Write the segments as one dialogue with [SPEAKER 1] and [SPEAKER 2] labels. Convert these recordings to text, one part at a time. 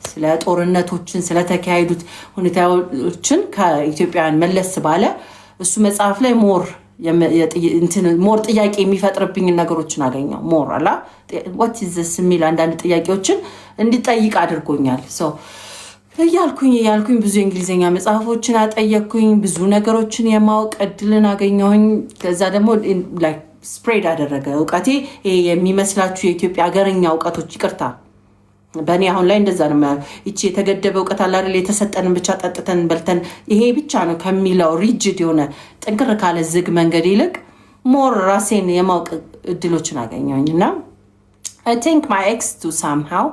[SPEAKER 1] ስለ ጦርነቶችን ስለተካሄዱት ሁኔታዎችን ከኢትዮጵያውያን መለስ ባለ እሱ መጽሐፍ ላይ ሞር ጥያቄ የሚፈጥርብኝ ነገሮችን አገኘው። ሞር አላ what is this የሚል አንዳንድ ጥያቄዎችን እንዲጠይቅ አድርጎኛል። እያልኩኝ ብዙ እንግሊዘኛ መጽሐፎችን አጠየቅኩኝ። ብዙ ነገሮችን የማወቅ እድልን አገኘሁኝ። ከዛ ደግሞ ላይክ ስፕሬድ አደረገ እውቀቴ። የሚመስላችሁ የኢትዮጵያ ሀገርኛ እውቀቶች ይቅርታ በእኔ አሁን ላይ እንደዛ ነው። ይቺ የተገደበ እውቀት አለ አይደል? የተሰጠንን ብቻ ጠጥተን በልተን ይሄ ብቻ ነው ከሚለው ሪጅድ የሆነ ጥንቅር ካለ ዝግ መንገድ ይልቅ ሞር ራሴን የማወቅ እድሎችን አገኘሁኝ እና I think my ex to somehow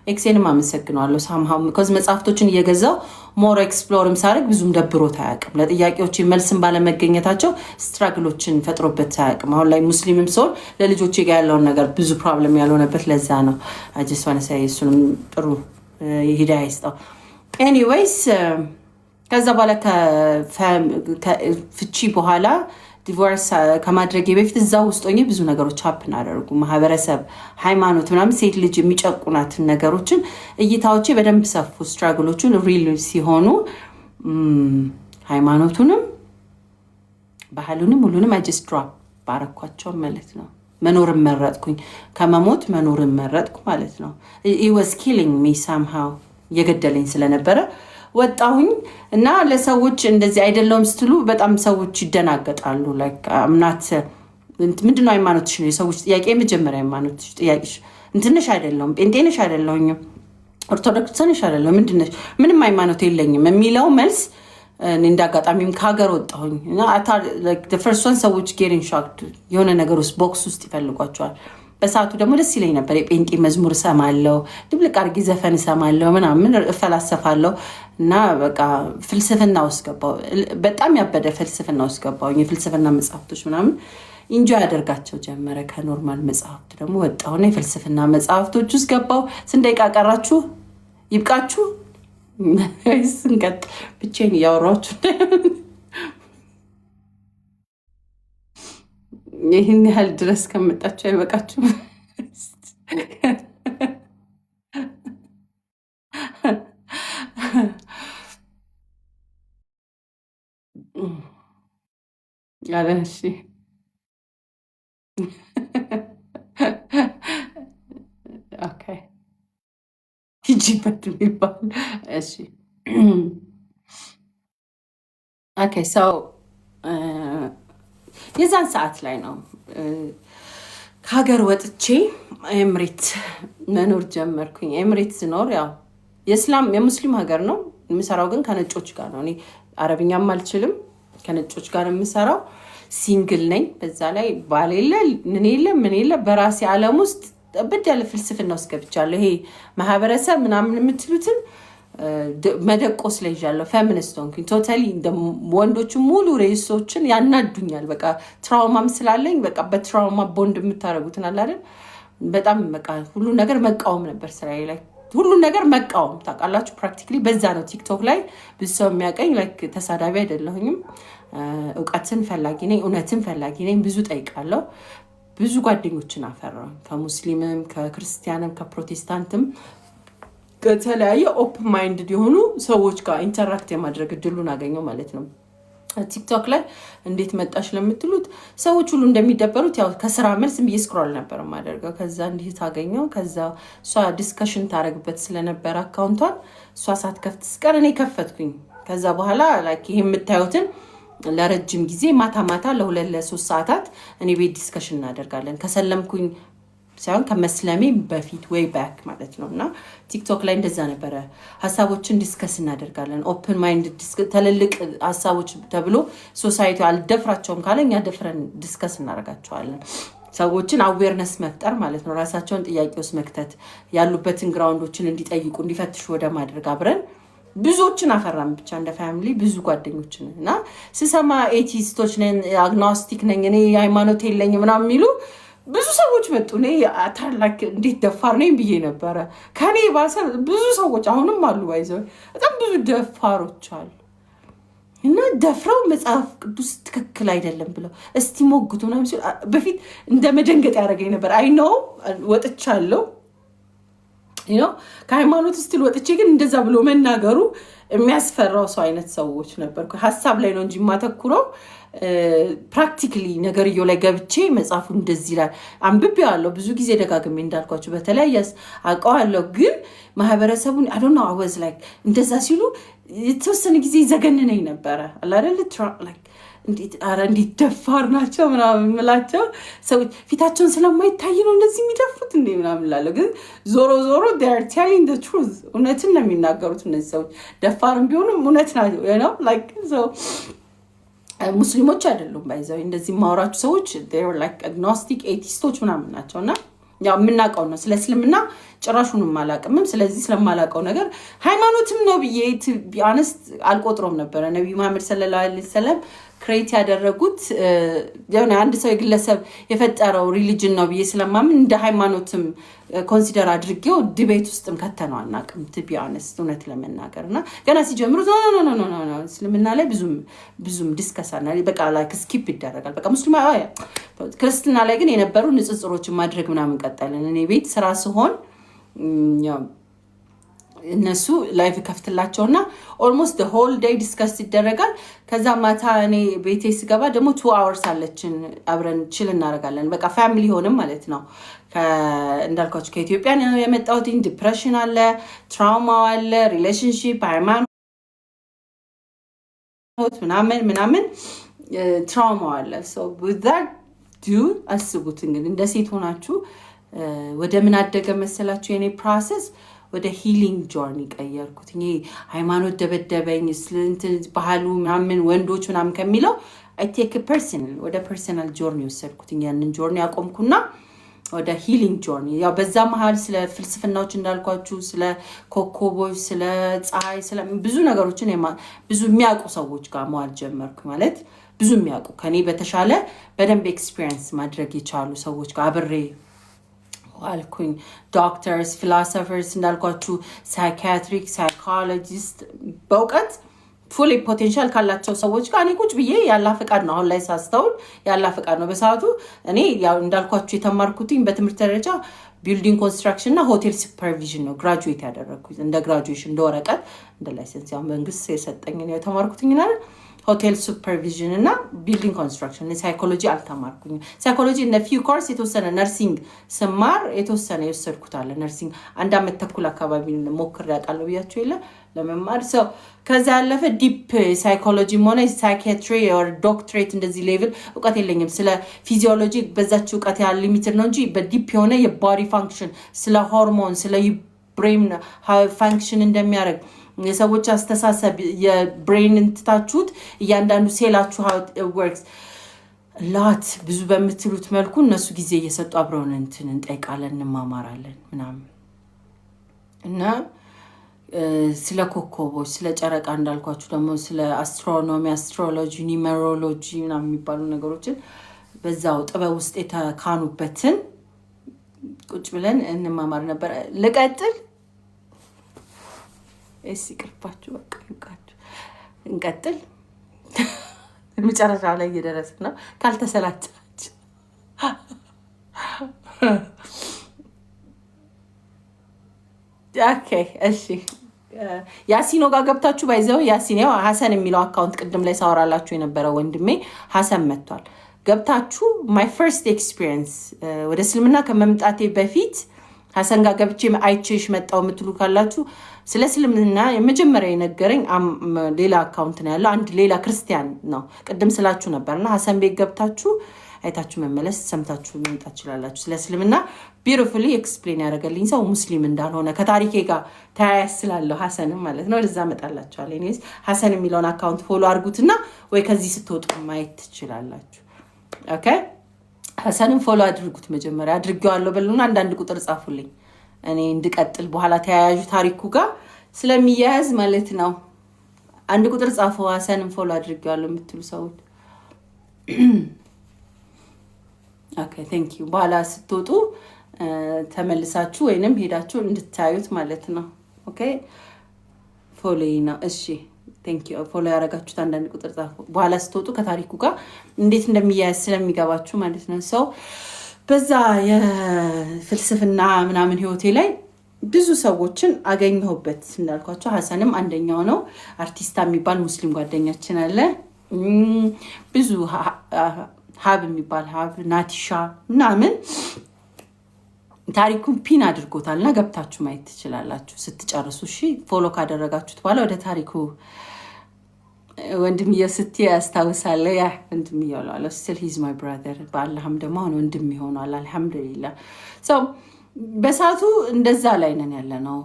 [SPEAKER 1] ኤክሴንም አመሰግናለሁ somehow because መጽሐፍቶችን እየገዛው ሞር ኤክስፕሎርም ሳደርግ ብዙም ደብሮት አያውቅም። ለጥያቄዎች መልስም ባለመገኘታቸው ስትራግሎችን ፈጥሮበት አያውቅም። አሁን ላይ ሙስሊምም ሰው ለልጆቼ ጋር ያለውን ነገር ብዙ ፕሮብለም ያልሆነበት ለዛ ነው። I just want to say እሱንም ጥሩ ሂዳያ ይስጠው። ኤኒዌይስ ከዛ በኋላ ከፍቺ በኋላ ዲቮርስ ከማድረጌ በፊት እዛ ውስጥ ሆኜ ብዙ ነገሮች ሀፕን አደረጉ። ማህበረሰብ፣ ሃይማኖት ምናምን ሴት ልጅ የሚጨቁናትን ነገሮችን እይታዎቼ በደንብ ሰፉ። ስትራግሎቹን ሪል ሲሆኑ ሃይማኖቱንም ባህሉንም ሁሉንም አጀስት ድሮፕ ባረኳቸው ማለት ነው። መኖርን መረጥኩኝ። ከመሞት መኖርን መረጥኩ ማለት ነው። it was killing me somehow የገደለኝ ስለነበረ ወጣሁኝ እና ለሰዎች እንደዚህ አይደለም ስትሉ በጣም ሰዎች ይደናገጣሉ። ላይክ አምናት ምንድነው ሃይማኖትሽ ነው የሰዎች ጥያቄ። መጀመሪያ ሃይማኖትሽ ጥያቄሽ እንትንሽ አይደለም ጴንጤንሽ አይደለም ኦርቶዶክስ ነሽ አይደለም ምንድነሽ ምንም ሃይማኖት የለኝም የሚለው መልስ እንዳጋጣሚም ከሀገር ወጣሁኝ እና like the first one ሰዎች getting shocked የሆነ ነገር ውስጥ ቦክስ ውስጥ ይፈልጓቸዋል። በሰዓቱ ደግሞ ደስ ይለኝ ነበር። የጴንጤ መዝሙር ሰማለው፣ ድብልቅ አድርጌ ዘፈን ሰማለው፣ ምናምን እፈላሰፋለሁ እና በቃ ፍልስፍና ውስጥ ገባው። በጣም ያበደ ፍልስፍና ውስጥ ገባው። የፍልስፍና መጽሐፍቶች ምናምን ኢንጆይ አደርጋቸው ጀመረ። ከኖርማል መጽሐፍት ደግሞ ወጣሁና የፍልስፍና መጽሐፍቶች ውስጥ ገባው። ስንት ደቂቃ ቀራችሁ? ይብቃችሁ። ስንቀጥ ብቻዬን እያወራችሁ ይህን ያህል ድረስ ከመጣችሁ አይበቃችሁ? ያለ እሺ ኦኬ ሂጂበት የሚባል እሺ ኦኬ ሰው የዛን ሰዓት ላይ ነው ከሀገር ወጥቼ ኤምሬት መኖር ጀመርኩኝ። ኤምሬት ስኖር ያው የሙስሊም ሀገር ነው የምሰራው፣ ግን ከነጮች ጋር ነው። እኔ አረብኛም አልችልም፣ ከነጮች ጋር የምሰራው። ሲንግል ነኝ። በዛ ላይ ባል የለ ምን የለ በራሴ ዓለም ውስጥ ብድ ያለ ፍልስፍና ውስጥ ገብቻለሁ። ይሄ ማህበረሰብ ምናምን የምትሉትን መደቆስ ላይ ይዣለሁ። ፌሚኒስት ሆንኩኝ ቶታሊ። ወንዶቹ ሙሉ ሬሶችን ያናዱኛል። በቃ ትራውማም ስላለኝ በቃ በትራውማ ቦንድ የምታደርጉትን አለ አይደል? በጣም በቃ ሁሉ ነገር መቃወም ነበር ስራዬ ላይ። ሁሉ ነገር መቃወም ታውቃላችሁ። ፕራክቲካሊ በዛ ነው ቲክቶክ ላይ ብዙ ሰው የሚያቀኝ። ላይክ ተሳዳቢ አይደለሁኝም። እውቀትን ፈላጊ ነኝ፣ እውነትን ፈላጊ ነኝ። ብዙ ጠይቃለሁ። ብዙ ጓደኞችን አፈራሁ። ከሙስሊምም ከክርስቲያንም ከፕሮቴስታንትም ከተለያየ ኦፕን ማይንድድ የሆኑ ሰዎች ጋር ኢንተራክት የማድረግ እድሉን አገኘው ማለት ነው። ቲክቶክ ላይ እንዴት መጣሽ ለምትሉት ሰዎች ሁሉ እንደሚደበሩት ያው ከስራ መልስ ብዬ ስክሮል ነበር የማደርገው። ከዛ እንዲህ ታገኘው። ከዛ እሷ ዲስከሽን ታደርግበት ስለነበረ አካውንቷን እሷ ሳትከፍት ስቀር እኔ ከፈትኩኝ። ከዛ በኋላ ላይክ ይሄ የምታዩትን ለረጅም ጊዜ ማታ ማታ ለ2-3 ሰዓታት እኔ ቤት ዲስከሽን እናደርጋለን። ከሰለምኩኝ ሳይሆን ከመስለሜ በፊት ወይ ባክ ማለት ነው። እና ቲክቶክ ላይ እንደዛ ነበረ። ሀሳቦችን ዲስከስ እናደርጋለን። ኦፕን ማይንድ ትልልቅ ሀሳቦች ተብሎ ሶሳይቲ አልደፍራቸውም ካለ እኛ ደፍረን ዲስከስ እናደርጋቸዋለን። ሰዎችን አዌርነስ መፍጠር ማለት ነው። ራሳቸውን ጥያቄ ውስጥ መክተት፣ ያሉበትን ግራውንዶችን እንዲጠይቁ እንዲፈትሹ ወደ ማድረግ አብረን ብዙዎችን አፈራም። ብቻ እንደ ፋሚሊ ብዙ ጓደኞችን እና ስሰማ ኤቲስቶች ነን፣ አግኖስቲክ ነኝ እኔ ሃይማኖት የለኝ ምናምን የሚሉ ብዙ ሰዎች መጡ። እኔ ታላቅ እንዴት ደፋር ነኝ ብዬ ነበረ። ከኔ ባሰ ብዙ ሰዎች አሁንም አሉ። ባይዘው በጣም ብዙ ደፋሮች አሉ እና ደፍረው መጽሐፍ ቅዱስ ትክክል አይደለም ብለው እስቲ ሞግቱ ምናምን ሲሉ በፊት እንደ መደንገጥ ያደረገኝ ነበር። አይ ኖ ወጥቻለሁ። ከሃይማኖት ስትል ወጥቼ ግን እንደዛ ብሎ መናገሩ የሚያስፈራው ሰው አይነት ሰዎች ነበርኩ። ሀሳብ ላይ ነው እንጂ የማተኩረው ፕራክቲካሊ ነገርየው ላይ ገብቼ መጽሐፉ እንደዚህ ይላል አንብቤዋለሁ ብዙ ጊዜ ደጋግሜ እንዳልኳቸው በተለያየ አውቀዋለሁ። ግን ማህበረሰቡን አይ ዶንት ኖ አይ ዋዝ ላይክ እንደዛ ሲሉ የተወሰነ ጊዜ ዘገነነኝ ነበረ አይደል ላይክ እንዴት ደፋር ናቸው ምናምን የምላቸው ሰዎች ፊታቸውን ስለማይታይ ነው እንደዚህ የሚደፍሩት እንዴ ምናምን እላለሁ። ግን ዞሮ they are telling the truth እውነትን ነው የሚናገሩት እነዚህ ሰዎች ደፋርም ቢሆኑም እውነት ናቸው like so ሙስሊሞች አይደሉም ባይዘው እንደዚህ ማውራቸው ሰዎች they are like agnostic atheists ምናምን ናቸውና ያው የምናውቀው ነው ስለ እስልምና ጭራሹንም አላውቅምም። ስለዚህ ስለማላውቀው ነገር ሃይማኖትም ነው ብዬ ቢያንስት አልቆጥሮም ነበር። ነብዩ መሐመድ ሰለላሁ ዐለይሂ ወሰለም ክሬት ያደረጉት የሆነ አንድ ሰው የግለሰብ የፈጠረው ሪሊጅን ነው ብዬ ስለማምን እንደ ሃይማኖትም ኮንሲደር አድርጌው ዲቤት ውስጥም ከተነው አናውቅም ቢያንስት እውነት ለመናገርና ገና ሲጀምሩት ኖ እስልምና ላይ ብዙም ዲስከሳና በቃ ላይክ ስኪፕ ይደረጋል። በቃ ሙስሊም ክርስትና ላይ ግን የነበሩ ንጽጽሮችን ማድረግ ምናምን ቀጠልን። እኔ ቤት ስራ ሲሆን ያው እነሱ ላይቭ ከፍትላቸውና ኦልሞስት the whole day ዲስከስ ይደረጋል። ከዛ ማታ እኔ ቤቴ ስገባ ደግሞ 2 hours አለችን አብረን ቺል እናደርጋለን። በቃ ፋሚሊ ሆነም ማለት ነው። እንዳልኳችሁ ከኢትዮጵያ ነው የመጣሁት። ዲፕሬሽን አለ፣ ትራውማ አለ፣ ሪሌሽንሺፕ፣ ሃይማኖት ምናምን ትራውማ አለ። so with that አስቡት እንግዲህ እንደ ሴት ሆናችሁ ወደ ምን አደገ መሰላችሁ የኔ ፕሮሰስ ወደ ሂሊንግ ጆርኒ ቀየርኩት። እኔ ሃይማኖት ደበደበኝ እንትን ባህሉ ምናምን ወንዶች ምናምን ከሚለው አይ ቴክ ፐርሰናል ወደ ፐርሰናል ጆርኒ ወሰድኩት። ያንን ጆርኒ አቆምኩና ወደ ሂሊንግ ጆርኒ ያው በዛ መሃል ስለ ፍልስፍናዎች እንዳልኳችሁ ስለ ኮከቦች ስለ ፀሐይ ስለ ብዙ ነገሮችን ብዙ የሚያውቁ ሰዎች ጋር መዋል ጀመርኩ። ማለት ብዙ የሚያውቁ ከኔ በተሻለ በደንብ ኤክስፒሪየንስ ማድረግ የቻሉ ሰዎች ጋር አብሬ አልኩኝ። ዶክተርስ ፊሎሶፈርስ እንዳልኳችሁ ሳይኪያትሪክ ሳይኮሎጂስት በእውቀት ፉሊ ፖቴንሻል ካላቸው ሰዎች ጋር እኔ ቁጭ ብዬ ያላ ፈቃድ ነው። አሁን ላይ ሳስተውል ያላ ፈቃድ ነው። በሰዓቱ እኔ ያው እንዳልኳችሁ የተማርኩትኝ በትምህርት ደረጃ ቢልዲንግ ኮንስትራክሽን እና ሆቴል ሱፐርቪዥን ነው ግራጁዌት ያደረኩት። እንደ ግራጁዌሽን እንደ ወረቀት እንደ ላይሰንስ ያው መንግስት የሰጠኝ ነው የተማርኩትኝ አይደል። ሆቴል ሱፐርቪዥን እና ቢልዲንግ ኮንስትራክሽን ሳይኮሎጂ አልተማርኩኝ። ሳይኮሎጂ እና ፊው ኮርስ የተወሰነ ነርሲንግ ስማር የተወሰነ የወሰድኩት አለ። ነርሲንግ 1 ዓመት ተኩል አካባቢ ሞክሬ አውቃለሁ ብያችሁ የለ ለመማር ሰው ከዛ ያለፈ ዲፕ ሳይኮሎጂ ሆነ ሳይኪያትሪ ኦር ዶክትሬት እንደዚህ ሌቭል እውቀት የለኝም። ስለ ፊዚዮሎጂ በዛች እውቀት ያለ ሊሚትድ ነው እንጂ በዲፕ የሆነ የቦዲ ፋንክሽን ስለ ሆርሞን ስለ ብሬን ፋንክሽን እንደሚያደርግ የሰዎች አስተሳሰብ የብሬን እንትታችሁት እያንዳንዱ ሴላችሁ how it works ላት ብዙ በምትሉት መልኩ እነሱ ጊዜ እየሰጡ አብረውን እንጠይቃለን እንማማራለን ምናምን እና ስለ ኮከቦች ስለ ጨረቃ እንዳልኳችሁ ደግሞ ስለ አስትሮኖሚ አስትሮሎጂ ኒውሜሮሎጂ ምናምን የሚባሉ ነገሮችን በዛው ጥበብ ውስጥ የተካኑበትን ቁጭ ብለን እንማማር ነበር። ልቀጥል ይቅርባችሁ በቃ እንቃችሁ እንቀጥል። መጨረሻ ላይ እየደረስን ነው ካልተሰላቻችሁ። ኦኬ እሺ ያሲኖ ጋር ገብታችሁ ባይዘው ያሲኔው ሐሰን የሚለው አካውንት ቅድም ላይ ሳወራላችሁ የነበረው ወንድሜ ሐሰን መጥቷል። ገብታችሁ my first experience ወደ እስልምና ከመምጣቴ በፊት ሐሰን ጋር ገብቼ አይቼሽ መጣው የምትሉ ካላችሁ ስለ እስልምና የመጀመሪያ የነገረኝ ሌላ አካውንት ነው ያለው። አንድ ሌላ ክርስቲያን ነው ቅድም ስላችሁ ነበርና ሐሰን ቤት ገብታችሁ አይታችሁ መመለስ ሰምታችሁ መምጣት ትችላላችሁ። ስለ እስልምና ቢዩቲፉሊ ኤክስፕሌን ያደርገልኝ ሰው ሙስሊም እንዳልሆነ ከታሪኬ ጋር ተያያዥ ስላለው ሐሰንም ማለት ነው። ለዛ መጣላችኋል። እኔስ ሐሰን የሚለውን አካውንት ፎሎ አድርጉትና ወይ ከዚህ ስትወጡ ማየት ትችላላችሁ። ኦኬ ሐሰንም ፎሎ አድርጉት። መጀመሪያ አድርጌዋለሁ በሉና አንዳንድ ቁጥር ጻፉልኝ እኔ እንድቀጥል በኋላ ተያያዥ ታሪኩ ጋር ስለሚያያዝ ማለት ነው። አንድ ቁጥር ጻፉ ሐሰንም ፎሎ አድርጌዋለሁ የምትሉ ሰዎች። ኦኬ ቴንክ ዩ። በኋላ ስትወጡ ተመልሳችሁ ወይንም ሄዳችሁ እንድታዩት ማለት ነው። ኦኬ ፎሎይና እሺ ቴንክ ዩ። ፎሎ ያደረጋችሁት አንዳንድ ቁጥር ጻፉ። በኋላ ስትወጡ ከታሪኩ ጋር እንዴት እንደሚያያዝ ስለሚገባችሁ ማለት ነው። ሰው በዛ የፍልስፍና ምናምን ህይወቴ ላይ ብዙ ሰዎችን አገኘሁበት እንዳልኳቸው ሐሰንም አንደኛው ነው አርቲስት የሚባል ሙስሊም ጓደኛችን አለ ብዙ ሀብ የሚባል ሀብ ናቲሻ ምናምን ታሪኩን ፒን አድርጎታልና ገብታችሁ ማየት ትችላላችሁ ስትጨርሱ እሺ ፎሎ ካደረጋችሁት በኋላ ወደ ታሪኩ ወንድምዬ ስትይ ያስታውሳለሁ ያ ወንድምዬ አለ still he's my brother በአላህም ደግሞ አሁን ወንድም ይሆናል አልহামዱሊላህ so በሳቱ እንደዛ ላይ ነን ያለነው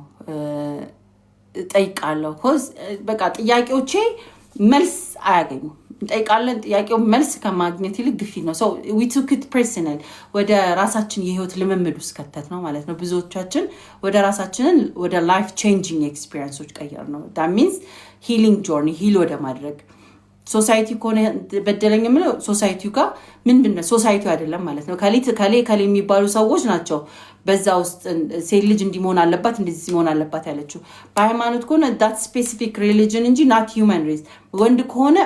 [SPEAKER 1] ጠይቃለሁ ኮዝ በቃ ጥያቄዎቼ መልስ አያገኙ ጠይቃለን ጥያቄው መልስ ከማግኘት ይልቅ ግፊት ነው so we took it personal ወደ ራሳችን የህይወት ልምምድ ውስጥ ከተት ነው ማለት ነው ብዙዎቻችን ወደ ራሳችንን ወደ life changing experiences ቀየር ነው that means healing journey heal ወደ ማድረግ ሶሳይቲ ኮነ በደለኝ ምለው ሶሳይቲው ጋር ምንድነው ሶሳይቲው አይደለም ማለት ነው ካሌ የሚባሉ ሰዎች ናቸው በዛ ውስጥ ሴት ልጅ እንዲሆን አለባት እንደዚህ መሆን አለባት ያለችው በሃይማኖት ኮነ that specific religion እንጂ not human race ወንድ ኮነ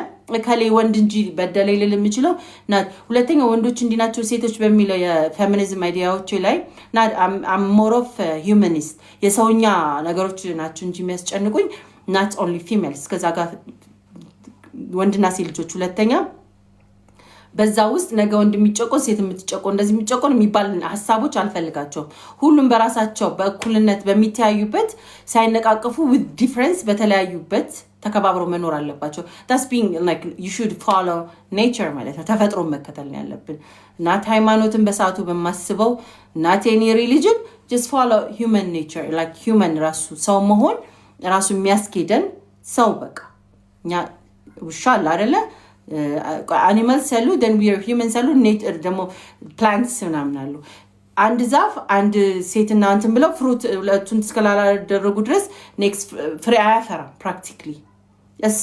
[SPEAKER 1] ካሌ ወንድ እንጂ በደለኝ ልል የሚችለው ናት ሁለተኛ ወንዶች እንዲናቸው ሴቶች በሚለው የፌሚኒዝም አይዲያዎች ላይ I'm more of humanist የሰውኛ ነገሮች ናቸው እንጂ የሚያስጨንቁኝ not only females ከዛ ጋር ወንድና ሴት ልጆች ሁለተኛ በዛ ውስጥ ነገ ወንድ የሚጨቆን ሴት የምትጨቆን እንደዚህ የሚጨቆን የሚባል ሐሳቦች አልፈልጋቸው ሁሉም በራሳቸው በእኩልነት በሚታዩበት ሳይነቃቀፉ with difference በተለያዩበት ተከባብረው መኖር አለባቸው that's being like you should follow nature ማለት ነው ተፈጥሮ መከተል ነው ያለብን ናት ሃይማኖትን በሳቱ በማስበው ናት any religion just follow human nature like human ራሱ ሰው መሆን ራሱ የሚያስኬደን ሰው በቃ ኛ ውሻል አይደለ animals cell then we are humans cell nature ደግሞ plants ምናምን አሉ አንድ ዛፍ አንድ ሴትና አንተም ብለው ፍሩት ሁለቱን ተስከላላ ደረጉ ድረስ next ፍሬ አያፈራ practically yes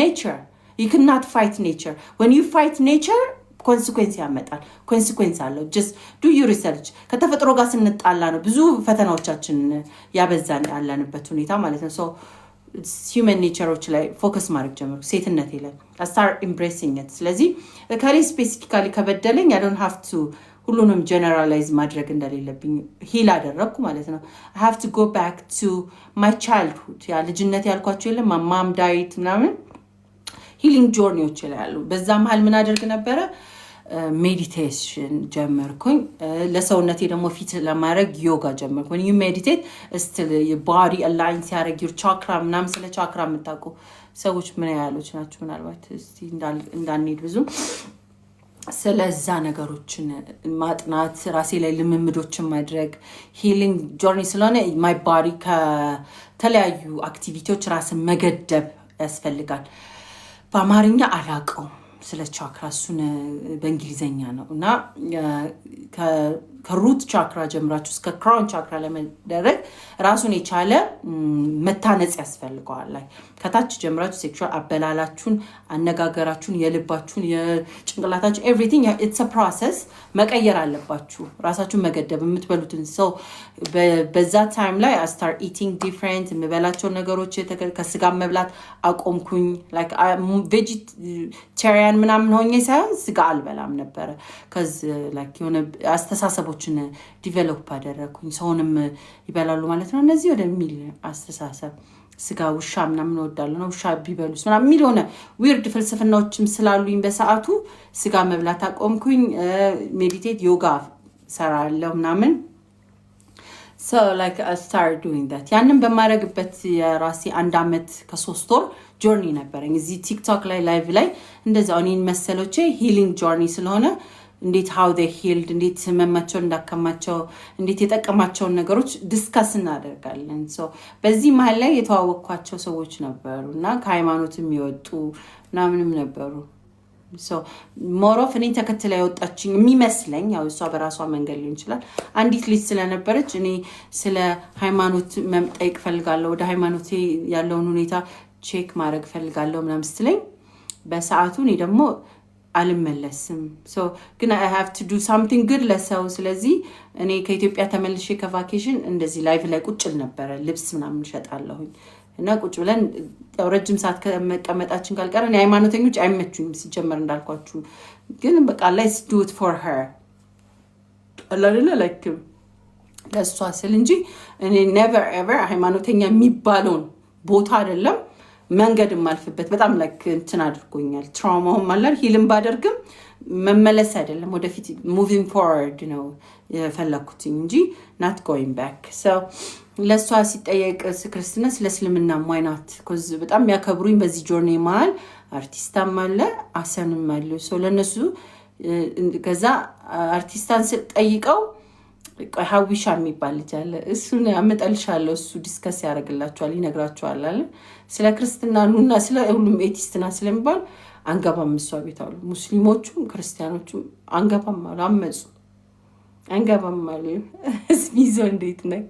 [SPEAKER 1] nature you cannot fight nature when you fight nature consequence ያመጣል consequence አለው just do your research ከተፈጥሮ ጋር ስንጣላ ነው ብዙ ፈተናዎቻችን ያበዛን ያለንበት ሁኔታ ማለት ነው so it's human nature ላይ ፎከስ ማድረግ ጀመርኩ ሴትነቴ ላይ I start embracing it ስለዚህ ካሊ ስፔሲፊካሊ ከበደለኝ I don't have to ሁሉንም ጀነራላይዝ ማድረግ እንደሌለብኝ ሂል አደረኩ ማለት ነው I have to go back to my childhood ያ ልጅነት ያልኳቸው የለም ማም ዳይት ምናምን healing journeyዎች ላይ አሉ በዛ መሃል ምን አደርግ ነበር meditation ጀመርኩኝ ለሰውነቴ ደግሞ ፊት ለማድረግ ዮጋ ጀመርኩ when you meditate still your body aligns ያረግ your chakra ምናምን ስለ ቻክራ የምታውቁ ሰዎች ምን ያሉት ናቸው ምናልባት እስቲ እንዳንሄድ ብዙ ስለዛ ነገሮችን ማጥናት ራሴ ላይ ልምምዶችን ማድረግ healing journey ስለሆነ my body ከተለያዩ አክቲቪቲዎች ራስን መገደብ ያስፈልጋል በአማርኛ አላቀው ስለ ቻክራ እሱን በእንግሊዘኛ ነው እና ከሩት ቻክራ ጀምራችሁ እስከ ክራውን ቻክራ ለመደረግ ራሱን የቻለ መታነጽ ያስፈልጋል ላይ ከታች ጀምራችሁ ሴክሹዋል አበላላችሁን አነጋገራችሁን የልባችሁን የጭንቅላታችሁን everything it's a process መቀየር አለባችሁ ራሳችሁን መገደብ የምትበሉትን ሰው በዛ ታይም ላይ I start eating different የምበላቸው ነገሮች ከስጋ መብላት አቆምኩኝ like vegetarian ምናምን ሆኜ ሳይሆን ስጋ አልበላም ነበር cuz like የሆነ አስተሳሰቦችን ዲቨሎፕ አደረኩኝ ሰውንም ይበላሉ ማለት ነው እነዚህ ወደሚል አስተሳሰብ ስጋ ውሻ ምናምን ወዳሉ ነው ውሻ ቢበሉስ ምናምን ሚሊዮነ ዊርድ ፍልስፍናዎችም ስላሉኝ በሰዓቱ ስጋ መብላት አቆምኩኝ ሜዲቴት ዮጋ ሰራለሁ ምናምን so like I started doing that ያንን በማረግበት የራሴ አንድ አመት ከ3 ወር ጆርኒ ነበረኝ እዚህ ቲክቶክ ላይ ላይቭ ላይ እንደዛው እኔን መሰሎቼ healing journey ስለሆነ እንዴት how they healed እንዴት መማቸው እንዳከማቸው እንዴት የጠቀማቸው ነገሮች ዲስከስ እናደርጋለን so በዚህ መሃል ላይ የተዋወቅኳቸው ሰዎች ነበሩና ከሃይማኖትም ይወጡ ምናምንም ነበሩ so more of እኔ ተከትላ ያወጣችኝ የሚመስለኝ ያው እሷ በራሷ መንገድ ሊሆን ይችላል አንዲት ልጅ ስለነበረች እኔ ስለ ሃይማኖት መምጠይቅ ፈልጋለሁ ወደ ሃይማኖቴ ያለውን ሁኔታ ቼክ ማድረግ ፈልጋለሁ ምናምን ስትለኝ በሰዓቱ እኔ ደግሞ አልመለስም so ግን I have to do something good ለሰው ስለዚህ እኔ ከኢትዮጵያ ተመልሼ ከቫኬሽን እንደዚህ ላይቭ ላይ ቁጭል ነበር ልብስ ምናምን ሸጣለሁኝ እና ቁጭ ብለን ረጅም ሰዓት ከመቀመጣችን ካልቀረን ሃይማኖተኞች አይመቹኝም ሲጀመር እንዳልኳችሁ ግን በቃ let's do it for her አላለ like ለሷ ስል እንጂ እኔ never ever ሃይማኖተኛ የሚባለውን ቦታ አይደለም መንገድ ማልፍበት በጣም like እንትን አድርጎኛል ትራውማው ማለት ሂልም ባደርግም መመለስ አይደለም ወደፊት moving forward ነው የፈለኩት እንጂ not going back so ለሷ ሲጠየቅ ክርስትና ስለ እስልምና why not cuz በጣም ያከብሩኝ በዚህ ጆርኒ ማል አርቲስታም አለ አሰንም አለ so ለነሱ ከዛ አርቲስታን ጠይቀው ሀዊሻ የሚባል ልጅ አለ እሱን አመጣልሻለሁ እሱ ዲስከስ ያደርግላችኋል ይነግራችኋል አለ ስለ ክርስትና ኑና ስለ ሁሉም ኤቲስትና ስለሚባል አንገባም እሷ ቤት አሉ ሙስሊሞቹም ክርስቲያኖቹም አንገባም አሉ አመጹ አንገባም አሉ እስሚዞ እንዴት ነክ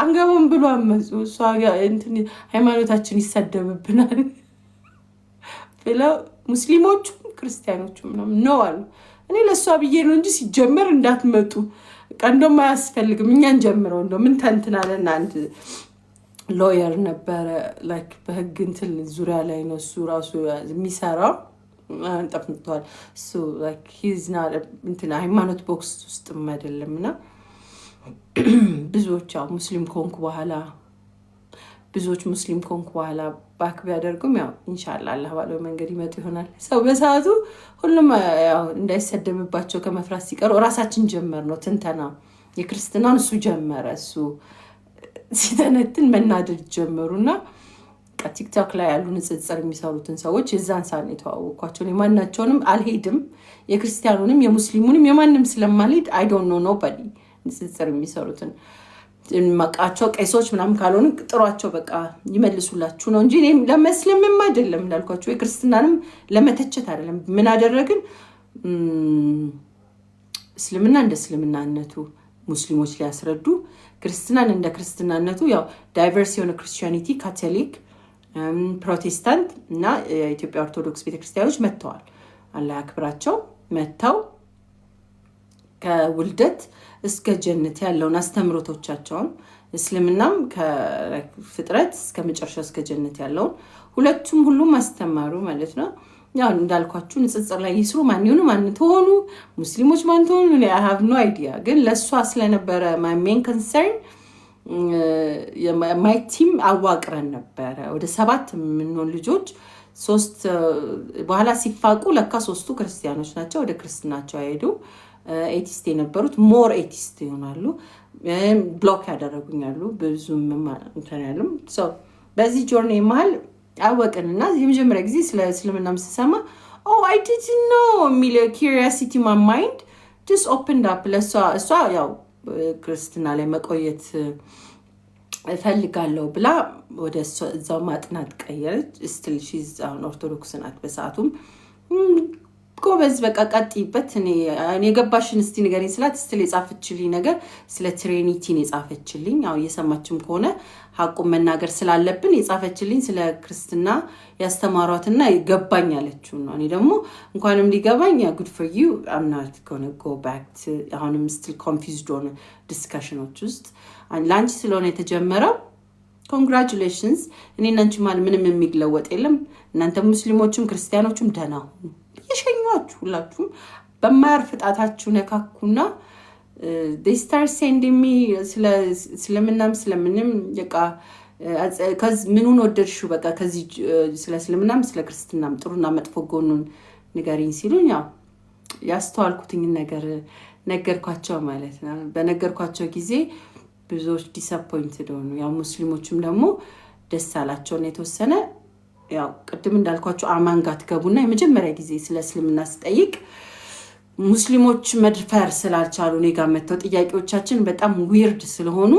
[SPEAKER 1] አንገባም ብሎ አመጹ እሷ እንትን ሃይማኖታችን ይሰደብብናል ብለው ሙስሊሞቹም ክርስቲያኖቹም ነው አሉ እኔ ለሷ ብዬ ነው እንጂ ሲጀመር እንዳትመጡ ቀንዶም አያስፈልግም እኛን ጀምረው እንደው ምን ተንትናለና አንድ ሎየር ነበር ላይክ በህግ እንትን ዙሪያ ላይ ነው እሱ ራሱ የሚሰራው አንጠፍቷል so like he's not እንትን ሃይማኖት ቦክስ ውስጥ አይደለምና ብዙዎች ሙስሊም ኮንኩ በኋላ ባክ ቢያደርጉም ያው ኢንሻአላህ አላህ ባለው መንገድ ይመጡ ይሆናል ሰው በሰዓቱ ሁሉም ያው እንዳይሰደብባቸው ከመፍራት ሲቀር ራሳችን ጀመር ነው ትንተና የክርስትናን እሱ ጀመረ እሱ ሲተነትን መናደድ ጀመሩና ቲክቶክ ላይ ያሉ ንጽጽር የሚሰሩትን ሰዎች የዛን ሳን የተዋወቅኳቸው ነው ማናቸውንም አልሄድም የክርስቲያኑንም የሙስሊሙንም የማንንም ስለማልሄድ I don't know nobody ንጽጽር የሚሰሩትን ማቃቸው ቀይሶች ምናምን ካልሆነ ጥሯቸው በቃ ይመልሱላችሁ ነው እንጂ እኔ ለመስለምም አይደለም እንዳልኳችሁ የክርስትናንም ለመተቸት አይደለም ምን አደረግን እስልምና እንደ እስልምናነቱ ሙስሊሞች ሊያስረዱ ክርስትናን እንደ ክርስትናነቱ ያው ዳይቨርስ የሆነ ክርስቲያኒቲ ካቶሊክ ፕሮቴስታንት እና የኢትዮጵያ ኦርቶዶክስ ቤተክርስቲያኖች መጥተዋል አላህ ያክብራቸው መጥተው ከውልደት እስከ ጀነት ያለውን አስተምሮቶቻቸውን እስልምናም ከፍጥረት እስከ መጨረሻ እስከ ጀነት ያለውን ሁሉም አስተማሩ ማለት ነው ያው እንዳልኳችሁ ንጽጽር ላይ ይስሩ ማን ይሁን ማን ተሆኑ ሙስሊሞች ማን ተሆኑ እኔ I have no idea ግን ለሷ ስለነበረ my main concern my team አዋቅረን ነበር ወደ 7 ምንሆን ልጆች 3 በኋላ ሲፋቁ ለካ 3ቱ ክርስቲያኖች ናቸው ወደ ክርስትናቸው አይሄዱ ኤቲስት የነበሩት ሞር ኤቲስት ይሆናሉ ብሎክ ያደረጉኛሉ ብዙም እንተናለም so በዚህ ጆርኒ ማል አወቅንና የመጀመሪያ ጊዜ ስለ እስልምናም ሲሰማ oh I didn't know ሚለ curiosity my mind just opened up ለሷ ያው ክርስትና ላይ መቆየት ፈልጋለሁ ብላ ወደ እዛው ማጥናት ቀየረች still she's an orthodox ናት በሰዓቱም ጎበዝ በቃ ቀጥይበት እኔ የገባሽን እስቲ ንገሪኝ ስላት still የጻፈችልኝ ነገር ስለ ትሪኒቲ ነው የጻፈችልኝ አው እየሰማችም ከሆነ ሐቁን መናገር ስላለብን የጻፈችልኝ ስለ ክርስትና ያስተማሯትና ይገባኝ አለችው ነው እኔ ደግሞ እንኳንም ሊገባኝ good for you I'm not going to go back to አሁንም still confused on discussions ውስጥ ላንች ስለሆነ የተጀመረው congratulations እኔና አንቺ ማለት ምንም የሚግለወጥ የለም እናንተ ሙስሊሞችም ክርስቲያኖችም ደህና ይሸኛችሁ ሁላችሁም በማያርፍ ጣታችሁ ነካኩና they start sending me ስለምናም ስለምንም በቃ ከዚ ምኑን ወደድሽው በቃ ከዚህ ስለ እስልምናም ስለ ክርስትናም ጥሩና መጥፎ ጎኑን ንገሪኝ ሲሉኝ ያስተዋልኩትኝ ነገር ነገርኳቸው ማለት ነው በነገርኳቸው ጊዜ ብዙዎች ዲስአፖይንትድ ሆኑ ያው ሙስሊሞችም ደግሞ ደስ አላቸው ነው የተወሰነ ያው ቅድም እንዳልኳችሁ አማንጋት ገቡና የመጀመሪያ ጊዜ ስለ እስልምና ስጠይቅ ሙስሊሞች መድፈር ስላልቻሉ ነው ጋር መተው ጥያቄዎቻችን በጣም ዊርድ ስለሆኑ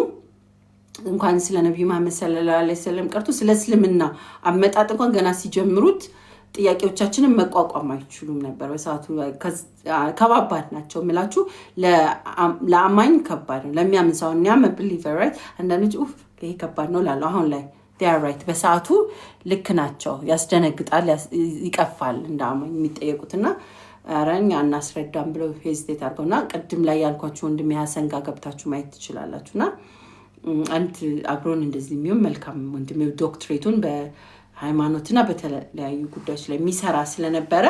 [SPEAKER 1] እንኳን ስለ ነብዩ መሐመድ ሰለላሁ ዐለይሂ ወሰለም ቀርቶ ስለ እስልምና አመጣጥ እንኳን ገና ሲጀምሩት ጥያቄዎቻችንን መቋቋም አይችሉም ነበር በሰዓቱ ከባባድ ናቸው ማለት ለአማኝ ከባድ ነው ለሚያምን ሰው እኛም believer right አንዳንዶች ይሄ ከባድ ነው ላለው አሁን ላይ they are right በሰዓቱ ልክ ናቸው ያስደነግጣል ይቀፋል እንዳማኝ የሚጠየቁትና አራኛ እናስረዳም ብለው ሄዚቴት አድርገውና ቅድም ላይ ያልኳችሁ ወንድም ያሰን ጋር ገብታችሁ ማየት ትችላላችሁና አንድ አብሮን እንደዚህ የሚሆን መልካም ወንድም ዶክትሬቱን በሃይማኖትና በተለያዩ ጉዳዮች ላይ የሚሰራ ስለነበረ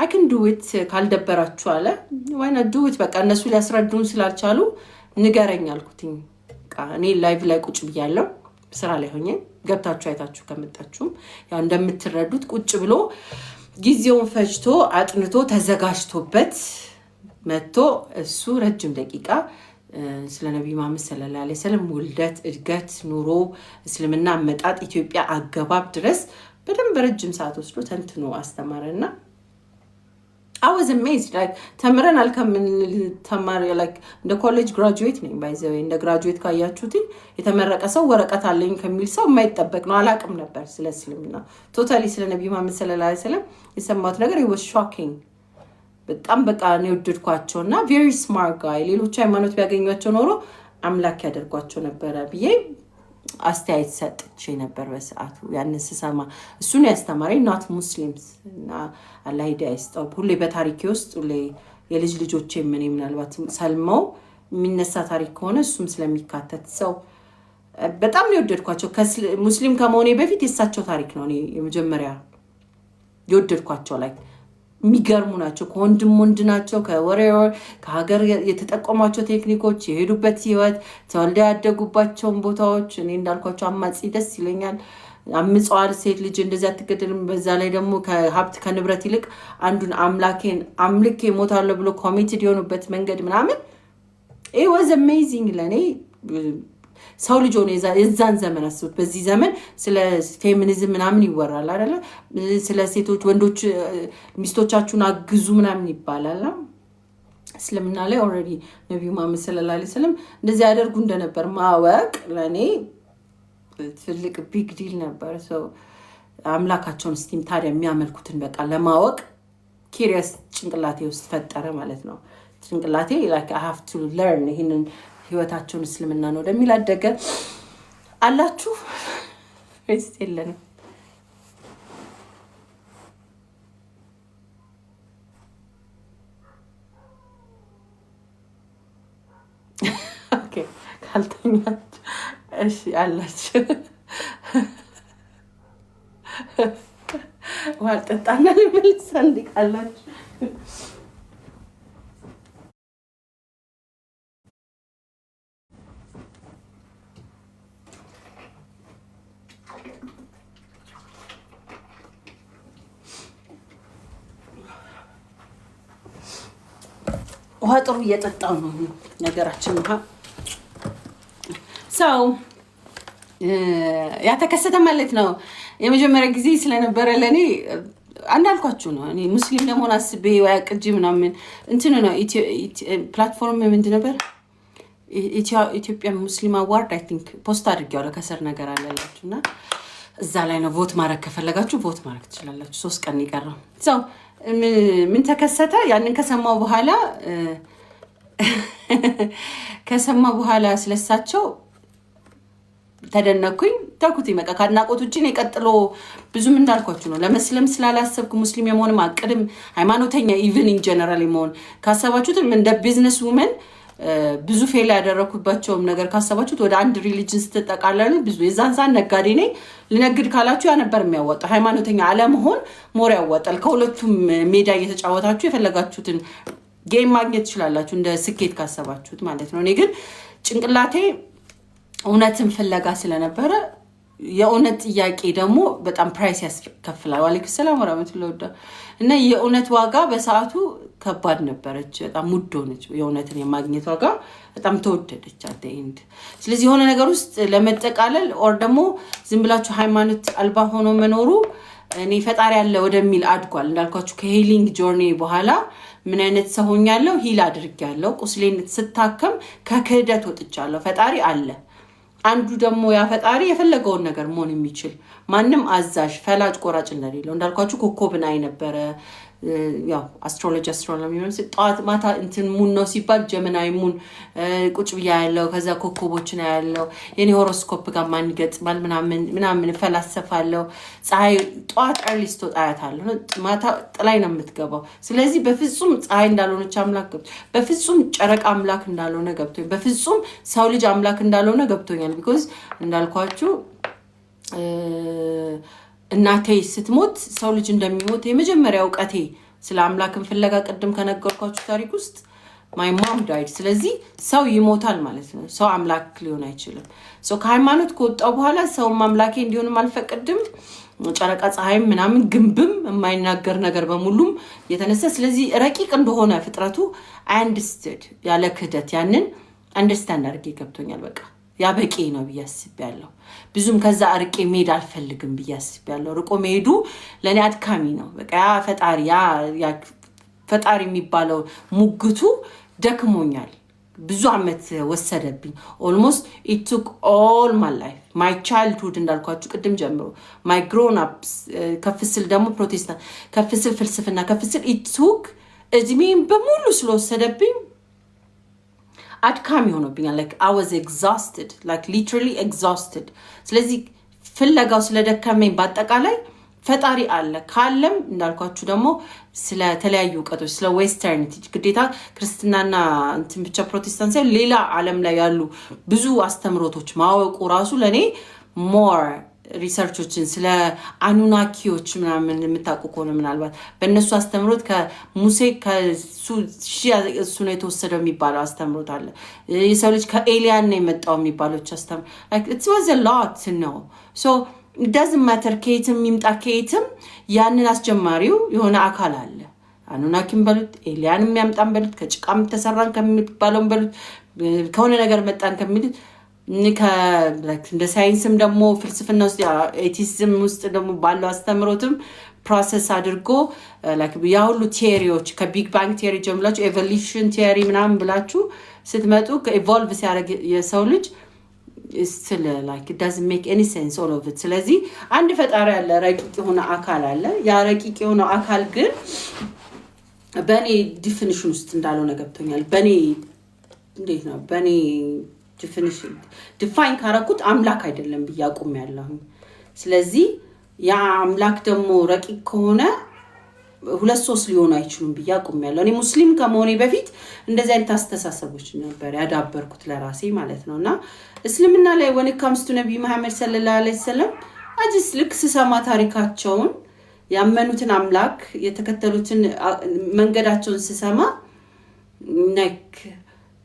[SPEAKER 1] I can do it ካልደበራችሁ አለ why not do it በቃ እነሱ ሊያስረዱን ስላልቻሉ ንገረኝ አልኩትኝ እኔ ላይቭ ላይ ቁጭ ብያለሁ ስራ ላይ ሆኜ ገብታችሁ አይታችሁ ከመጣችሁም ያው እንደምትረዱት ቁጭ ብሎ ጊዜውን ፈጅቶ አጥንቶ ተዘጋጅቶበት መጥቶ እሱ ረጅም ደቂቃ ስለ ነብዩ መሐመድ ሰለላሁ ዐለይሂ ወሰለም ውልደት እድገት ኑሮ እስልምና አመጣጥ ኢትዮጵያ አገባብ ድረስ በደንብ ረጅም ሰዓት ወስዶ ተንትኖ አስተማረና I was amazed like ተምረን አልከምን ተማሪ like እንደ ኮሌጅ ግራጁዌት ነኝ by the way እንደ ግራጁዌት ካያችሁት የተመረቀ ሰው ወረቀት አለኝ ከሚል ሰው የማይጠበቅ ነው አላቅም ነበር ስለ እስልምና ቶታሊ ስለ ነብዩ መሐመድ ሰለላሁ ዐለይሂ ወሰለም የሰማሁት ነገር it was shocking በጣም በቃ ነው ወደድኳቸውና very smart guy ሌሎች ሃይማኖት ቢያገኙአቸው ኖሮ አምላክ ያደርጓቸው ነበር ብዬ አስተያየት ሰጥቼ ነበር በሰዓቱ ያንን ስሰማ እሱን ያስተማረኝ not muslims እና አላህ ሂዳያ ይስጠው ሁሌ በታሪክ ውስጥ ሁሌ የልጅ ልጆቼ ምን ምናልባት ሰልመው የሚነሳ ታሪክ ሆነ እሱም ስለሚካተት ሰው በጣም ነው ወደድኳቸው ሙስሊም ከመሆኔ በፊት የሳቸው ታሪክ ነው እኔ የመጀመሪያ የወደድኳቸው ላይ የሚገርሙ ናቸው ከወንድም ወንድ ናቸው ከወሬው ከሀገር የተጠቀሟቸው ቴክኒኮች የሄዱበት ህይወት ተወልደ ያደጉባቸው ቦታዎች እኔ እንዳልኳቸው አማጺ ደስ ይለኛል አምጽዋል ሴት ልጅ እንደዛ ተከተልም በዛ ላይ ደግሞ ከሀብት ከንብረት ይልቅ አንዱን አምልኬ ሞታለሁ ብሎ ኮሚትድ የሆኑበት መንገድ ምናምን it was amazing ለኔ ሰው ልጅ ሆነ የዛን ዘመን አስቡት በዚህ ዘመን ስለ ፌሚኒዝም ምናምን ይወራል አይደለ ስለ ሴቶች ወንዶች ሚስቶቻችሁን አግዙ ምናምን ይባላል እስልምና ላይ ኦሬዲ ነብዩ መሐመድ ሰለላሁ ዐለይሂ ወሰለም እንደዚህ ያደርጉ እንደነበር ማወቅ ለኔ ትልቅ ቢግ ዲል ነበር ሰው አምላካቸውን ስቲም ታዲያ የሚያመልኩትን በቃ ለማወቅ ኪሪየስ ጭንቅላቴ ውስጥ ፈጠረ ማለት ነው ጭንቅላቴ like I have to learn ይሄንን ህይወታቸውን እስልምና ነው ደሚል አደገ አላችሁ ወይስ የለንም ኦኬ ካልተኛችሁ እሺ አላችሁ ዋልጠጣና ልመልስ አንዴ አላችሁ ውሃ ጥሩ እየጠጣው ነው ነገራችን ውሃ ሰው ያተከሰተ ማለት ነው የመጀመሪያ ጊዜ ስለነበረ ለኔ አንዳልኳችሁ ነው እኔ ሙስሊም ለመሆን አስቤ ወያቅጂ ምናምን እንትን ነው ፕላትፎርም ምንድን ነበር ኢትዮጵያ ሙስሊም አዋርድ I think ፖስት አድርጌዋለሁ ከስር ነገር አለላችሁና እዛ ላይ ነው ቮት ማድረግ ከፈለጋችሁ ቮት ማድረግ ትችላላችሁ 3 ቀን ይቀራል ሰው ምን ተከሰተ ያንን ከሰማ በኋላ ስለሳቸው ተደነኩኝ ታኩት ይመጣ ካድናቆት ውጪ ነው ቀጥሎ ብዙም እንዳልኳችሁ ነው ለመስለም ስላላሰብኩ ሙስሊም የመሆንም አቅድም ሃይማኖተኛ ኢቭን ኢን ጀነራል የመሆን ካሰባችሁትም እንደ ቢዝነስ ውመን ብዙ ፌል ያደረኩባቸው ነገር ካሰባችሁት ወደ አንድ ሪሊጅን ስትጠቃለሉ ብዙ የዛንሳን ነጋዴ ነኝ ለነግድ ካላችሁ ያ ነበር የሚያወጣው ሃይማኖተኛ አለመሆን ሞር ያወጣል ከሁለቱም ሜዳ እየተጫወታችሁ የፈለጋችሁትን ጌም ማግኘት ትችላላችሁ እንደ ስኬት ካሰባችሁት ማለት ነው እኔ ግን ጭንቅላቴ እውነትን ፍለጋ ስለነበረ የእውነት ጥያቄ ደግሞ በጣም ፕራይስ ያስከፍላል ወአለይኩም ሰላም ወራህመቱላሂ እና የእውነት ዋጋ በሰዓቱ ከባድ ነበረች በጣም ውድ ሆነች የእውነትን የማግኘት ዋጋ በጣም ተወደደች at the end ስለዚህ የሆነ ነገር ውስጥ ለመጠቃለል ኦር ደግሞ ዝም ብላችሁ ሃይማኖት አልባ ሆኖ መኖሩ እኔ ፈጣሪ ያለ ወደሚል አድጓል እንዳልኳችሁ ከሂሊንግ ጆርኒ በኋላ ምን አይነት ሰው ሆኛለሁ ሂል አድርጌያለሁ ቁስሌን ስታከም ከክህደት ወጥቻለሁ ፈጣሪ አለ አንዱ ደግሞ ያ ፈጣሪ የፈለገውን ነገር መሆን የሚችል ማንንም አዛዥ ፈላጭ ቆራጭ እንደሌለው እንዳልኳችሁ ኮኮብን አይ ነበር ያው አስትሮሎጂ ማለት ጧት ማታ እንትን ሙን ነው ሲባል ጀመናይ ሙን ቁጭ ብያ ያለው ከዛ ኮኮቦችን ያለው የኔ ሆሮስኮፕ ጋር ማን ይገጥማል ምናምን ፈላሰፋለሁ ፀሐይ ጧት አርሊስቶ አያታለሁ ማታ ጥላይ ነው የምትገባው ስለዚህ በፍጹም ፀሐይ እንዳልሆነች አምላክ በፍጹም ጨረቃ አምላክ እንዳልሆነ ገብቶኝ በፍጹም ሰው ልጅ አምላክ እንዳልሆነ ገብቶኛል because እንዳልኳችሁ እናቴ ስትሞት ሰው ልጅ እንደሚሞት የመጀመሪያው ቀቴ ስለ አምላክን ፍለጋ ቅድም ከነገርኳችሁ ታሪክ ውስጥ my mom died ስለዚህ ሰው ይሞታል ማለት ነው ሰው አምላክ ሊሆን አይችልም ሰው ከሃይማኖት ከወጣው በኋላ ሰው አምላኬ እንዲሆንም አልፈቀድም ጨረቃ ፀሐይ ምናምን ግንብም የማይናገር ነገር በሙሉም የተነሳ ስለዚህ ረቂቅ እንደሆነ ፍጥረቱ አንደርስታንድ ያለ ክህደት ያንን አንደርስታንድ አድርጌ ገብቶኛል በቃ ያ በቂ ነው ብያስባለሁ ብዙም ከዛ አርቄ መሄድ አልፈልግም ብያስባለሁ ርቆ መሄዱ ለኔ አድካሚ ነው በቃ ያ ፈጣሪ የሚባለው ሙግቱ ደክሞኛል ብዙ አመት ወሰደብኝ almost it took all my life my childhood እንዳልኳችሁ ቅድም ጀምሮ my grown ups ከፍስል ደግሞ ፕሮቴስታንት ከፍስል ፍልስፍና ከፍስል it took እድሜን በሙሉ ስለወሰደብኝ አድካሚ ሆኖብኛል like I was exhausted like literally exhausted ስለዚህ ፍለጋው ስለደከመኝ በአጠቃላይ ፈጣሪ አለ ካለም እንዳልኳችሁ ደግሞ ስለ ተለያዩ ዕውቀቶች ስለ ዌስተርኒቲ ግዴታ ክርስትናና እንትን ብቻ ፕሮቴስታንት ሳይሆን ሌላ ዓለም ላይ ያሉ ብዙ አስተምሮቶች ማወቁ ራሱ ለኔ more ሪሰርቾችን ስለ አኑናኪዎች ምናምን የምታውቁ ከሆነ ምናልባት በእነሱ አስተምሮት ከሙሴ ከሱ ነው የተወሰደው የሚባለው አስተምሮት አለ የሰው ልጅ ከኤሊያን ነው የመጣው የሚባሎች አስተምሮት like it was a lot to know so it doesn't matter ከየትም ይምጣ ከየትም ያንን አስጀማሪው የሆነ አካል አለ አኑናኪም በሉት ኤሊያንም ያምጣን በሉት ከጭቃም ተሰራን ከሚባለውም በሉት ከሆነ ነገር መጣን ከሚሉት እንደ ሳይንስም ደግሞ ፍልስፍና ውስጥ ኤቲዝም ውስጥ ደግሞ ባለው አስተምሮትም ፕሮሰስ አድርጎ like ያ ሁሉ ቲዮሪዎች ከቢግ ባንግ ቲዮሪ ጀምራችሁ ኤቮሉሽን ቲዮሪ ምናምን ብላችሁ ስትመጡ ኢቮልቭ ሲያደርግ የሰው ልጅ still like it doesn't make any sense all of it ስለዚህ አንድ ፈጣሪ አለ ረቂቅ የሆነ አካል አለ ያ ረቂቅ የሆነ አካል ግን በኔ ዲፊኒሽን ውስጥ እንዳልሆነ ገብቶኛል በኔ እንዴት ነው በኔ ዲፊኒሽን ዲፋይን ካረኩት አምላክ አይደለም ብያቆም ያለሁ ስለዚህ ያ አምላክ ደግሞ ረቂቅ ከሆነ ሁለት ሶስት ሊሆኑ አይችሉም ብያቆም ያለሁ እኔ ሙስሊም ከመሆኔ በፊት እንደዚህ አይነት አስተሳሰቦች ነበር ያዳበርኩት ለራሴ ማለት ነውና እስልምና ላይ when it comes to ነብይ መሐመድ ሰለላሁ ዐለይሂ ወሰለም አጅስ ልክ ስሰማ ታሪካቸውን ያመኑትን አምላክ የተከተሉትን መንገዳቸውን ስሰማ like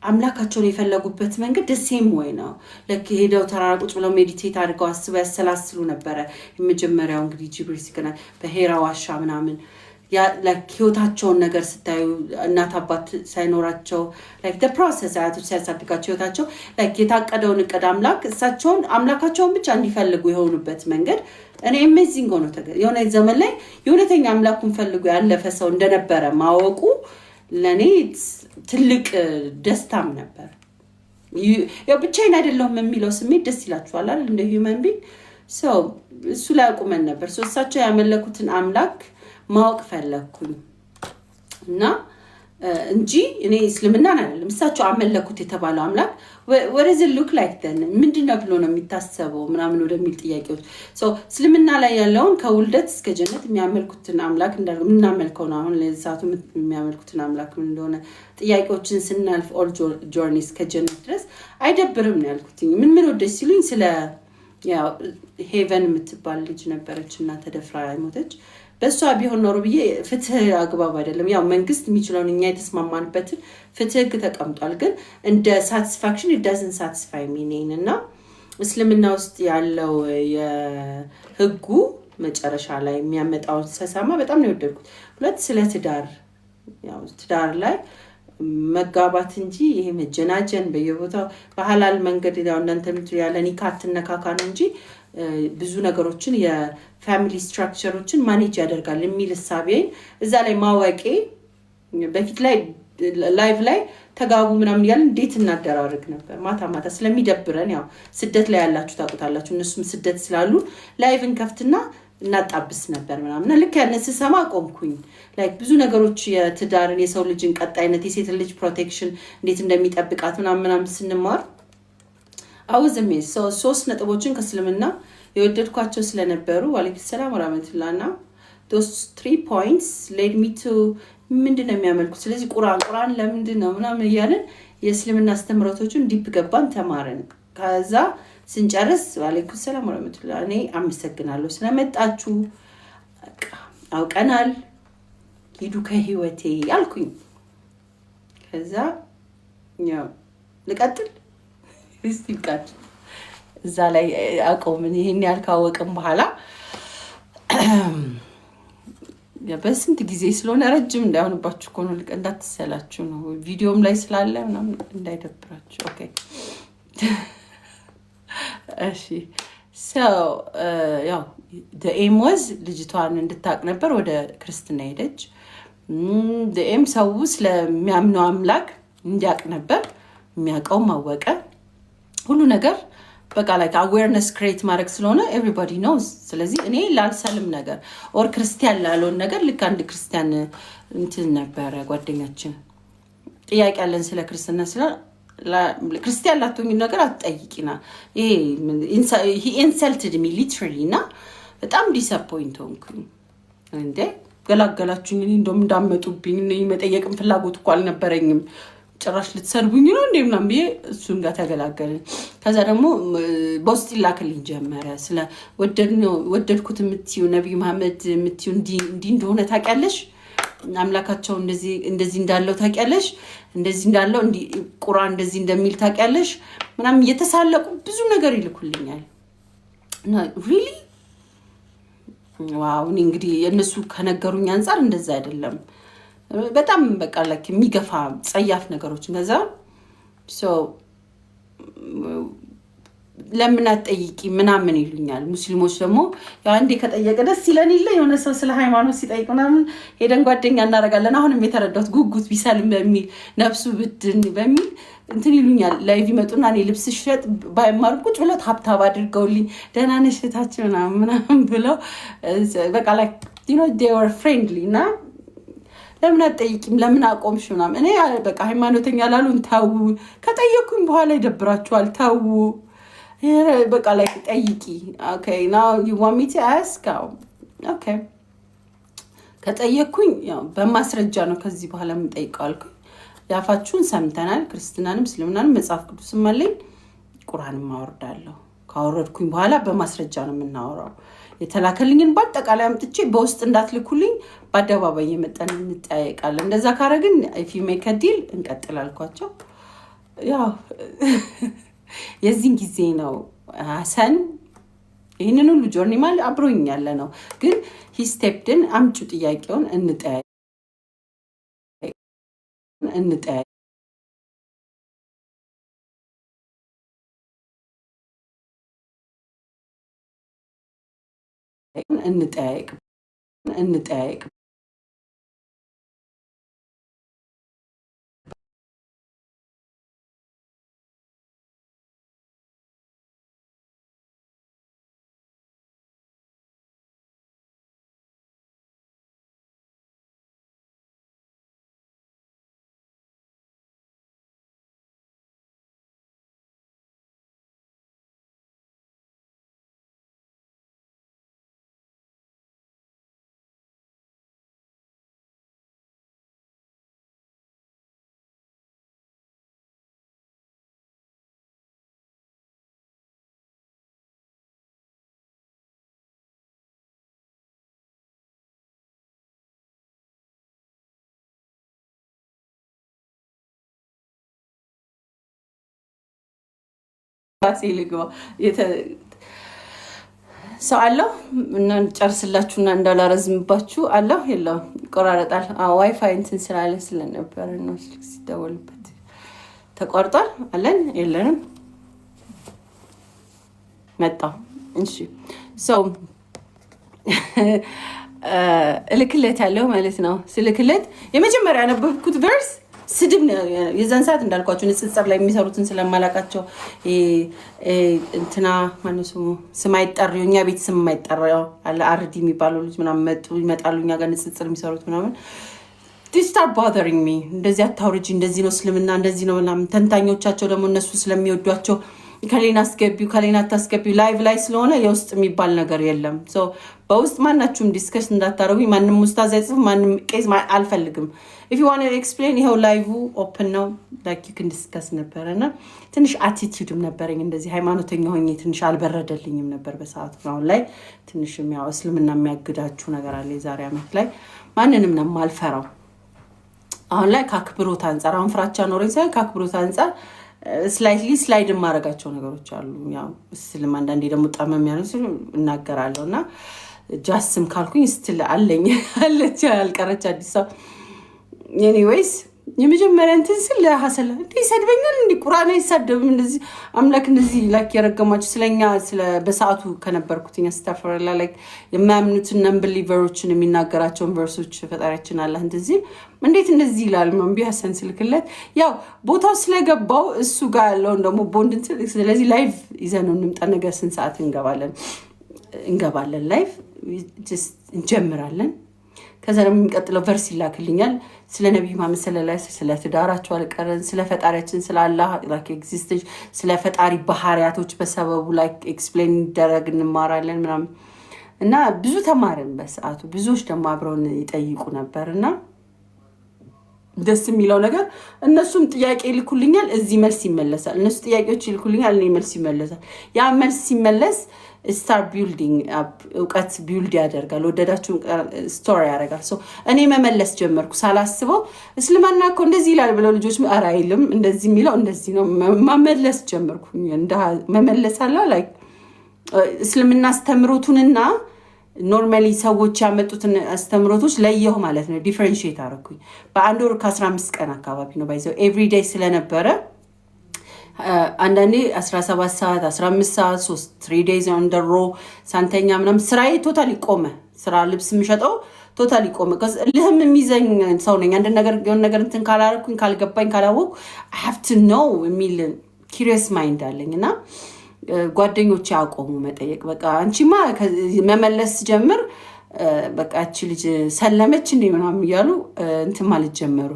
[SPEAKER 1] አምላካቸውን የፈለጉበት መንገድ ደሴም ወይ ነው ለክ ሄደው ተራራቁት ብለው ሜዲቴት አድርገው አስበው ያሰላስሉ ነበር የመጀመሪያው እንግዲህ ጅብሪል ሲገና በሄራ ዋሻ ምናምን ያ like ህይወታቸውን ነገር ስታዩ እናት አባት ሳይኖራቸው like the process አያቶች ሲያሳድጋቸው ህይወታቸው like የታቀደውን እቅድ አምላካቸውን ብቻ እንዲፈልጉ የሆኑበት መንገድ እኔ amazing ሆኖ የሆነ ዘመን ላይ የእውነተኛ አምላኩን ፈልጉ ያለፈ ሰው እንደነበረ ማወቁ ለኔ ትልቅ ደስታም ነበር ያው ብቻዬን አይደለሁም የሚለው ስሜት ደስ ይላችኋል አይደል እንደ human being so እሱ ላይ አቁመን ነበር so እሳቸው ያመለኩትን አምላክ ማወቅ ፈለኩኝ እና እንጂ እኔ እስልምና አይደለም እሳቸው አመለኩት የተባለው አምላክ what does it look like then ምንድነው ብሎ ነው የሚታሰበው ምናምን ወደሚል ጥያቄዎች so እስልምና ላይ ያለውን ከውልደት እስከ ጀነት የሚያመልኩትን አምላክ እንዳልኩ ምናመልከው ነው አሁን ለዛቱ የሚያመልኩትን አምላክ ምን እንደሆነ ጥያቄዎችን ስናልፍ all journeys ከጀነት ድረስ አይደብርም ነው ያልኩት ምን ወደስ ሲሉኝ ስለ ያው ሄቨን የምትባል ልጅ ነበረችና ተደፍራ ሞተች በሷ ቢሆን ኖር ብዬ ፍትህ አግባብ አይደለም ያው መንግስት የሚችለው እኛ የተስማማንበት ፍትህ ተቀምጧል ግን እንደ satisfaction it doesn't satisfy me እና እስልምና ውስጥ ያለው የህጉ መጨረሻ ላይ የሚያመጣው ሰሳማ በጣም ነው የወደድኩት ሁለት ስለ ትዳር ላይ መጋባት እንጂ ይሄ መጀናጀን በየቦታው በሐላል መንገድ ያው እናንተ ምትሉ ያለ ኒካት ነካካ ነው እንጂ ብዙ ነገሮችን የፋሚሊ ስትራክቸሮችን ማኔጅ ያደርጋል የሚል ሐሳቤን እዛ ላይ ማወቄ በፊት ላይ ላይቭ ላይ ተጋቡ ምናምን ያለ እንዴት እናደራርግ ነበር ማታ ስለሚደብረን ያው ስደት ላይ ያላችሁ ታውቁታላችሁ እነሱም ስደት ስላሉ ላይቭን ከፍትና እናጣብስ ነበር ምናምን ልክ ያነስ ሰማ ቆምኩኝ ላይክ ብዙ ነገሮች የትዳርን የሰው ልጅን ቀጣይነት የሴት ልጅ ፕሮቴክሽን እንዴት እንደሚጠብቃት ምናምን ስንማር አውዘሜስ ሶስት ነጥቦችን ከስልምና የወደድኳቸው ስለነበሩ ወአለይኩም ሰላም ወራህመቱላሂና those 3 points led me to ምንድነው የሚያመልኩት ስለዚህ ቁርአን ለምንድነው ምናምን ያለን የእስልምና አስተምሮቶችን ዲፕ ገባን ተማረን ከዛ ስንጨርስ ወአለይኩም ሰላም ወራህመቱላሂ እኔ አመሰግናለሁ ስለመጣችሁ አውቀናል ሂዱ ከህይወቴ ያልኩኝ። ከዛ ያው ልቀጥል እስቲ ቃጭ እዛ ላይ አቆምን። ይሄን ያልካወቅም በኋላ በስንት ጊዜ ስለሆነ ረጅም እንዳይሆንባችሁ እኮ ነው፣ እንዳትሰላችሁ ነው። ቪዲዮም ላይ ስላለ ምናምን እንዳይደብራችሁ። ኦኬ እሺ። ያው ኤም ወዝ ልጅቷን እንድታቅ ነበር። ወደ ክርስትና ሄደች። ኤም ሰው ስለሚያምነው አምላክ እንዲያቅ ነበር። የሚያውቀውም አወቀ። ሁሉ ነገር በቃ ላይክ አዌርነስ ክሬት ማድረግ ስለሆነ ኤቭሪባዲ ኖውስ። ስለዚህ እኔ ላልሰልም ነገር ኦር ክርስቲያን ላለውን ነገር ልክ አንድ ክርስቲያን እንትን ነበረ ጓደኛችን ጥያቄ ያለን ስለ ክርስትና ስለ ክርስቲያን ላትሆኝ ነገር አትጠይቂና ይሄ ኢንሰልትድ ሚ ሊትራሊ እና በጣም ዲስአፖይንት ሆንኩኝ። እንዴ ገላገላችሁኝ። እኔ እንደውም እንዳመጡብኝ መጠየቅም ፍላጎት እኮ አልነበረኝም። ጭራሽ ልትሰድቡኝ ነው እንዴ ምናምን ብዬ እሱን ጋር ተገላገልን። ከዛ ደግሞ በውስጥ ይላክልኝ ጀመረ። ስለ ወደድኩት የምትዩ ነቢይ መሐመድ የምትዩ እንዲህ እንደሆነ ታውቂያለሽ፣ አምላካቸው እንደዚህ እንዳለው ታውቂያለሽ፣ እንደዚህ እንዳለው ቁርአን እንደዚህ እንደሚል ታውቂያለሽ ምናምን እየተሳለቁ ብዙ ነገር ይልኩልኛል። እና ሪሊ ዋው። እኔ እንግዲህ የእነሱ ከነገሩኝ አንጻር እንደዛ አይደለም። በጣም በቃ ላይክ የሚገፋ ጸያፍ ነገሮች እንደዛ። ለምን አትጠይቂ ምናምን ይሉኛል። ሙስሊሞች ደግሞ ያው አንዴ ከጠየቀ ደስ ይለን የለ የሆነ ሰው ስለ ሃይማኖት ሲጠይቅ ምናምን ሄደን ጓደኛ እናደርጋለን። አሁንም የተረዳሁት ጉጉት ቢሰልም በሚል ነፍሱ ብድን በሚል እንትን ይሉኛል። ላይቭ ይመጡና እኔ ልብስ ሽጥ ባይማሩ ቁጭ ብለው ታብታብ አድርገውልኝ ደህና ነሽ እህታችን ምናምን ብለው በቃ ላይክ they were friendly እና ለምን አትጠይቂም ለምን አቆምሽ ምናምን። እኔ በቃ ሃይማኖተኛ ላሉን ታው ከጠየኩኝ በኋላ ይደብራችኋል ታው በቃ ላይ ጠይቂ። ኦኬ now you want me to ask? ኦኬ ከጠየኩኝ ያው በማስረጃ ነው ከዚህ በኋላ የምጠይቀው አልኩኝ። ያፋችሁን ሰምተናል። ክርስትናንም እስልምናንም መጽሐፍ ቅዱስም አለኝ ቁርአንም አወርዳለሁ። ካወረድኩኝ በኋላ በማስረጃ ነው የምናወራው። የተላከልኝን በአጠቃላይ አምጥቼ በውስጥ እንዳትልኩልኝ በአደባባይ የመጣን እንጠያየቃለን። እንደዛ ካረግን if you make a deal እንቀጥል አልኳቸው። ያው የዚህን ጊዜ ነው ሐሰን ይህንን ሁሉ ጆርኒ ማለት አብሮኝ ያለ ነው። ግን he stepped in አምጩ ጥያቄውን እንጠያየቅ ራሴ ልግባ ሰው አለው እና ጨርስላችሁና እንዳላረዝምባችሁ አለው የለው ይቆራረጣል። ዋይፋይ እንትን ስላለ ስለነበረ ነው ስልክ ሲደወልበት ተቋርጧል። አለን የለንም መጣ። እሺ ሰው እልክለት ያለው ማለት ነው። ስልክለት የመጀመሪያ ያነበብኩት ቨርስ ስድብ የዛን ሰዓት እንዳልኳቸው ንጽጽር ላይ የሚሰሩትን ስለማላቃቸው እንትና ማነው ስሙ ስም አይጠሪው እኛ ቤት ስም አይጠራው አለ አርዲ የሚባለው ልጅ ምናምን ይመጣሉ እኛ ጋር ንጽጽር የሚሰሩት ምናምን this start bothering me። እንደዚህ አታውርጂ እንደዚህ ነው እስልምና እንደዚህ ነው ምናምን። ተንታኞቻቸው ደግሞ እነሱ ስለሚወዷቸው ከሌና አስገቢው ከሌና ታስገቢው ላይቭ ላይ ስለሆነ የውስጥ የሚባል ነገር የለም ሶ በውስጥ ማናችሁም ዲስከስ እንዳታረጉኝ ማንንም ሙስታዝ አይጽፍ ማንንም ቄስ አልፈልግም if you want to explain ይሄው ላይቭ ኦፕን ነው like you can discuss ነበርና ትንሽ አቲቲዩድም ነበረኝ እንደዚህ ሃይማኖተኛ ሆኜ ትንሽ አልበረደልኝም ነበር በሰዓቱ ነው ላይ ትንሽ የሚያው እስልምና የሚያግዳችሁ ነገር አለ የዛሬ አመት ላይ ማንንም ነው ማልፈራው አሁን ላይ ካክብሮት አንፃር አሁን ፍራቻ ኖረኝ ሳይ ካክብሮት አንፃር ስላይትሊ ስላይድ ማረጋቸው ነገሮች አሉ ያው እስልም አንዳንዴ ደግሞ ጣመም ያነሱ እናገራለሁና ጃስም ካልኩኝ ስትል አለኝ አለች አልቀረች አዲስ anyways የመጀመሪያ እንትን ስለ ሐሰለ ይሰድበኛል እንዲ ቁርአን ይሰደብ እንደዚህ አምላክ እንደዚህ ላክ ያረጋማችሁ ስለኛ ስለ በሰዓቱ ከነበርኩትኛ ስታፈራላ ላይክ የማምኑትን ነምብሊቨሮችን የሚናገራቸውን ቨርሶች ፈጣሪያችን አላህ እንደዚህ እንዴት እንደዚህ ይላል ማን ቢያሰን ስልክለት ያው ቦታው ስለገባው እሱ ጋር ያለው ደግሞ ቦንድ ስለዚህ ላይቭ ይዘነው እንምጣ ነገር ስንት ሰዓት እንገባለን ላይቭ just እንጀምራለን ከዛ ደግሞ የሚቀጥለው ቨርስ ይላክልኛል ስለ ነብዩ መሐመድ ሰለላሁ ዐለይሂ ወሰለም ስለ ትዳራቸው አልቀረን ስለ ፈጣሪያችን ስለ አላህ like existence ስለ ፈጣሪ ባህሪያቶች በሰበቡ like explain ይደረግ እንማራለን ምናምን እና ብዙ ተማረን በሰዓቱ ብዙዎች ደግሞ አብረውን ይጠይቁ ነበርና ደስ የሚለው ነገር እነሱም ጥያቄ ይልኩልኛል እዚህ መልስ ይመለሳል እነሱ ጥያቄዎች ይልኩልኛል እኔ መልስ ይመለሳል ያ መልስ ሲመለስ start building up እውቀት ቢልድ ያደርጋል ወደዳችሁ ስቶሪ ያደርጋል ሶ እኔ መመለስ ጀመርኩ ሳላስበው እስልምና እኮ እንደዚህ ይላል ብለው ልጆች አራይልም እንደዚህ የሚለው እንደዚህ ነው መመለስ ጀመርኩ እንደ መመለስ አለ like እስልምና አስተምሮቱንና ኖርማሊ ሰዎች ያመጡትን አስተምሮቶች ለየው ማለት ነው ዲፈረንሺየት አደረኩኝ በአንድ ወር ከ15 ቀን አካባቢ ነው ባይዘው ኤቭሪ ዴይ ስለነበረ አንዳንዴ 17 ሰዓት 15 ሰዓት 3 days on the row ሳንተኛ ምናም ስራዬ ቶታሊ ቆመ ስራ ልብስ ምሸጠው ቶታሊ ቆመ ለህም የሚዘኝ ሰው ነኝ አንድ ነገር የሆነ ነገር እንትን ካላረኩኝ ካልገባኝ ካላወቁ I have to know የሚል curious mind አለኝና ጓደኞቼ አቆሙ መጠየቅ በቃ አንቺማ መመለስ ጀምር በቃ እቺ ልጅ ሰለመች እንዴ ምናምን ይያሉ እንትን ማለት ጀመሩ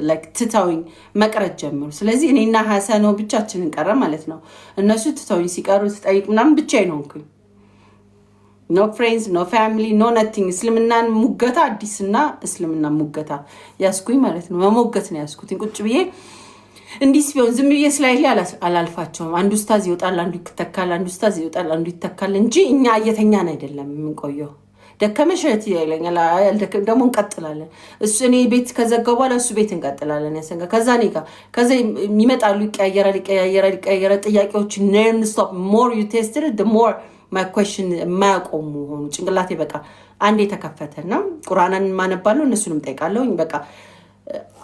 [SPEAKER 1] like ትታውኝ መቅረት ጀመሩ ስለዚህ እኔና ሐሰን ብቻችንን ቀረ ማለት ነው እነሱ ትታውኝ ሲቀሩ ተጠይቅ ምናምን ብቻዬን ሆንኩኝ no friends no family no nothing እስልምናን ሙገታ አዲስና እስልምና ሙገታ ያስኩኝ ማለት ነው መሞገት ነው ያስኩኝ ቁጭ ብዬ እንዲስ ቢሆን ዝም ብዬ ስላይሊ አላልፋቸው አንዱ ኡስታዝ ይወጣል አንዱ ይተካል አንዱ ኡስታዝ ይወጣል አንዱ ይተካል እንጂ እኛ እየተኛን አይደለም የምንቆየው ደከመሸት ይለኛል ደግሞ እንቀጥላለን እሱ እኔ ቤት ከዘጋው በኋላ እሱ ቤት እንቀጥላለን ያሰንጋ ከዛ እኔ ጋር ከዛ የሚመጣሉ ይቀያየራል ጥያቄዎች non stop more you tested the more my question ማቆሙ ሆኑ ጭንቅላቴ በቃ አንዴ ተከፈተና ቁርአንን ማነባለው እነሱንም ጠይቃለሁ በቃ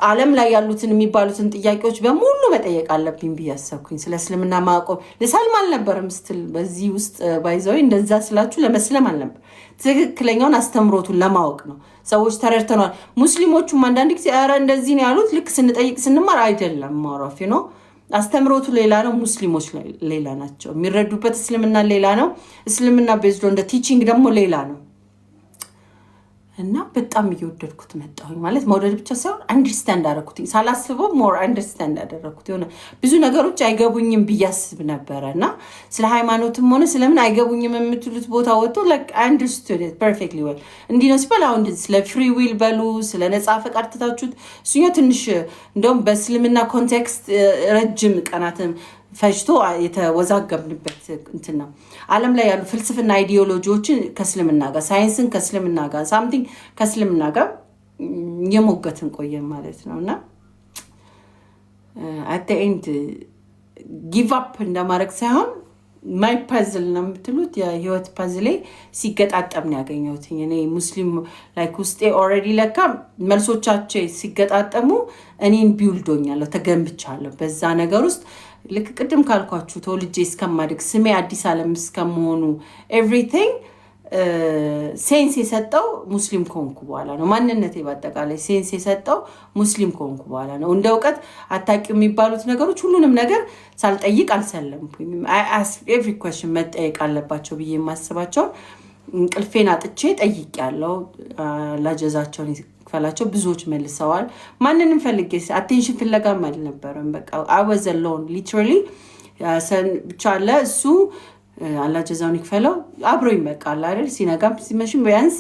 [SPEAKER 1] ዓለም ላይ ያሉትን የሚባሉትን ጥያቄዎች በሙሉ መጠየቅ አለብኝ ቢያሰብኩኝ ስለ እስልምና ማቆም ለሰልም አልነበረም ስትል በዚህ ውስጥ ባይዘው እንደዛ ስላችሁ ለመስለም አልነበር ትክክለኛውን አስተምሮቱን ለማወቅ ነው ሰዎች ተረድተናል ሙስሊሞቹም አንዳንድ ጊዜ አረ እንደዚህ ነው ያሉት ልክ ስንጠይቅ ስንማር አይደለም ማራፊ ነው አስተምሮቱ ሌላ ነው ሙስሊሞች ሌላ ናቸው የሚረዱበት እስልምና ሌላ ነው እስልምና based on the teaching ደግሞ ሌላ ነው እና በጣም እየወደድኩት መጣሁ ማለት መውደድ ብቻ ሳይሆን አንደርስታንድ አደረኩት ሳላስበው ሞር አንደርስታንድ አደረኩት የሆነ ብዙ ነገሮች አይገቡኝም ብያስብ ነበርና ስለ ሃይማኖትም ሆነ ስለምን አይገቡኝም የምትሉት ቦታ ወጥቶ like I understood it perfectly well እንዲነው ሲባል አሁን ስለ ፍሪ ዊል በሉ ስለ ነፃ ፈቃድ ተታችሁት እሱኛ ትንሽ እንደውም በእስልምና ኮንቴክስት ረጅም ቀናትም ፈጅቶ የተወዛገብንበት እንትን ነው ዓለም ላይ ያሉ ፍልስፍና አይዲዮሎጂዎችን ከእስልምና ጋር ሳይንስን ከእስልምና ጋር ሳምቲንግ ከእስልምና ጋር የሞገትን ቆየ ማለት ነውና at the end give up እንደማረግ ሳይሆን my puzzle ነው የምትሉት የህይወት ፐዝሌ ሲገጣጠም ነው ያገኘሁት እኔ ሙስሊም like ውስጤ already ለካ መልሶቻቸው ሲገጣጠሙ እኔን ቢውልዶኛለሁ ተገንብቻለሁ በዛ ነገር ውስጥ ልክ ቅድም ካልኳችሁ ተወልጄ እስከማድግ ስሜ አዲስ ዓለም እስከመሆኑ everything ሴንስ የሰጠው ሙስሊም ኮንኩ በኋላ ነው ማንነቴ ባጠቃላይ ሴንስ የሰጠው ሙስሊም ኮንኩ በኋላ ነው እንደ ዕውቀት አታቂው የሚባሉት ነገሮች ሁሉንም ነገር ሳልጠይቅ አልሰለምኩኝ I ask every question መጠየቅ አለባቸው ብዬ የማስባቸው እንቅልፌን አጥቼ ጠይቄያለሁ ላጀዛቸውን ፈላቸው ብዙዎች መልሰዋል ማንንም ፈልጌ አቴንሽን ፍለጋም አልነበረም በቃ I was alone literally ያሰን ብቻ አለ እሱ አላህ ጀዛውን ይክፈለው አብሮኝ በቃ አይደል ሲነጋም ሲመሽም ቢያንስ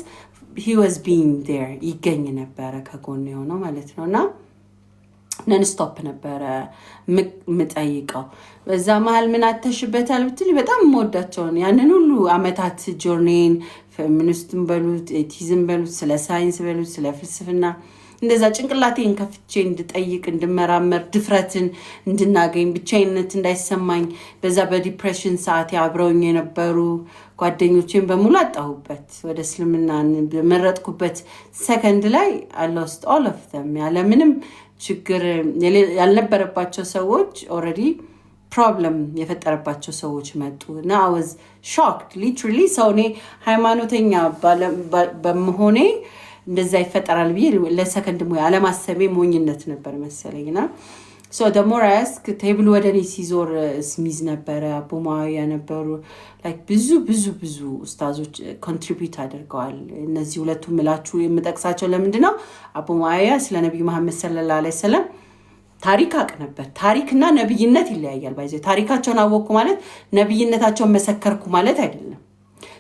[SPEAKER 1] he was being there ይገኝ ነበረ ከጎን የሆነው ማለት ነውና ነን ስቶፕ ነበረ ምጠይቀው በዛ መሃል ምን አተሽበታል ብትል በጣም ሞዳቸውን ያንን ሁሉ አመታት ጆርኒን ፌሚኒስትን በሉት ኤቲዝም በሉት ስለ ሳይንስ በሉት ስለ ፍልስፍና እንደዛ ጭንቅላቴን ከፍቼ እንድጠይቅ እንድመራመር ድፍረትን እንድናገኝ ብቻዬነት እንዳይሰማኝ በዛ በዲፕሬሽን ሰዓት አብረውኝ የነበሩ ጓደኞቼን በሙሉ አጣሁበት ወደ እስልምና በመረጥኩበት ሰከንድ ላይ I lost all of them ያለ ምንም ችግር ያልነበረባቸው ሰዎች ኦሬዲ ፕሮብለም የፈጠረባቸው ሰዎች መጡ እና I was shocked literally ሰው እኔ ሃይማኖተኛ በመሆኔ እንደዛ ይፈጠራል ብዬ ለሰከንድ ሙያ አለማሰቤ ሞኝነት ነበር መሰለኝና so the more I ask ቴብል ወደኔ ሲዞር ስሚዝ ነበር አቡ ሙአዊያ ነበሩ like ብዙ ኡስታዞች ኮንትሪቢዩት አድርገዋል እነዚህ ሁለቱ ምላችሁ የምጠቅሳቸው ለምንድነው አቡ ሙአዊያ ስለ ነብዩ መሐመድ ሰለላሁ ዐለይሂ ወሰለም ታሪክ አቅ ነበር ታሪክና ነብይነት ይለያያል ባይዘ ታሪካቸውን አወቁ ማለት ነብይነታቸውን መሰከርኩ ማለት አይደለም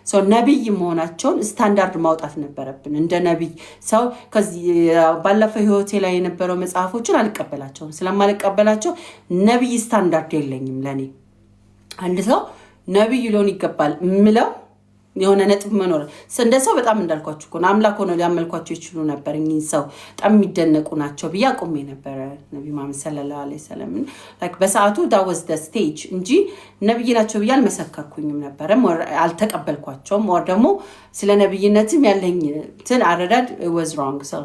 [SPEAKER 1] so ነብይ መሆናቸውን ስታንዳርድ ማውጣት ነበረብን እንደ ነብይ ሰው ከዚህ ባለፈው ህይወቴ ላይ የነበረው መጽሐፎችን አልቀበላቸውም ስለማልቀበላቸው ነብይ ስታንዳርድ የለኝም ለኔ አንድ ሰው ነብይ ሊሆን ይገባል ምለው የሆነ ነጥብ መኖር እንደሰው በጣም እንዳልኳችሁ እኮ አምላክ ሆኖ ሊያመልኳቸው ይችሉ ነበር እኚህ ሰው በጣም የሚደነቁ ናቸው ብዬ አቆሜ ነበር ነብዩ መሐመድ ሰለላሁ ዐለይሂ ወሰለም like በሰዓቱ that was the stage እንጂ ነብይ ናቸው ብዬ አልመሰከርኩኝም ነበር አልተቀበልኳቸውም or ደግሞ ስለ ነብይነትም ያለኝ እንትን አረዳድ was wrong so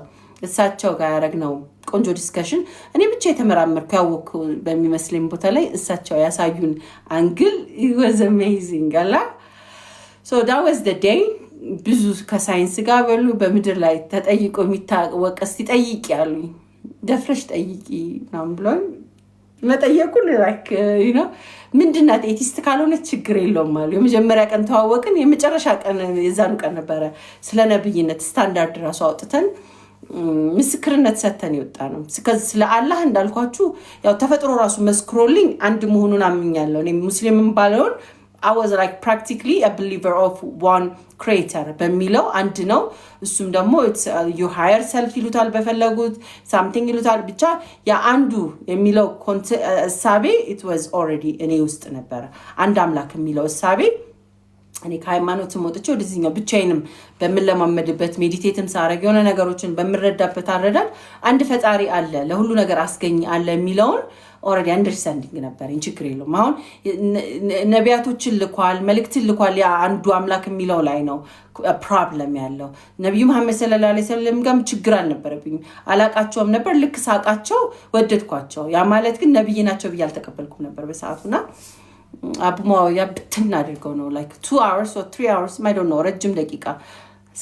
[SPEAKER 1] እሳቸው ጋር ያረግነው ቆንጆ ዲስከሽን እኔ ብቻ የተመራመርኩ ያወኩ በሚመስለኝ ቦታ ላይ እሳቸው ያሳዩን አንግል it was amazing አላ so that was the day ብዙ ከሳይንስ ጋር በሉ በምድር ላይ ተጠይቆ የሚታወቀስ ይጠይቅ ያሉኝ ደፍረሽ ጠይቂ ነው ብሎኝ መጠየቁ like you know ምንድነው ኤቲስት ካልሆነ ችግር የለውም ማለት የመጀመሪያ ቀን ተዋወቅን የመጨረሻ ቀን የዛኑ ቀን ነበረ ስለ ነብይነት ስታንዳርድ ራሱ አውጥተን ምስክርነት ሰተን ይወጣ ነው ስለ አላህ እንዳልኳችሁ ያው ተፈጥሮ ራሱ መስክሮልኝ አንድ መሆኑን አምኛለሁ እኔ ሙስሊምም ባለውን I was like practically a believer of one creator በሚለው አንድ ነው እሱም ደግሞ you higher self ይሉታል በፈለጉት something ይሉታል ብቻ ያ አንዱ የሚለው እሳቤ it was already እኔ ውስጥ ነበር አንድ አምላክ የሚለው እሳቤ እኔ ከሃይማኖት ሞጥቼ ወደዚህኛው ብቻዬንም በመለማመድበት ሜዲቴትም ሳረግ የሆነ ነገሮችን በመረዳበት አረዳድ አንድ ፈጣሪ አለ ለሁሉ ነገር አስገኝ አለ የሚለውን already understanding ነበር ችግር የለውም አሁን ነቢያቶችን ልኳል መልእክትን ልኳል ያ አንዱ አምላክ የሚለው ላይ ነው ፕሮብለም ያለው ነብዩ መሐመድ ሰለላሁ ዐለይሂ ወሰለም ጋር ችግር አልነበረብኝ አላቃቸውም ነበር ልክ ሳቃቸው ወደድኳቸው ያ ማለት ግን ነብይ ናቸው ብዬ አልተቀበልኩም ነበር በሰዓቱና አቡ ሙአዊያ ብትናደርገው ነው like 2 hours or 3 hours I don't know ረጅም ደቂቃ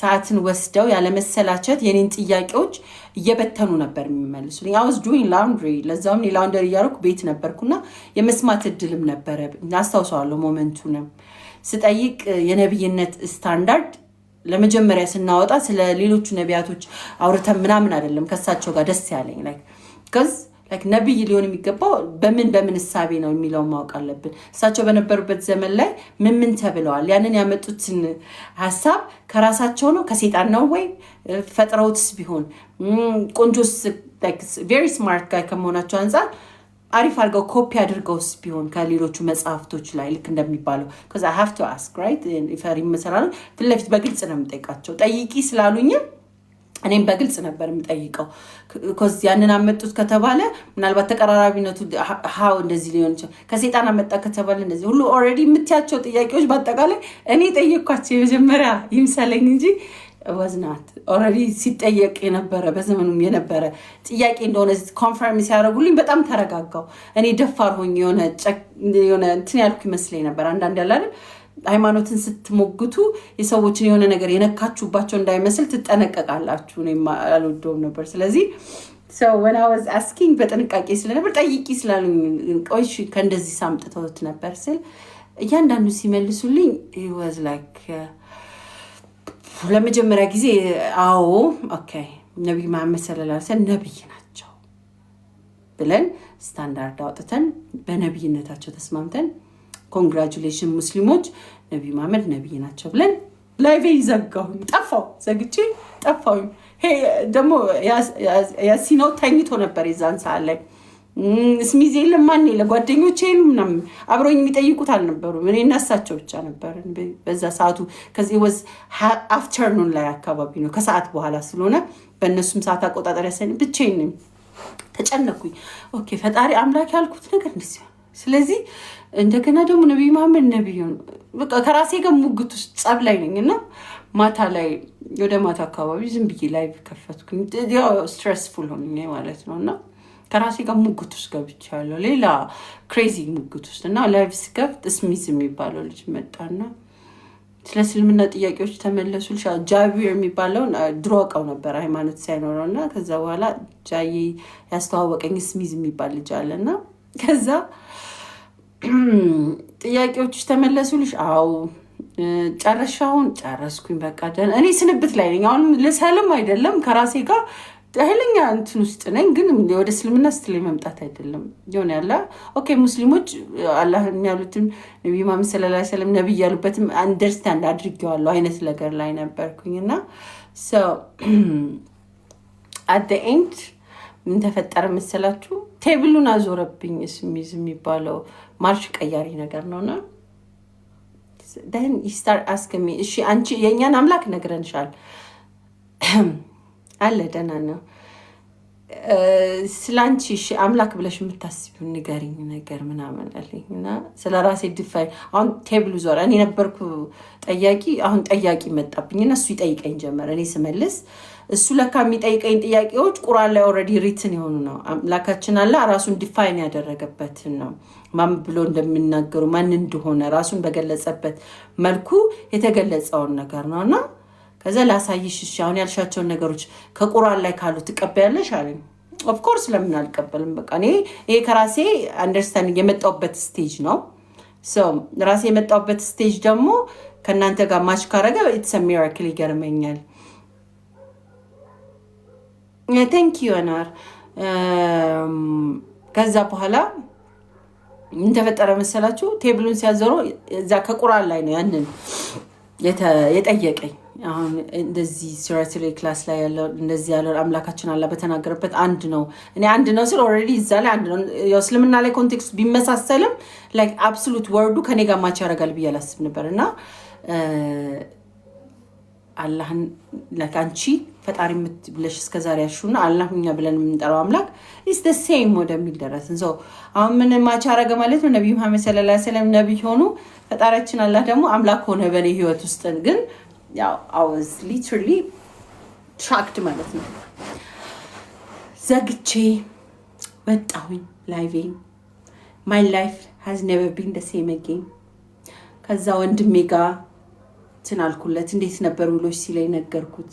[SPEAKER 1] ሰዓትን ወስደው ያለ መሰላቸት የኔን ጥያቄዎች እየበተኑ ነበር የሚመልሱልኝ I was doing laundry ለዛውም laundry ያርኩ ቤት ነበርኩና የመስማት እድልም ነበር አስተዋውሳለሁ ሞመንቱንም ስጠይቅ የነብይነት ስታንዳርድ ለመጀመሪያ ስናወጣ ስለ ሌሎቹ ነቢያቶች አውርተን ምናምን አይደለም ከሳቸው ጋር ደስ ያለኝ cuz like ነብይ ሊሆን የሚገባው በምን ሐሳቤ ነው የሚለው ማወቅ አለብን እሳቸው በነበሩበት ዘመን ላይ ምን ተብለዋል ያንን ያመጡትን ሐሳብ ከራሳቸው ነው ከሰይጣን ነው ወይ ፈጥረውትስ ቢሆን ቆንጆስ like very smart guy ከመሆናቸው አንፃር አሪፍ አድርገው ኮፒ አድርገውስ ቢሆን ከሌሎቹ መጽሐፍቶች ላይ ልክ እንደሚባለው because I have to ask right if I remember ፍለፊት በግልጽ ነው የምጠይቃቸው ጠይቂ ስላሉኝ እኔም በግልጽ ነበር የምጠይቀው because ያንን አመጡት ከተባለ ምናልባት ተቀራራቢነቱ how እንደዚህ ሊሆን ይችላል ከሰይጣን አመጣ ከተባለ እንደዚህ ሁሉ already የምትያቸው ጥያቄዎች በአጠቃላይ እኔ ጠየቅኳቸው የመጀመሪያ ይምሰለኝ እንጂ was not already ሲጠየቅ የነበረ በዘመኑም የነበረ ጥያቄ እንደሆነ ኮንፈርም ሲያደርጉልኝ በጣም ተረጋጋው እኔ ደፋር ሆኜ የሆነ እንትን ያልኩ ይመስለኝ ነበር አንዳንድ ያላለ ሃይማኖትን ስትሞግቱ የሰዎችን የሆነ ነገር የነካቹባቸው እንዳይመስል ተጠነቀቃላችሁ እኔ አልወደውም ነበር ስለዚህ so when I was asking በጥንቃቄ ስለነበር ጠይቂ ስላሉኝ ቆይሽ ከእንደዚህ ሳምጥተውት ነበር ስል እያንዳንዱ ሲመልሱልኝ it was like ለመጀመሪያ ጊዜ አዎ ኦኬ ነብዩ መሐመድ ሰለላሁ ዐለይሂ ወሰለም ነብይ ናቸው ብለን ስታንዳርድ አውጥተን በነብይነታቸው ተስማምተን ኮንግራቹሌሽን ሙስሊሞች ነብይ መሐመድ ነብይ ናቸው ብለን ላይቭ ይዘጋሁኝ ዘግቼ ጠፋሁኝ። ደግሞ ያሲኖ ተኝቶ ነበር የዛን ሰዓት ላይ ስሚዝ የለም ማን ለጓደኞቼ ምናምን አብሮኝ የሚጠይቁት አልነበሩም። እኔ እና እሳቸው ብቻ ነበር በዛ ሰዓቱ። ከዚህ ወዝ አፍተርኑን ላይ አካባቢ ነው ከሰዓት በኋላ ስለሆነ በእነሱም ሰዓት አቆጣጠር ያሰኝ ብቻዬን ነኝ። ተጨነኩኝ። ኦኬ ፈጣሪ አምላክ ያልኩት ነገር እንደዚህ። ስለዚህ እንደገና ደግሞ ነብይ መሐመድ ነብይ ነው በቃ ከራሴ ጋር ሙግት ውስጥ ጸብ ላይ ነኝና ማታ ላይ ወደ ማታ አካባቢ ዝም ብዬ ላይቭ ከፈትኩኝ። ያው ስትሬስፉል ሆነኝ ማለት ነውና ከራሴ ጋር ሙግት ውስጥ ገብቻለሁ። ሌላ ክሬዚ ሙግት ውስጥ እና ላይቭ ስከፍት ስሚዝ የሚባለው ልጅ መጣና ስለ እስልምና ጥያቄዎች ተመለሱልሽ። ጃቢር የሚባለውን ድሮ አውቀው ነበር ሃይማኖት ሳይኖረውና ከዛ በኋላ ጃዬ ያስተዋወቀኝ ስሚዝ የሚባል ልጅ አለና ከዛ ጥያቄዎች ተመለሱልሽ? አዎ ጨረሻውን ጨረስኩኝ። በቃ እኔ ስንብት ላይ ነኝ። አሁን ልሰልም አይደለም ከራሴ ጋር ኃይለኛ እንትን ውስጥ ነኝ። ግን ወደ እስልምና ስትለኝ መምጣት አይደለም ይሆን ያለ ኦኬ ሙስሊሞች አላህ የሚያሉትም ነብይ መሐመድ ሰለላሁ ዐለይሂ ወሰለም ነብይ ያሉበትም አንደርስታንድ አድርጌዋለሁ አይነት ነገር ላይ ነበርኩኝና ሶ አት ዘ ኤንድ ምን ተፈጠረ መሰላችሁ? ቴብሉን አዞረብኝ። ስሚዝ የሚባለው ማርሽ ቀያሪ ነገር ነውና then he start asking me እሺ አንቺ የኛን አምላክ ነግረንሻል አለ ደህና ነው ስላንቺ እሺ አምላክ ብለሽ የምታስቢው ንገሪኝ ነገር ምናምን አለኝና ስለራሴ ዲፋይ አሁን ቴብሉ ዞረ። እኔ ነበርኩ ጠያቂ፣ አሁን ጠያቂ መጣብኝና እሱ ይጠይቀኝ ጀመረ። እኔ ስመልስ እሱ ለካ የሚጠይቀኝ ጥያቄዎች ቁርአን ላይ ኦልሬዲ ሪትን የሆኑ ነው። አምላካችን አለ ራሱን ዲፋይን ያደረገበት ነው። ማን ብሎ እንደሚናገሩ ማን እንደሆነ ራሱን በገለጸበት መልኩ የተገለጸውን ነገር ነውና ከዛ ላሳይሽ እሺ አሁን ያልሻቸውን ነገሮች ከቁርአን ላይ ካሉ ትቀበያለሽ አለኝ። ኦፍ ኮርስ ለምን አልቀበልም? በቃ እኔ ከራሴ አንደርስታንዲንግ የመጣውበት ስቴጅ ነው። ሶ ራሴ የመጣውበት ስቴጅ ደግሞ ከናንተ ጋር ማች ካረገ ኢትስ አ ሚራክል ይገርመኛል። ቴንክ ዩ አናር። ከዛ በኋላ ምን ተፈጠረ መሰላችሁ? ቴብሉን ሲያዘሩ እዛ ከቁርአን ላይ ነው ያንን የጠየቀኝ። አሁን እንደዚህ ሱረቱ ክላስ ላይ ያለው እንደዚህ ያለው አምላካችን አላህ በተናገረበት አንድ ነው። እኔ አንድ ነው ስል ኦልሬዲ እዛ ላይ አንድ ነው። እስልምና ላይ ኮንቴክስት ቢመሳሰልም ላይክ አብሶሉት ወርዱ ከኔ ጋር ማች ያደርጋል ብዬ አላስብ ነበርና አላህን ለካንቺ ፈጣሪ ብለሽ እስከዛሬ ያሹና አላህኛ ብለን የምንጠራው አምላክ is the same ወደሚል ደረስን። ሶ አሁን ምን ማች ያደረገ ማለት ነው? ነብዩ መሐመድ ሰለላሁ ዐለይሂ ወሰለም ነብይ ሆኑ፣ ፈጣሪያችን አላህ ደግሞ አምላክ ሆነ በኔ ህይወት ውስጥ። ግን ያው I was literally shocked ማለት ነው። ዘግቼ ወጣሁኝ ላይቭ። my life has never been the same again። ከዛ ወንድሜ ጋር ትናልኩለት እንዴት ነበር ውሎሽ ሲለኝ ነገርኩት።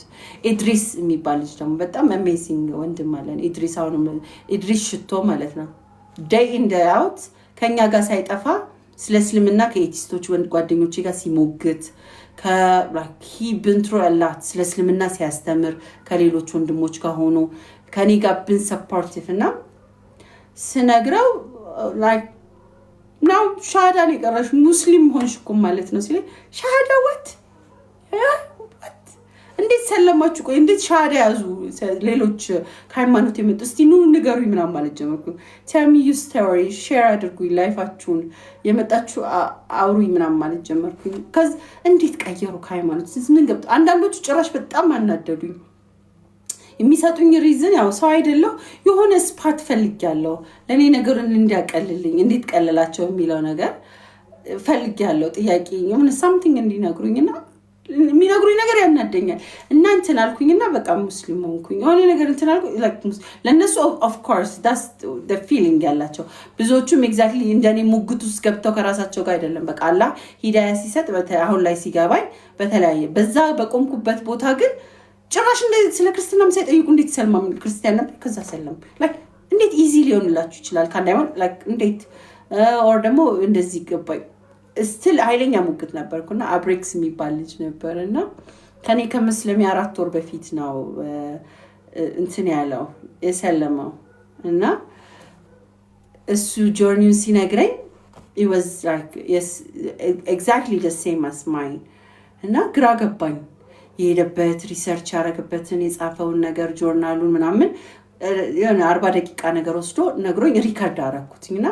[SPEAKER 1] ኢድሪስ የሚባል ልጅ ደግሞ በጣም አሜዚንግ ወንድም አለን። ኢድሪስ አሁን ኢድሪስ ሽቶ ማለት ነው ዴይ ኢን ዴይ አውት ከኛ ጋር ሳይጠፋ ስለ እስልምና ከኤቲስቶች ወንድ ጓደኞቼ ጋር ሲሞግት ከራኪ ብንትሮ አላት ስለ እስልምና ሲያስተምር ከሌሎች ወንድሞች ጋር ሆኖ ከኔ ጋር ብን ሰፖርቲቭ እና ስነግረው ላይክ ናው ሻሃዳን የቀረሽ ሙስሊም ሆንሽ እኮ ማለት ነው ሲለኝ ሻሃዳ ወት እንዴት ሰለማችሁ? ቆይ እንዴት ሻሃዳ ያዙ ሌሎች ሃይማኖት የመጡ እስቲ ኑ ንገሩኝ ምናምን ማለት ጀመርኩ። ቴል ሚ ዩ ስቶሪ ሼር አድርጉኝ ላይፋችሁን የመጣችሁ አውሩኝ ምናምን ማለት ጀመርኩ። ከዛ እንዴት ቀየሩ ሃይማኖት ምን ገብቶ አንዳንዶቹ ጭራሽ በጣም አናደዱኝ። የሚሰጡኝ ሪዝን ያው ሰው አይደለም የሆነ ስፓት ፈልጊያለሁ ለኔ ነገሩን እንዲያቀልልኝ እንዴት ቀለላቸው የሚለው ነገር ፈልጊያለሁ። ጥያቄ የሆነ ሳምቲንግ እንዲነግሩኝና የሚነግሩኝ ነገር ያናደኛል። እናንተን አልኩኝና በቃ ሙስሊም ሆንኩኝ የሆነ ነገር እንትን አልኩ ላይክ ለነሱ ኦፍ ኮርስ ዳስ ዘ ፊሊንግ ያላቸው ብዙዎቹም ኤግዛክትሊ እንደኔ ሙግት ውስጥ ገብተው ከራሳቸው ጋር አይደለም በቃ አላህ ሂዳያ ሲሰጥ አሁን ላይ ሲገባኝ በተለያየ በዛ በቆምኩበት ቦታ ግን ጭራሽ እንደዚህ ስለ ክርስትናም ሳይጠይቁ እንዴት ሰልማም ክርስቲያን ነበር ከዛ ሰለም ላይክ እንዴት ኢዚ ሊሆንላችሁ ይችላል ካንዳይማ ላይክ እንዴት ኦር ደግሞ እንደዚህ ገባኝ። ስቲል ኃይለኛ ሙግት ነበርኩና አብሬክስ የሚባል ልጅ ነበርና ከኔ ከመስለሚ 4 ወር በፊት ነው እንትን ያለው የሰለመው እና እሱ ጆርኒውን ሲነግረኝ it was like yes exactly the same as mine እና ግራ ገባኝ የሄደበት ሪሰርች ያደረገበትን የጻፈውን ነገር ጆርናሉን ምናምን የሆነ 40 ደቂቃ ነገር ወስዶ ነግሮኝ ሪከርድ አደረኩትኝና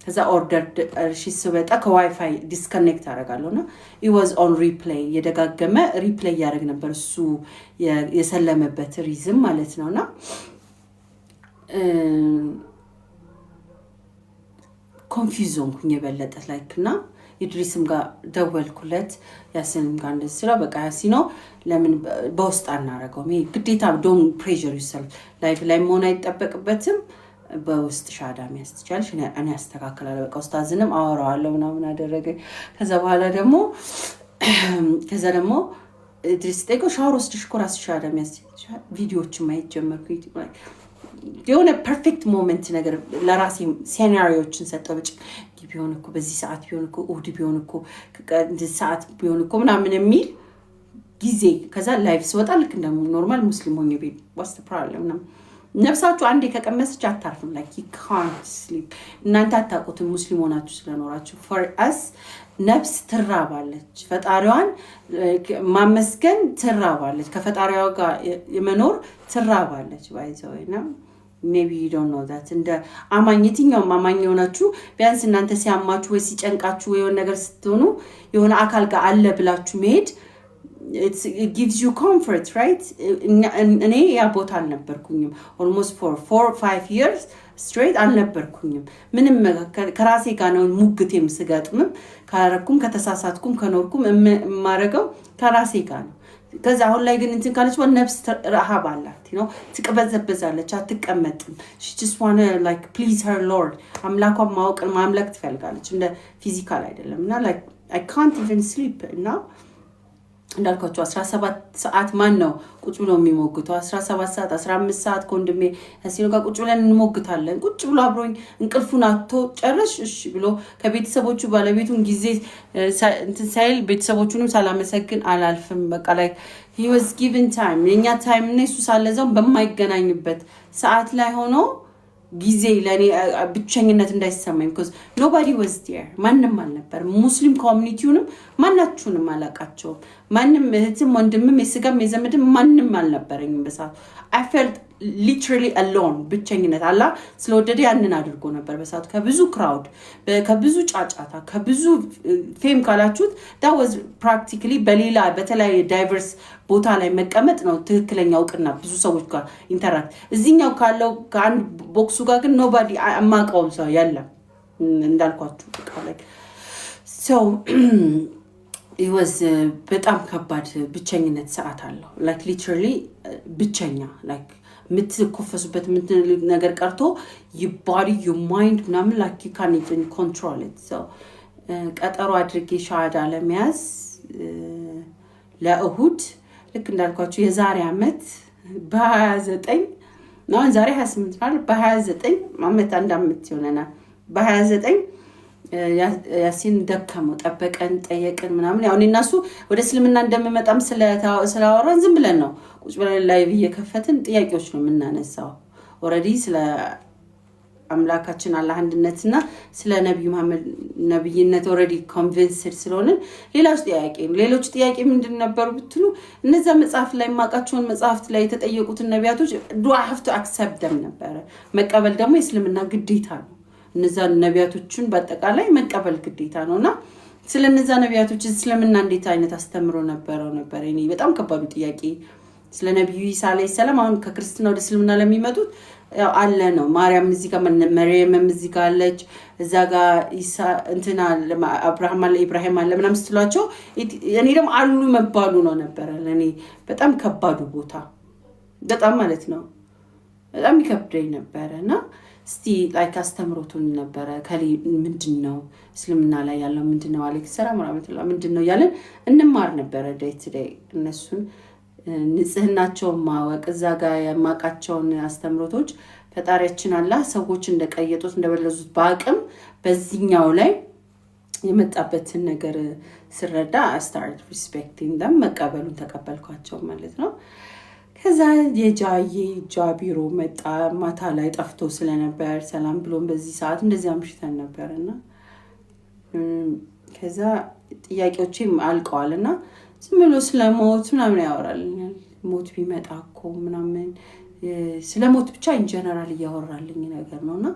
[SPEAKER 1] ከዛ ኦርደር እሺ ስወጣ ከዋይፋይ ዲስኮኔክት አደርጋለሁና it was on replay የደጋገመ ሪፕሌይ ያደርግ ነበር እሱ የሰለመበት ሪዝም ማለት ነውና ኮንፊውዝን ኩኝ የበለጠ ላይክና ኢድሪስም ጋር ደወልኩለት ያሲንም ጋር እንደዚህ በቃ ያሲኖ ለምን በውስጥ አናረጋው ሜ ግዴታ ዶን ፕሬሸር yourself ላይፍ ላይ መሆን አይጠበቅበትም በውስጥ ሻዳም ያስተቻልሽ እኔ አስተካክላለሁ በቃ ኡስታዝንም አወራዋለሁ ምናምን አደረገ ከዛ በኋላ ደግሞ ኢድሪስ ጠይቆ ሻወር ወስድሽ ኮራስ ሻዳም ያስተቻል ቪዲዮዎች ማየት ጀመርኩ የሆነ ፐርፌክት ሞመንት ነገር ለራሴ ሴናሪዮችን ሰጠብጭ ቢሆን እኮ በዚህ ሰዓት ቢሆን እኮ ኡዲ ቢሆን እኮ እንደዚህ ሰዓት ቢሆን እኮ ምናምን የሚል ጊዜ ከዛ ላይፍ ስወጣ ልክ እንደ ኖርማል ሙስሊም ሆኜ ቤት what's the problem ነፍሳችሁ አንዴ ከቀመሰች አታርፍም like you can't sleep እናንተ አታውቁትም ሙስሊም ሆናችሁ ስለኖራችሁ for us ነፍስ ትራባለች ፈጣሪዋን ማመስገን ትራባለች ከፈጣሪዋ ጋር የመኖር ትራባለች ባይዘውና maybe you don't know that እንደ አማኝቲኛው አማኝ ሆናችሁ ቢያንስ እናንተ ሲያማችሁ ወይ ሲጨንቃችሁ ወይ የሆነ ነገር ስትሆኑ የሆነ አካል ጋር አለ ብላችሁ መሄድ it gives you comfort right እኔ ያ ቦታ አልነበርኩኝም almost for 4 or 5 years straight አልነበርኩኝም ምንም ከራሴ ጋር ነው ሙግቴም ስጋጥምም ካረኩም ከተሳሳትኩም ከኖርኩም ማረገው ከራሴ ጋር ነው ከዛ አሁን ላይ ግን እንትን ካለች ነፍስ ረሃብ አላት you know ትቀበዘበዛለች አትቀመጥም she just want to like please her lord አምላኳን ማወቅን ማምለክ ትፈልጋለች እንደ ፊዚካል አይደለምና like I can't even sleep now እንዳልኳችሁ 17 ሰዓት ማን ነው ቁጭ ብሎ የሚሞግተው 17 ሰዓት 15 ሰዓት ኮንድሜ እሲኑ ጋር ቁጭ ብለን እንሞግታለን ቁጭ ብሎ አብሮኝ እንቅልፉን አጥቶ ጨርሽ እሺ ብሎ ከቤተሰቦቹ ባለቤቱን ጊዜ እንትን ሳይል ቤተሰቦቹንም ሳላመሰግን አላልፍም በቃ ላይ he was given time የኛ ታይም ነው እሱ ሳለዛው በማይገናኝበት ሰዓት ላይ ሆኖ ጊዜ ለኔ ብቸኝነት እንዳይሰማኝ because nobody was there ማንንም አልነበር ሙስሊም ኮሚኒቲውንም ማናችሁንም አላቃቸው ማንንም እህትም ወንድምም የስጋም የዘመድም ማንንም አልነበረኝም በሰዓት I felt literally alone ብቸኝነት አላ ስለወደደ ያንን አድርጎ ነበር በሰዓት ከብዙ ክራውድ ከብዙ ጫጫታ ከብዙ ፌም ካላችሁት that was practically በሌላ በተለያየ ዳይቨርስ ቦታ ላይ መቀመጥ ነው ትክክለኛ እውቅና ብዙ ሰዎች ጋር ኢንተራክት እዚህኛው ካለው ከአንድ ቦክሱ ጋር ግን nobody አማቀውም ሰው የለም እንዳልኳችሁ በቃ like so it was በጣም ከባድ ብቸኝነት ሰዓት አለው like literally ብቸኛ like ምትኮፈሱበት ነገር ቀርቶ your body your mind ምናምን like you can't even control it so ቀጠሮ አድርጌ ሻሃዳ ለመያዝ ለእሁድ ልክ እንዳልኳችሁ የዛሬ አመት በ29 ነው ዛሬ 28 ማለት በ29 አመት አንድ አመት ይሆነና በ29 ያሲን ደከመው ጠበቀን ጠየቀን ምናምን ያው እነሱ ወደ እስልምና እንደምመጣም ስለአወራን ዝም ብለን ነው ቁጭ ብለን ላይቭ እየከፈትን ጥያቄዎች ነው የምናነሳው ኦሬዲ ስለ አምላካችን አላህ አንድነትና ስለ ነብዩ መሐመድ ነብይነት ኦሬዲ ኮንቪንስድ ስለሆነ ሌሎች ጥያቄ ምንድን ነበሩ ብትሉ እነዛ መጽሐፍ ላይ ማቃቸውን መጽሐፍት ላይ የተጠየቁትን ነቢያቶች do I have to accept them ነበር መቀበል ደግሞ የእስልምና ግዴታ ነው እነዛ ነቢያቶችን በአጠቃላይ መቀበል ግዴታ ነውና ስለነዛ ነቢያቶች እስልምና እንዴት አይነት አስተምሮ ነበር እኔ በጣም ከባዱ ጥያቄ ስለ ነብዩ ኢሳ አለይሂ ሰላም አሁን ከክርስቲያኖ ወደ እስልምና ለሚመጡት ያው አለ ነው ማርያም እዚህ ጋር መርየም እዚህ ጋር አለች እዛ ጋር ኢሳ እንትና አብርሃም አለ ኢብራሂም አለ ምናምን ስትሏቸው እኔ ደግሞ አሉ መባሉ ነው ነበር ለኔ በጣም ከባዱ ቦታ በጣም ማለት ነው በጣም ይከብደኝ ነበርና እስቲ ላይክ አስተምሮቱን ነበር ከሊ ምንድነው እስልምና ላይ ያለው ምንድነው አለይሂ ሰላም ወራህመቱላህ ምንድነው ያለን እንማር ነበር ዴይ ቱ ዴይ እነሱን ንጽህናቸው ማወቅ እዛ ጋር ያማቃቸውን አስተምሮቶች ፈጣሪያችን አላህ ሰዎች እንደቀየጡት እንደበለዙት ባቅም በዚህኛው ላይ የመጣበትን ነገር ስረዳ I started respecting them መቀበሉን ተቀበልኳቸው ማለት ነው ከዛ ጃቢሮ መጣ ማታ ላይ ጠፍቶ ስለነበር ሰላም ብሎን በዚህ ሰዓት እንደዚህ አምሽተን ነበርና ከዛ ጥያቄዎቼም አልቀዋልና ዝም ብሎ ስለሞት ምናምን ያወራልኛል ሞት ቢመጣ እኮ ምናምን ስለሞት ብቻ ኢን ጀነራል ያወራልኝ ነገር ነውና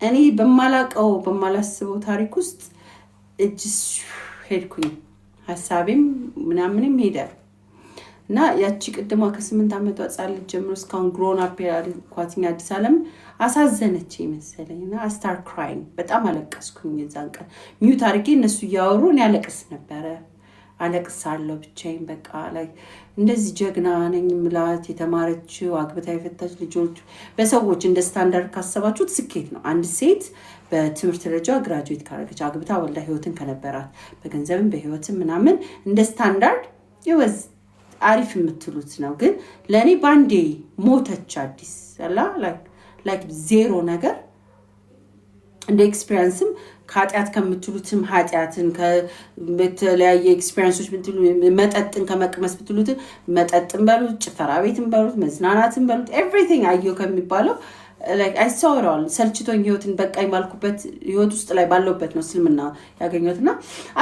[SPEAKER 1] እኔ በማላስበው ታሪክ ውስጥ እጅስ ሄድኩኝ ሐሳቤም ምናምንም ሄደ እና ያቺ ቅድማ ከ8 ዓመቷ ጻል ጀምሮ እስካሁን ግሮን አፕ ያልኳትኛ አዲስ ዓለም አሳዘነች መሰለኝና ስታር ክራይንግ በጣም አለቀስኩኝ የዛን ቀን ሚው ታሪኬ እነሱ ያወሩ እኔ አለቅስ ነበር አለቅሳለሁ ብቻዬን በቃ ላይ እንደዚህ ጀግና ነኝ ምላት የተማረችው አግብታ የፈታች ልጆች በሰዎች እንደ ስታንዳርድ ካሰባችሁት ስኬት ነው አንድ ሴት በትምህርት ደረጃ ግራጁዌት ካረገች አግብታ ወልዳ ህይወትን ከነበራት በገንዘብም በህይወትም ምናምን እንደ ስታንዳርድ ይወዝ አሪፍ የምትሉት ነው ግን ለኔ ባንዴ ሞተች አዲስ አላ ላይክ ዜሮ ነገር እንደ ኤክስፒሪየንስም ካጢያት ከምትሉትም ኃጢያትን ከበተለያየ ኤክስፒሪየንሶች ብትሉ መጠጥን ከመቅመስ ብትሉት መጠጥን በሉት ጭፈራ ቤትን በሉት መዝናናትን በሉት ኤቭሪቲንግ አየው ከሚባለው like I saw it all ሰልችቶኝ ህይወትን በቃኝ ባልኩበት ህይወት ውስጥ ላይ ባለውበት ነው እስልምና ያገኘሁትና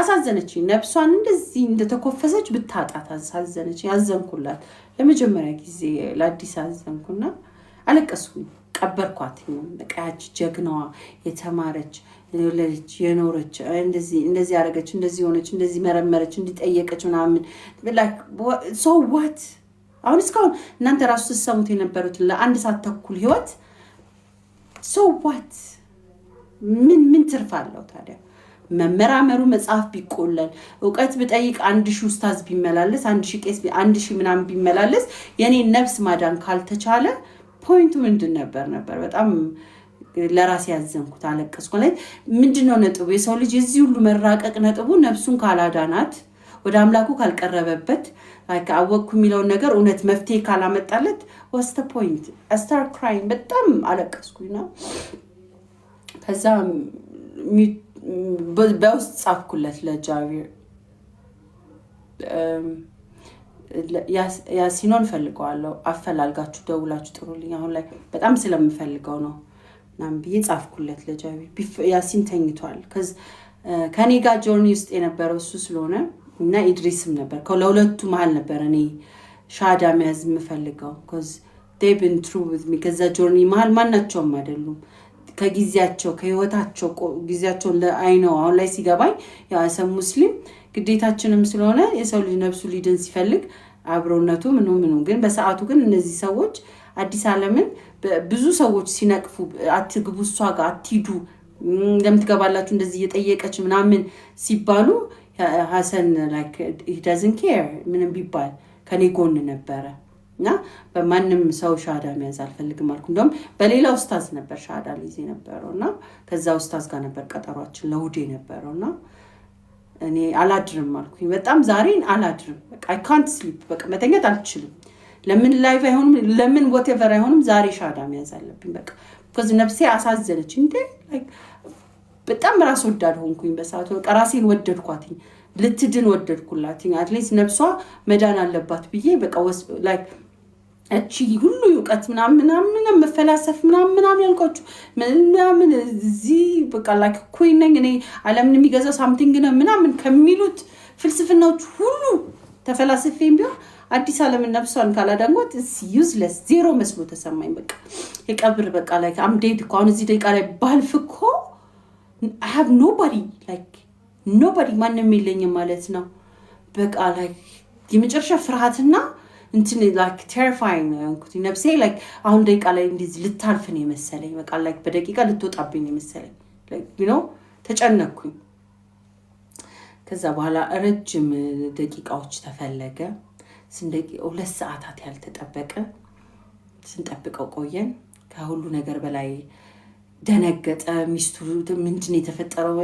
[SPEAKER 1] አሳዘነችኝ ነፍሷን እንደዚህ እንደተኮፈሰች ብታጣት አሳዘነችኝ አዘንኩላት ለመጀመሪያ ጊዜ ለአዲስ አዘንኩና አለቀስኩኝ ቀበርኳትኝ በቃች ጀግናዋ የተማረች ለልጅ የኖረች እንደዚህ ያረገች እንደዚህ ሆነች እንደዚህ መረመረች እንዲጠየቀች ምናምን like so what አሁን እስካሁን እናንተ ራሱ ተሰሙት የነበሩት ለአንድ ሰዓት ተኩል ህይወት so what ምን ትርፋለው ታዲያ መመራመሩ መጽሐፍ ቢቆለል ዕውቀት በጠይቅ 1000 ኡስታዝ ቢመላለስ 1000 ቄስ 1000 ምናምን ቢመላለስ የኔ ነፍስ ማዳን ካልተቻለ ፖይንቱ ምንድን ነበር በጣም ለራሴ ያዘንኩት አለቀስኩ ማለት ምንድነው ነጥቡ የሰው ልጅ እዚህ ሁሉ መራቀቅ ነጥቡ ነፍሱን ካላዳናት ወደ አምላኩ ካልቀረበበት like አወኩ የሚለው ነገር እውነት መፍትሄ ካላመጣለት what's the point I start crying በጣም አለቀስኩኝና ከዛ በውስጥ ጻፍኩለት ለጃቪር ያሲኖን ፈልገዋለሁ አፈላልጋችሁ ደውላችሁ ጥሩልኝ አሁን ላይ በጣም ስለምፈልገው ነው ናም ጻፍኩለት ለጃቪር ያሲን ተኝቷል ከኔ ጋር ጆርኒ ውስጥ የነበረው እሱ ስለሆነ እና ኢድሪስም ነበር ከለሁለቱ መሃል ነበር እኔ ሻዳ መያዝ የምፈልገው cuz they've been through with me ከዛ ጆርኒ መሃል ማናቸውም አይደሉም ከጊዜያቸው ከህይወታቸው ጊዜያቸው ለአይነው አሁን ላይ ሲገባኝ ያሰም ሙስሊም ግዴታችንም ስለሆነ የሰው ልጅ ነፍሱ ሊድን ሲፈልግ አብሮነቱ ምኑ ግን በሰዓቱ ግን እነዚህ ሰዎች አዲስ ዓለምን ብዙ ሰዎች ሲነቅፉ አትግቡ እሷ ጋር አትሂዱ ለምትገባላችሁ እንደዚህ እየጠየቀች ምናምን ሲባሉ ሐሰን like he doesn't care ምንም ቢባል ከኔ ጎን ነበረ እና በማንም ሰው ሻዳ መያዝ አልፈልግም አልኩ እንደውም በሌላ ኡስታዝ ነበር ሻዳ ልይዝ ነበርውና ከዛ ኡስታዝ ጋር ነበር ቀጠሯችን ለውዴ ነበርውና እኔ አላድርም አልኩኝ በጣም ዛሬን አላድርም በቃ I can't sleep በቃ መተኛት አልችልም ለምን ላይቭ አይሆንም ለምን whatever አይሆንም ዛሬ ሻዳ መያዝ አለብኝ በቃ because ነፍሴ አሳዘነች እንዴ like በጣም ራስ ወዳድ ሆንኩኝ በሰዓቱ በቃ ራሴን ወደድኳትኝ ልትድን ወደድኩላትኝ አትሊስት ነፍሷ መዳን አለባት ብዬ በቃ like እቺ ሁሉ ዕውቀት ምናምን መፈላሰፍ ምናምን ያልኳችሁ ምናምን እዚህ በቃ like queen ነኝ እኔ ዓለምን የሚገዛ something ነው ምናምን ከሚሉት ፍልስፍናዎች ሁሉ ተፈላስፌም ቢሆን አዲስ ዓለምን ነፍሷን ካላዳንጓት useless ዜሮ መስሎ ተሰማኝ በቃ የቀብር በቃ like I'm dead ኮን እዚህ ደቂቃ ላይ ባልፍኮ I have nobody ማንም የለኝም ማለት ነው በቃ like የመጨረሻ ፍርሃትና እንትን like terrifying እንኩት ነፍሴ like አሁን ደቂቃ ላይ እንደዚህ ልታልፍ ነው መሰለኝ በቃ like በደቂቃ ልትወጣብኝ መሰለኝ like you know ተጨነኩኝ ከዛ በኋላ ረጅም ደቂቃዎች ተፈለገ ስንደቂ 2 ሰዓታት ያልተጠበቀ ስንጠብቀው ቆየን ከሁሉ ነገር በላይ ደነገጠ ሚስቱ ምንድነው የተፈጠረው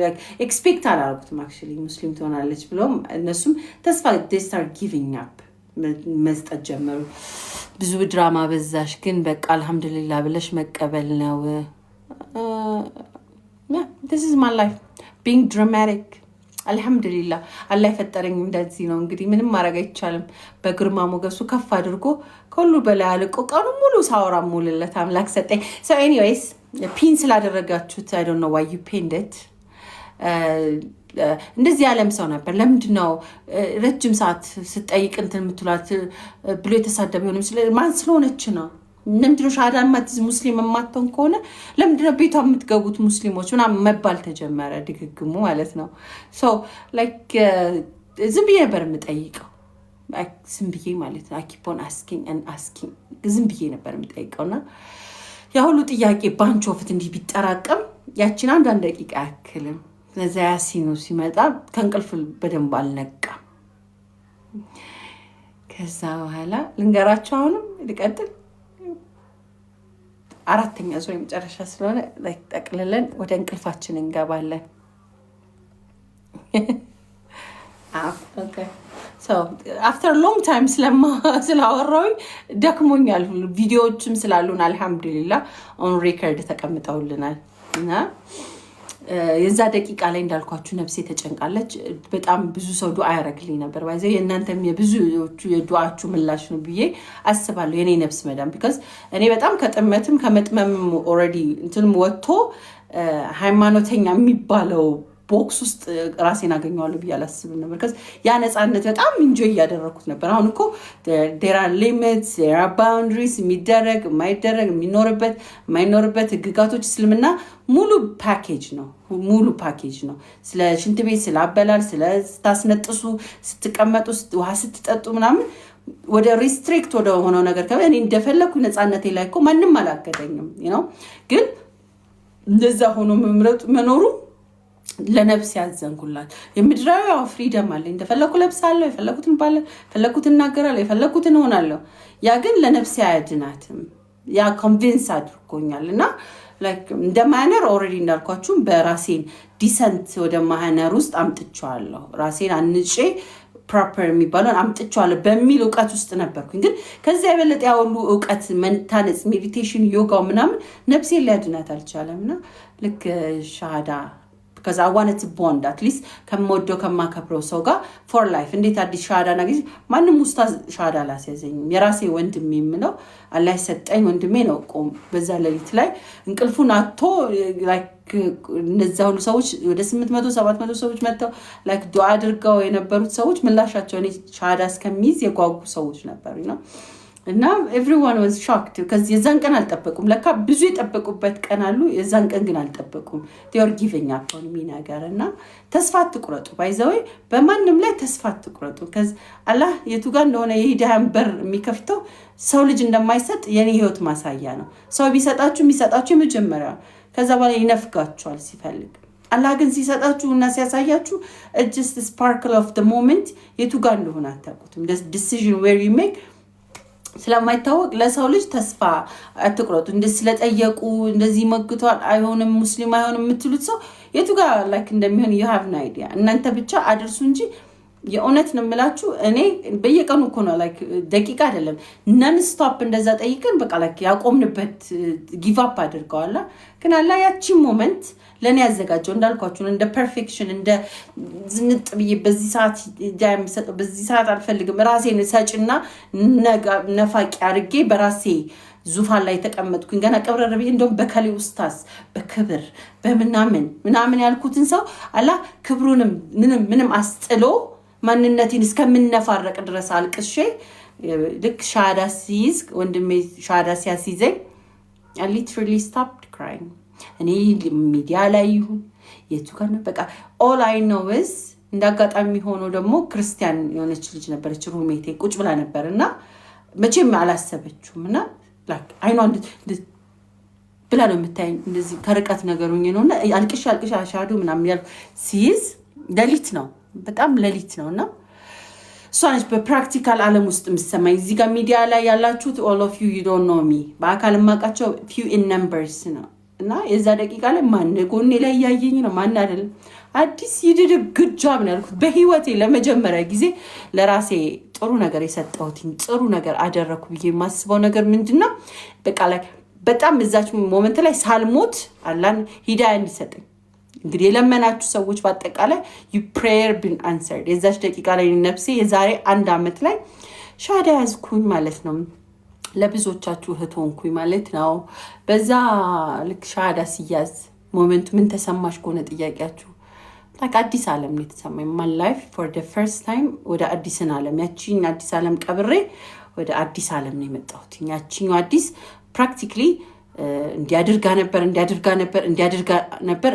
[SPEAKER 1] ኤክስፔክት አላልኩትም actually ሙስሊም ትሆናለች ብሎም እነሱም ተስፋ they start giving up መስጠት ጀመሩ ብዙ ድራማ በዛሽ ግን በቃ አልহামዱሊላህ ብለሽ መቀበል ነው yeah this is my life being dramatic አልহামዱሊላህ አላህ የፈጠረኝ እንደዚህ ነው። እንግዲህ ምንም ማድረግ አይቻልም። በግርማ ሞገሱ ከፍ አድርጎ ከሁሉ በላይ አልቆ ቀኑ ሙሉ ሳወራ ሙሉለት አምላክ ሰጠኝ። ሶ ኤኒዌይስ ፒን ስላደረጋችሁት I don't know why you pinned it። እንደዚህ ያለም ሰው ነበር። ለምንድን ነው ረጅም ሰዓት ስጠይቅ እንትን የምትሏት ብሎ የተሳደበ ሆነ ማን ስለሆነች ነው? ለምንድን ነው ሻሃዳ ማትዝ ሙስሊም የማትሆን ከሆነ ለምንድን ነው ቤቷ የምትገቡት ሙስሊሞች ምናምን መባል ተጀመረ። ድግግሙ ማለት ነው። ሶ ላይክ ዝም ብዬ ነበር የምጠይቀው። ዝም ብዬ ማለት ነው አኪፖን አስኪኝ ዝም ብዬ ነበር የምጠይቀውና ያ ሁሉ ጥያቄ ባንች ኦፍት እንዲህ ቢጠራቀም ያቺን አንድ ደቂቃ ያክልም ለዛ ያሲኑ ሲመጣ ከእንቅልፍ በደንብ አልነቃም። ከዛ በኋላ ልንገራቸው አሁንም ልቀጥል። አራተኛ ዙር የመጨረሻ ስለሆነ ጠቅልለን ወደ እንቅልፋችን እንገባለን። አፍተር ሎንግ ታይም ስላወራሁኝ ደክሞኛል። ቪዲዮዎችም ስላሉን አልহামዱሊላህ ኦን ሬከርድ ተቀምጠውልናል እና የዛ ደቂቃ ላይ እንዳልኳችሁ ነፍሴ ተጨንቃለች። በጣም ብዙ ሰው ዱዓ ያደርግልኝ ነበር። ባይዘው የእናንተም የብዙዎቹ የዱዓችሁ ምላሽ ነው ብዬ አስባለሁ። የኔ ነፍስ መዳም ቢካዝ እኔ በጣም ከጥመትም ከመጥመም ኦልሬዲ እንትንም ወጥቶ ሃይማኖተኛ የሚባለው ቦክስ ውስጥ ራሴን አገኘዋለሁ ብዬ አላስብም ነበር። ከዛ ያ ነፃነት በጣም ኢንጆይ ያደረኩት ነበር። አሁን እኮ there are limits, there are boundaries የሚደረግ የማይደረግ የሚኖርበት የማይኖርበት ህግጋቶች እስልምና ሙሉ ፓኬጅ ነው። ስለ ሽንት ቤት፣ ስለ አበላል፣ ስለ ስታስነጥሱ፣ ስትቀመጡ፣ ውሃ ስትጠጡ ምናምን ወደ ሪስትሪክት ወደ ሆነው ነገር እኔ እንደፈለኩ ነፃነቴ ላይ እኮ ማንም አላገደኝም ነው። ግን እንደዛ ሆኖ መኖሩ ለነፍስ ያዘንኩላት። የምድራዊ ፍሪደም አለ። እንደፈለኩ ለብሳለሁ፣ የፈለኩትን ባለ የፈለኩትን እናገራለሁ፣ የፈለኩትን ሆናለሁ። ያ ግን ለነፍስ ያድናትም። ያ ኮንቪንስ አድርጎኛልና ላይክ እንደ ማነር ኦሬዲ እንዳልኳችሁ በራሴን ዲሰንት ወደ ማነር ውስጥ አምጥቻለሁ። ራሴን አንጬ ፕሮፐር የሚባለው አምጥቻለሁ በሚል ዕውቀት ውስጥ ነበርኩኝ። ግን ከዛ የበለጠ ያውሉ ዕውቀት መንታነጽ፣ ሜዲቴሽን፣ ዮጋው ምናምን ነፍሴን ሊያድናት አልቻለምና ልክ ሻሃዳ because I wanted to bond at least ከመወደው ከማከብረው ሰው ጋር for life እንዴት አዲስ ሻሃዳ ናግኝ ማንም ኡስታዝ ሻሃዳ ላስያዘኝም የራሴ ወንድሜ ነው አላህ ሰጠኝ ወንድሜ ነው። ቆም በዛ ሌሊት ላይ እንቅልፉን አጥቶ like እነዛ ሁሉ ሰዎች ወደ 800 700 ሰዎች መጥተው like ዱዓ አድርገው የነበሩት ሰዎች ምላሻቸው እኔ ሻሃዳ እስከሚይዝ የጓጉ ሰዎች ነበሩ ነው። እና everyone was shocked because የዛን ቀን አልጠበቁም። ለካ ብዙ የጠበቁበት ቀን አሉ፣ የዛን ቀን ግን አልጠበቁም። they are giving up on me ነገርና ተስፋ አትቁረጡ። ባይዘው በማንም ላይ ተስፋ አትቁረጡ። because አላህ የቱ ጋር እንደሆነ የሂዳያን በር የሚከፍተው ሰው ልጅ እንደማይሰጥ የኔ ህይወት ማሳያ ነው። ሰው የሚሰጣችሁ የመጀመሪያ ከዛ በኋላ ይነፍጋችኋል ሲፈልግ። አላህ ግን ሲሰጣችሁና ሲያሳያችሁ just the sparkle of the moment የቱ ጋር እንደሆነ አታውቁትም። the decision where you make ስለማይታወቅ ለሰው ልጅ ተስፋ አትቁረጡ። እንደዚህ ስለጠየቁ እንደዚህ መግቷል አይሆንም ሙስሊም አይሆንም የምትሉት ሰው የቱ ጋር ላይክ እንደሚሆን you have no idea። እናንተ ብቻ አድርሱ እንጂ የእውነት ነው የምላችሁ። እኔ በየቀኑ እኮ ነው ላይክ ደቂቃ አይደለም ነን ስቶፕ እንደዛ ጠይቀን በቃ ላይክ ያቆምንበት ጊቭ አፕ አድርገዋል። ግን አላህ ያቺ ሞመንት ለኔ ያዘጋጀው እንዳልኳችሁ እንደ ፐርፌክሽን እንደ ዝንጥ ብዬ በዚህ ሰዓት ዳይም ሰጠው በዚህ ሰዓት አልፈልግም ራሴን ሰጭና ነፋቂ አርጌ በራሴ ዙፋን ላይ ተቀመጥኩኝ። ገና ቀብረረ ብዬ እንደውም በከሌ ኡስታዝ በክብር በምናምን ያልኩትን ሰው አላህ ክብሩንም ምንም አስጥሎ ማንነቴን እስከምነፋረቅ ድረስ አልቅሼ ልክ ሻሃዳ ሲይዝ ወንድሜ ሻሃዳ ሲያሲዘኝ I literally stopped crying። እኔ ሚዲያ ላይ ይሁን የቱ ጋር ነው በቃ all I know is እንዳጋጣሚ ሆኖ ደግሞ ክርስቲያን የሆነች ልጅ ነበረች ሩሜቴ ቁጭ ብላ ነበርና መቼም አላሰበችውምና like I know ብላ ነው የምታይ እንደዚህ ከርቀት ነገሩኝ ነውና አልቅሽ አሻዱ ምናምን ያል ሲይዝ ሌሊት ነው በጣም ሌሊት ነውና ሷንስ በፕራክቲካል ዓለም ውስጥ ምሰማይ እዚህ ጋር ሚዲያ ላይ ያላችሁት all of you don't know me በአካል ማቃቸው few in numbers ነው እና የዛ ደቂቃ ላይ ማን ጎኔ ላይ ያየኝ ነው ማን አይደለም አዲስ ይድድ good job ነው ያልኩት። በህይወቴ ለመጀመሪያ ጊዜ ለራሴ ጥሩ ነገር የሰጠሁትኝ ጥሩ ነገር አደረኩ ብዬ ማስበው ነገር ምንድነው በቃ ላይ በጣም እዛች ሞመንት ላይ ሳልሞት አላህ ሂዳያ እንዲሰጠኝ እንግዲህ የለመናችሁ ሰዎች በአጠቃላይ you prayer been answered። የዛች ደቂቃ ላይ ነፍሴ የዛሬ 1 ዓመት ላይ ሻዳ ያዝኩኝ ማለት ነው። ለብዙዎቻችሁ እህት ሆንኩኝ ማለት ነው። በዛ ልክ ሻዳ ሲያዝ ሞመንቱ ምን ተሰማሽ ከሆነ ጥያቄያችሁ like አዲስ ዓለም ነው የተሰማኝ። my life for the first time ወደ አዲስን ዓለም ያቺን አዲስ ዓለም ቀብሬ ወደ አዲስ ዓለም ነው የመጣሁት። ያቺኛው አዲስ ፕራክቲካሊ እንዲያድርጋ ነበር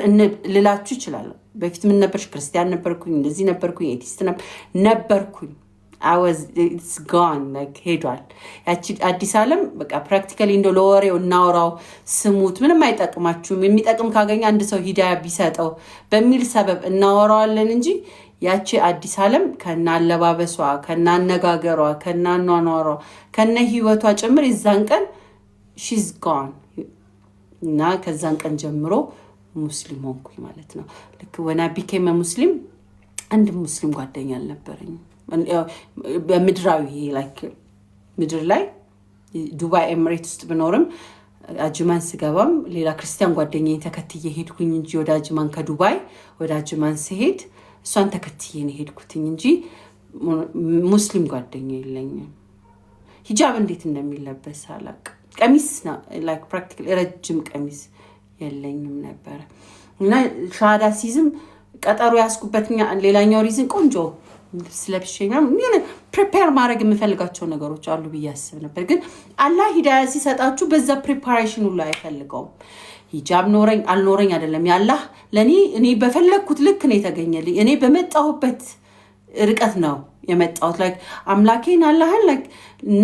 [SPEAKER 1] ልላችሁ ይችላል። በፊት ምን ነበርሽ? ክርስቲያን ነበርኩኝ፣ እንደዚህ ነበርኩኝ፣ ኤቲስት ነበርኩኝ። it's gone like ሄዷል። ያቺ አዲስ ዓለም በቃ ፕራክቲካሊ እንደ ለወሬው እናወራው ስሙት ምንም አይጠቅማችሁም። የሚጠቅም ካገኘ አንድ ሰው ሂዳያ ቢሰጠው በሚል ሰበብ እናወራዋለን እንጂ ያቺ አዲስ ዓለም ከና አለባበሷ፣ ከና አነጋገሯ፣ ከና ኗኗሯ፣ ከነ ህይወቷ ጭምር ይዛን ቀን she's gone እና ከዛን ቀን ጀምሮ ሙስሊም ሆንኩኝ ማለት ነው። ልክ when I became a Muslim አንድ ሙስሊም ጓደኛ አልነበረኝ። በምድራዊ ላይክ ምድር ላይ ዱባይ ኤምሬት ውስጥ ብኖርም አጅማን ስገባም ሌላ ክርስቲያን ጓደኛዬን ተከትዬ ሄድኩኝ እንጂ ወደ አጅማን ከዱባይ ወደ አጅማን ስሄድ እሷን ተከትዬ ነው ሄድኩትኝ እንጂ ሙስሊም ጓደኛ የለኝም። ሂጃብ እንዴት እንደሚለበስ አላውቅም። ቀሚስ ላይክ ፕራክቲካሊ ረጅም ቀሚስ የለኝም ነበር እና ሻዳ ሲዝም ቀጠሮ ያስኩበትኛ ሌላኛው ሪዝን ቆንጆ ስለብሽኛ ምን ፕሪፔር ማድረግ የምፈልጋቸው ነገሮች አሉ ብዬ አስብ ነበር። ግን አላህ ሂዳያ ሲሰጣችሁ በዛ ፕሪፓሬሽን ሁሉ አይፈልገውም። ሂጃብ ኖረኝ አልኖረኝ አይደለም ያላህ ለኔ እኔ በፈለኩት ልክ ነው የተገኘልኝ። እኔ በመጣሁበት ርቀት ነው የመጣሁት። ላይክ አምላኬን አላህን ላይክ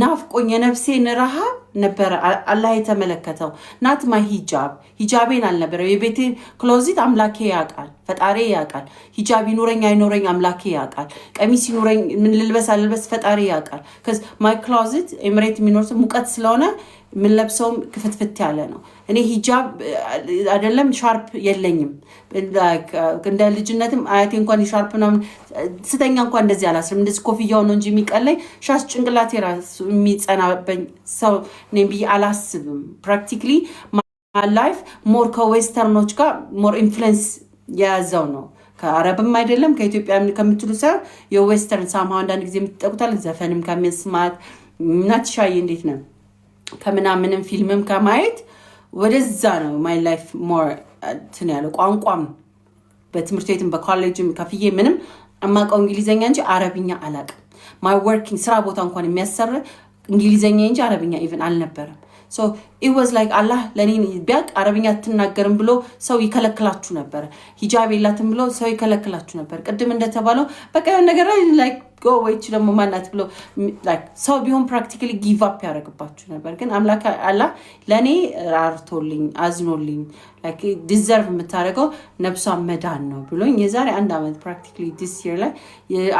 [SPEAKER 1] ናፍቆኝ የነፍሴን ረሃብ ነበር አላህ የተመለከተው። ናት ማይ ሂጃቤን አልነበረ የቤቴን ክሎዚት አምላኬ ያውቃል፣ ፈጣሪ ያውቃል። ሂጃብ ይኖረኝ አይኖረኝ አምላኬ ያውቃል። ቀሚስ ይኖረኝ ምን ልልበስ አልልበስ ፈጣሪ ያውቃል። ከዚ ማይ ክሎዚት ኤምሬት የሚኖርት ሙቀት ስለሆነ ምን ለብሰውም ክፍትፍት ያለ ነው። እኔ ሂጃብ አይደለም ሻርፕ የለኝም። እንደ ልጅነትም አያቴ እንኳን ሻርፕ ነው ስተኛ እንኳን እንደዚህ አላስርም። እንደዚህ ኮፍያው ነው እንጂ የሚቀለኝ ሻሽ ጭንቅላቴ ራሱ የሚጸናበኝ ሰው ነኝ ብዬ አላስብም። ፕራክቲካሊ ማይ ላይፍ ሞር ከዌስተርኖች ጋር ሞር ኢንፍሉዌንስ የያዘው ነው። ከአረብም አይደለም ከኢትዮጵያ ከምትሉ ሳይሆን የዌስተርን ሳምሃው አንዳንድ ጊዜ የምትጠቁታል። ዘፈንም ከመስማት ናትሻዬ እንዴት ነው ከምናምንም ፊልምም ከማየት ወደዛ ነው ማይ ላይፍ ሞር እንትን ያለው። ቋንቋም በትምህርት ቤትም በኮሌጅም ከፍዬ ምንም እማውቀው እንግሊዘኛ እንጂ አረብኛ አላውቅም። ማይ ወርኪንግ ስራ ቦታ እንኳን የሚያሰራ እንግሊዘኛ እንጂ አረብኛ ኢቭን አልነበረም። so it was like አላህ ለኔ ቢያቅ አረብኛ አትናገርም ብሎ ሰው ይከለክላችሁ ነበር። ሂጃብ የላትም ብሎ ሰው ይከለክላችሁ ነበር። ቅድም እንደተባለው በቃ የሆነ ነገር like go away ደግሞ ማናት ብሎ like ሰው ቢሆን practically give up ያደርግባችሁ ነበር። ግን አምላክ አላህ ለኔ ራርቶልኝ አዝኖልኝ like deserve የምታደርገው ነፍሷን መዳን ነው ብሎኝ የዛሬ 1 ዓመት practically this year ላይ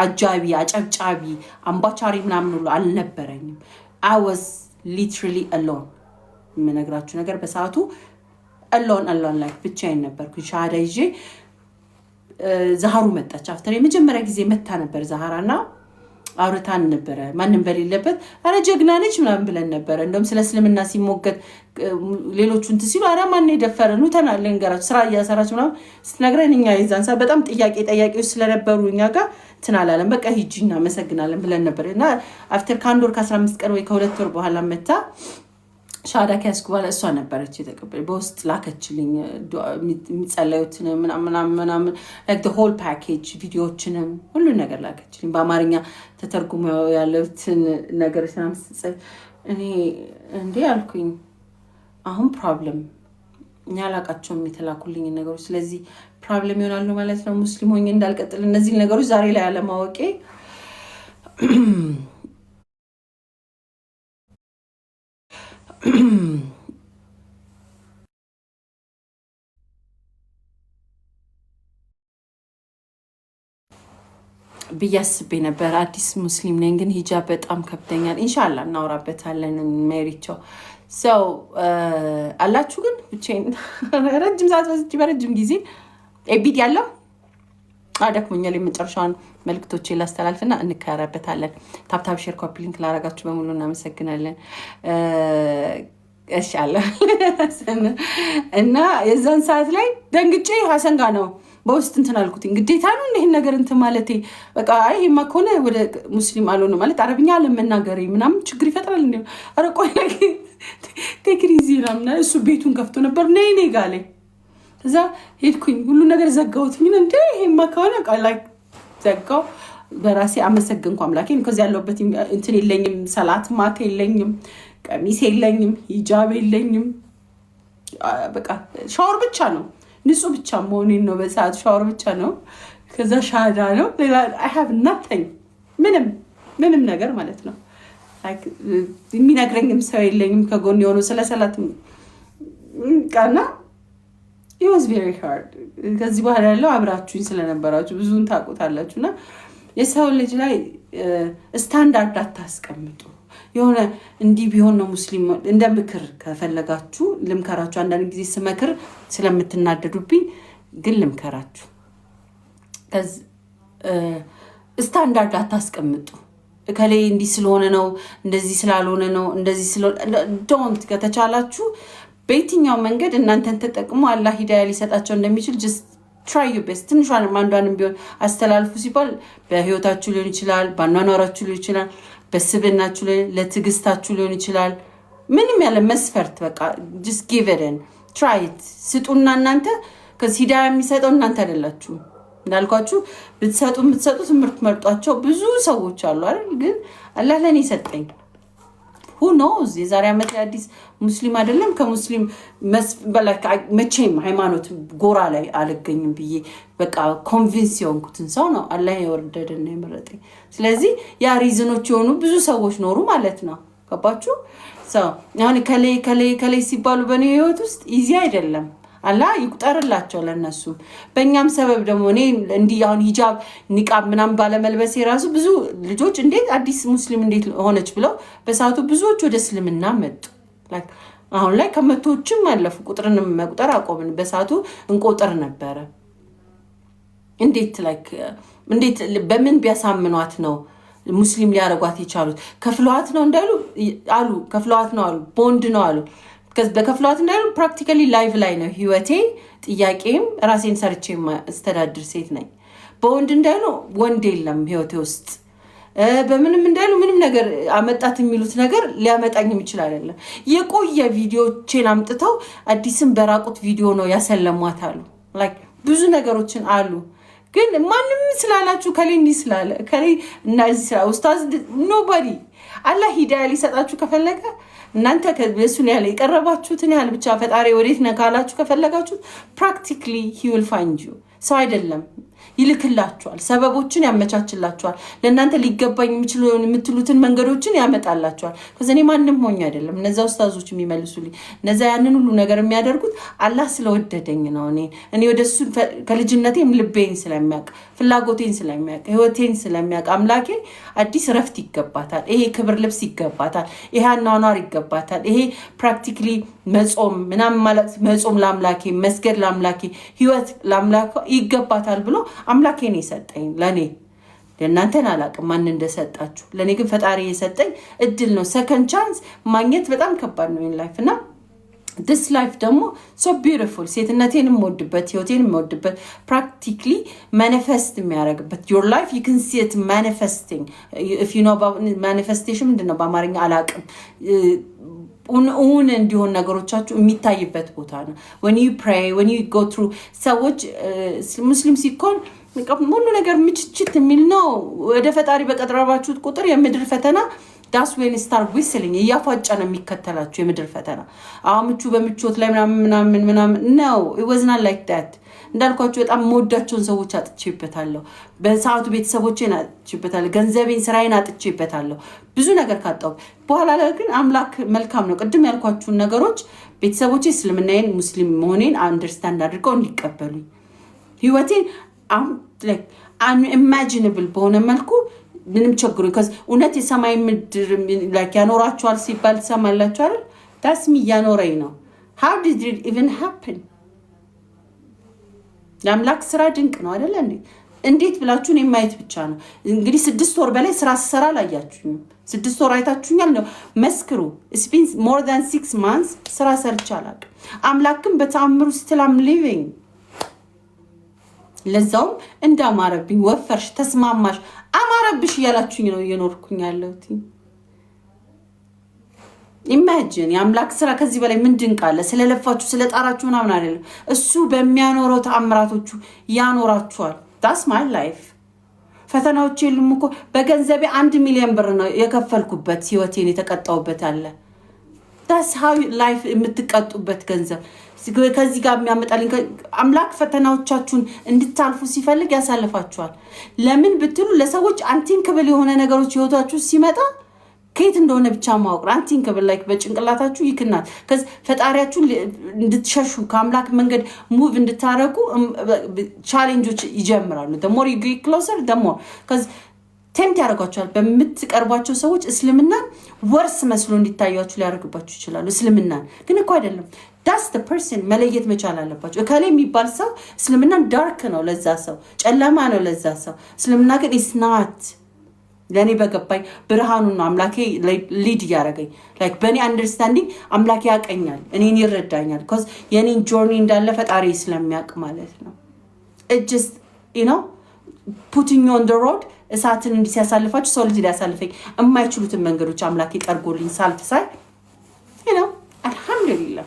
[SPEAKER 1] አጃቢ አጨብጫቢ አምባቻሪ ምናምን ሁሉ አልነበረኝም። I was literally alone። ምነግራችሁ ነገር በሰዓቱ alone like ብቻዬን ነበርኩ። ሻዳ ይዤ ዛሃሩ መጣች። አፍተር የመጀመሪያ ጊዜ መታ ነበር ዛሃራና አውርታን ነበር ማንንም በሌለበት አረ ጀግና ነች ምናምን ብለን ነበር። እንደውም ስለ እስልምና ሲሞገት ሌሎቹን ትሲሉ አረ ማን የደፈረ ነው ተናለን ገራች ስራ እያሰራች ምናምን ስትነግረን እኛ ይዛን ሰዓት በጣም ጥያቄዎች ስለነበሩ እኛ ጋር ትናላለን በቃ ሂጂና መሰግናለን ብለን ነበርና አፍተር ካንድ ወር ከ15 ቀን ወይ ከ2 ወር በኋላ መታ ሻዳ ከያዝኩ በኋላ እሷ ነበረች የተቀበለች። በውስጥ ላከችልኝ የሚጸለዩትን ምናምን like the whole package ቪዲዮዎችንም ሁሉ ነገር ላከችልኝ። በአማርኛ ተተርጉሞ ያለውትን ነገር ሳምጽ እኔ እንዴ አልኩኝ አሁን ፕሮብለም እኛ አላቃቸውም የተላኩልኝ ነገሮች። ስለዚህ ፕሮብለም ይሆናሉ ማለት ነው ሙስሊም ሆኜ እንዳልቀጥል እነዚህ ነገሮች ዛሬ ላይ አለማወቄ ብያስቤ ነበር። አዲስ ሙስሊም ነኝ ግን ሂጃብ በጣም ከብደኛል። ኢንሻአላህ እናወራበታለን ሜሪቾ ሰው አላችሁ ግን ብቻዬን ረጅም ሰዓት ወስጄ በረጅም ጊዜ ኤቢድ ያለው አደክሞኛል። የመጨረሻውን መልክቶቼ ላስተላልፍና እንከራበታለን። ታፕታፕ ሼር ኮፒ ሊንክ ላረጋችሁ በሙሉ እናመሰግናለን። እሻለ እና የዛን ሰዓት ላይ ደንግጬ ሀሰን ጋር ነው በውስጥ እንትን አልኩት። ግዴታ ነው ይሄን ነገር እንትን ማለቴ በቃ ይሄማ ከሆነ ወደ ሙስሊም አልሆነ ማለት አረብኛ ለመናገሬ ምናምን ችግር ይፈጥራል እንዴ? ኧረ ቆይ ቴክሪዚ ምናምን እሱ ቤቱን ከፍቶ ነበር ነይ ጋር ላይ እዛ ሄድኩኝ። ሁሉ ነገር ዘጋሁትኝ። እንዴ ይሄማ ከሆነ ቃል ላይ ዘጋው። በራሴ አመሰግንኩ አምላኬን። ከዚህ ያለውበት እንትን የለኝም፣ ሰላት ማት የለኝም፣ ቀሚስ የለኝም፣ ሂጃብ የለኝም። በቃ ሻወር ብቻ ነው ንጹህ ብቻ መሆኔን ነው በሰዓት ሻወር ብቻ ነው። ከዛ ሻዳ ነው ሌላ I have nothing ምንም ነገር ማለት ነው። የሚነግረኝም ሰው የለኝም ከጎን የሆነው ስለ ሰላት ቃና it was very hard። ከዚህ በኋላ ያለው አብራችሁኝ ስለነበራችሁ ብዙን ታውቁታላችሁና የሰው ልጅ ላይ ስታንዳርድ አታስቀምጡ። የሆነ እንዲህ ቢሆን ነው ሙስሊም እንደ ምክር ከፈለጋችሁ ልምከራችሁ። አንዳንድ ጊዜ ስመክር ስለምትናደዱብኝ ግን ልምከራችሁ። ስታንዳርድ አታስቀምጡ። እከሌ እንዲህ ስለሆነ ነው እንደዚህ ስላልሆነ ነው እንደዚህ ስለሆነ ዶንት። ከተቻላችሁ በየትኛው መንገድ እናንተን ተጠቅሞ አላህ ሂዳያ ሊሰጣቸው እንደሚችል just try your best። ትንሿንም አንዷንም ቢሆን አስተላልፉ ሲባል በህይወታችሁ ሊሆን ይችላል፣ በአኗኗራችሁ ሊሆን ይችላል፣ በስብናችሁ ላይ ለትግስታችሁ ሊሆን ይችላል። ምንም ያለ መስፈርት በቃ just give it and try it ስጡና እናንተ ከዚህ ሂዳያ የሚሰጠው እናንተ አይደላችሁ። እንዳልኳችሁ ብትሰጡ ትምህርት መርጧቸው ብዙ ሰዎች አሉ አይደል? ግን አላህ ለኔ ሰጠኝ። who knows የዛሬ ዓመት አዲስ ሙስሊም አይደለም ከሙስሊም መቼም ሃይማኖት ጎራ ላይ አልገኝም ብዬ በቃ ኮንቪንስ የሆንኩትን ሰው ነው አላህ የወረደደና የመረጠኝ። ስለዚህ ያ ሪዝኖች የሆኑ ብዙ ሰዎች ኖሩ ማለት ነው። ገባችሁ? አሁን ከሌ ሲባሉ በእኔ ህይወት ውስጥ ኢዚ አይደለም። አላህ ይቁጠርላቸው ለነሱም። በእኛም ሰበብ ደግሞ እኔ እንዲህ አሁን ሂጃብ ኒቃብ ምናምን ባለመልበሴ ራሱ ብዙ ልጆች እንዴት አዲስ ሙስሊም እንዴት ሆነች ብለው በሰዓቱ ብዙዎች ወደ እስልምና መጡ። አሁን ላይ ከመቶዎችም አለፉ። ቁጥርንም መቁጠር አቆምን። በሰዓቱ እንቆጥር ነበረ። እንዴት በምን ቢያሳምኗት ነው ሙስሊም ሊያረጓት የቻሉት? ከፍለዋት ነው እንዳሉ አሉ። ከፍለዋት ነው አሉ። ቦንድ ነው አሉ። በከፍለዋት እንዳሉ ፕራክቲካሊ ላይቭ ላይ ነው ህይወቴ። ጥያቄም ራሴን ሰርቼ ማስተዳድር ሴት ነኝ። በወንድ እንዳሉ ወንድ የለም ህይወቴ ውስጥ። በምንም እንዳሉ ምንም ነገር አመጣት የሚሉት ነገር ሊያመጣኝም ይችላል አይደለም። የቆየ ቪዲዮዎችን አምጥተው አዲስም በራቁት ቪዲዮ ነው ያሰለሟት አሉ። ብዙ ነገሮችን አሉ። ግን ማንም ስላላችሁ ከሌ እንዲህ ስላለ ከሌ እና እዚህ ስላ ኡስታዝ ኖባዲ አላህ ሂዳያ ሊሰጣችሁ ከፈለገ እናንተ ከበሱን ያለ የቀረባችሁትን ያህል ብቻ ፈጣሪ ወዴት ነካላችሁ ከፈለጋችሁ ፕራክቲካሊ he will find you። ሰው አይደለም ይልክላችኋል፣ ሰበቦችን ያመቻችላችኋል፣ ለእናንተ ሊገባኝ የሚችሉ የምትሉትን መንገዶችን ያመጣላችኋል። ከዚህ እኔ ማንም ሆኜ አይደለም እነዛ ኡስታዞች የሚመልሱልኝ። እነዛ ያንን ሁሉ ነገር የሚያደርጉት አላህ ስለወደደኝ ነው። እኔ ወደሱ ከልጅነቴም ልቤን ስለሚያውቅ ፍላጎቴን ስለሚያውቅ ህይወቴን ስለሚያውቅ አምላኬ አዲስ ረፍት ይገባታል፣ ይሄ ክብር ልብስ ይገባታል፣ ይሄ አኗኗር ይገባታል፣ ይሄ ፕራክቲካሊ መጾም ምናምን ማለት መጾም ለአምላኬ መስገድ ለአምላኬ ህይወት ለአምላኬ ይገባታል ብሎ አምላኬ ነው የሰጠኝ። ለኔ ለእናንተን አላውቅም ማን እንደሰጣችሁ፣ ለኔ ግን ፈጣሪ የሰጠኝ እድል ነው። ሰከንድ ቻንስ ማግኘት በጣም ከባድ ነው in life እና this life ደግሞ so beautiful። ሴትነቴን የምወድበት ህይወቴን የምወድበት practically manifest የሚያደርግበት your life you can see it manifesting if you know about manifestation ምንድነው በአማርኛ አላውቅም። እንዲሆን ነገሮቻችሁ የሚታይበት ቦታ ነው። when you pray when you go through ሰዎች ሙስሊም ሲኮን ሁሉ ነገር ምችችት የሚል ነው። ወደ ፈጣሪ በቀረባችሁት ቁጥር የምድር ፈተና that's when start whistling እያፏጫ ነው የሚከተላችሁ የምድር ፈተና። ምቹ በምቾት ላይ ምናምን no it was not like that። እንዳልኳችሁ በጣም ሞዳቸውን ሰዎች አጥቼበታለሁ። በሰዓቱ ቤተሰቦቼን አጥቼበታለሁ። ገንዘቤን ስራዬን አጥቼበታለሁ። ብዙ ነገር ካጣው በኋላ ላይ ግን አምላክ መልካም ነው። ቅድም ያልኳችሁን ነገሮች ቤተሰቦቼ እስልምናዬን ሙስሊም መሆኔን አንደርስታንድ አድርገው እንዲቀበሉኝ ህይወቴን unimaginable በሆነ መልኩ ምንም ችግሩ እውነት የሰማይ ምድር ያኖራችኋል ሲባል ትሰማላችሁ አይደል? that's me ያኖረኝ ነው። how did it even happen? ለአምላክ ስራ ድንቅ ነው አይደል እንዴ? እንዴት ብላችሁን የማየት ብቻ ነው። እንግዲህ 6 ወር በላይ ስራ ስሰራ ላያችሁኝ 6 ወር አይታችሁኛል ነው መስክሩ። it's been more than 6 months ስራ ሰርቻለሁ። አምላክም በተአምሩ still I'm living። ለዛውም እንዳማረብኝ ወፈርሽ ተስማማሽ አማረብሽ እያላችሁኝ ነው እየኖርኩኝ ያለሁት። ኢማጂን የአምላክ ስራ ከዚህ በላይ ምንድን ቃለ ስለለፋችሁ ስለጣራችሁ ምናምን አይደለም። እሱ በሚያኖረው ተአምራቶቹ ያኖራችኋል። that's my life። ፈተናዎች የሉም እኮ በገንዘቤ 1 ሚሊዮን ብር ነው የከፈልኩበት ህይወቴን የተቀጣውበት አለ። that's how life የምትቀጡበት ገንዘብ ከዚህ ጋር የሚያመጣልኝ አምላክ ፈተናዎቻችሁን እንድታልፉ ሲፈልግ ያሳልፋችኋል። ለምን ብትሉ ለሰዎች አንቲንክብል የሆነ ነገሮች ህይወታችሁ ሲመጣ ከየት እንደሆነ ብቻ ማወቅ አንቲንክብል ላይክ በጭንቅላታችሁ ይክናል። ከዚ ፈጣሪያችሁ እንድትሸሹ ከአምላክ መንገድ ሙቭ እንድታረጉ ቻሌንጆች ይጀምራሉ። the more you get closer the more cuz ቴምፕት ያደርጓቸዋል። በምትቀርቧቸው ሰዎች እስልምና ወርስ መስሎ እንዲታያችሁ ሊያደርግባችሁ ይችላሉ። እስልምና ግን እኮ አይደለም። that's the person መለየት መቻል አለባችሁ። እከሌ የሚባል ሰው እስልምና ዳርክ ነው ለዛ ሰው፣ ጨለማ ነው ለዛ ሰው። እስልምና ግን is not ለኔ በገባኝ ብርሃኑ ነው አምላኬ ሊድ ያደርገኝ like በኔ አንደርስታንዲንግ አምላኬ ያቀኛል፣ እኔን ይረዳኛል cuz የኔን ጆርኒ እንዳለ ፈጣሪ ስለሚያውቅ ማለት ነው። it just you know putting you on the road እሳትን እንዲያሳልፋችሁ ሰው ልጅ ሊያሳልፈኝ የማይችሉትን መንገዶች አምላኬ ጠርጎልኝ ሳልፍ ሳይ you know alhamdulillah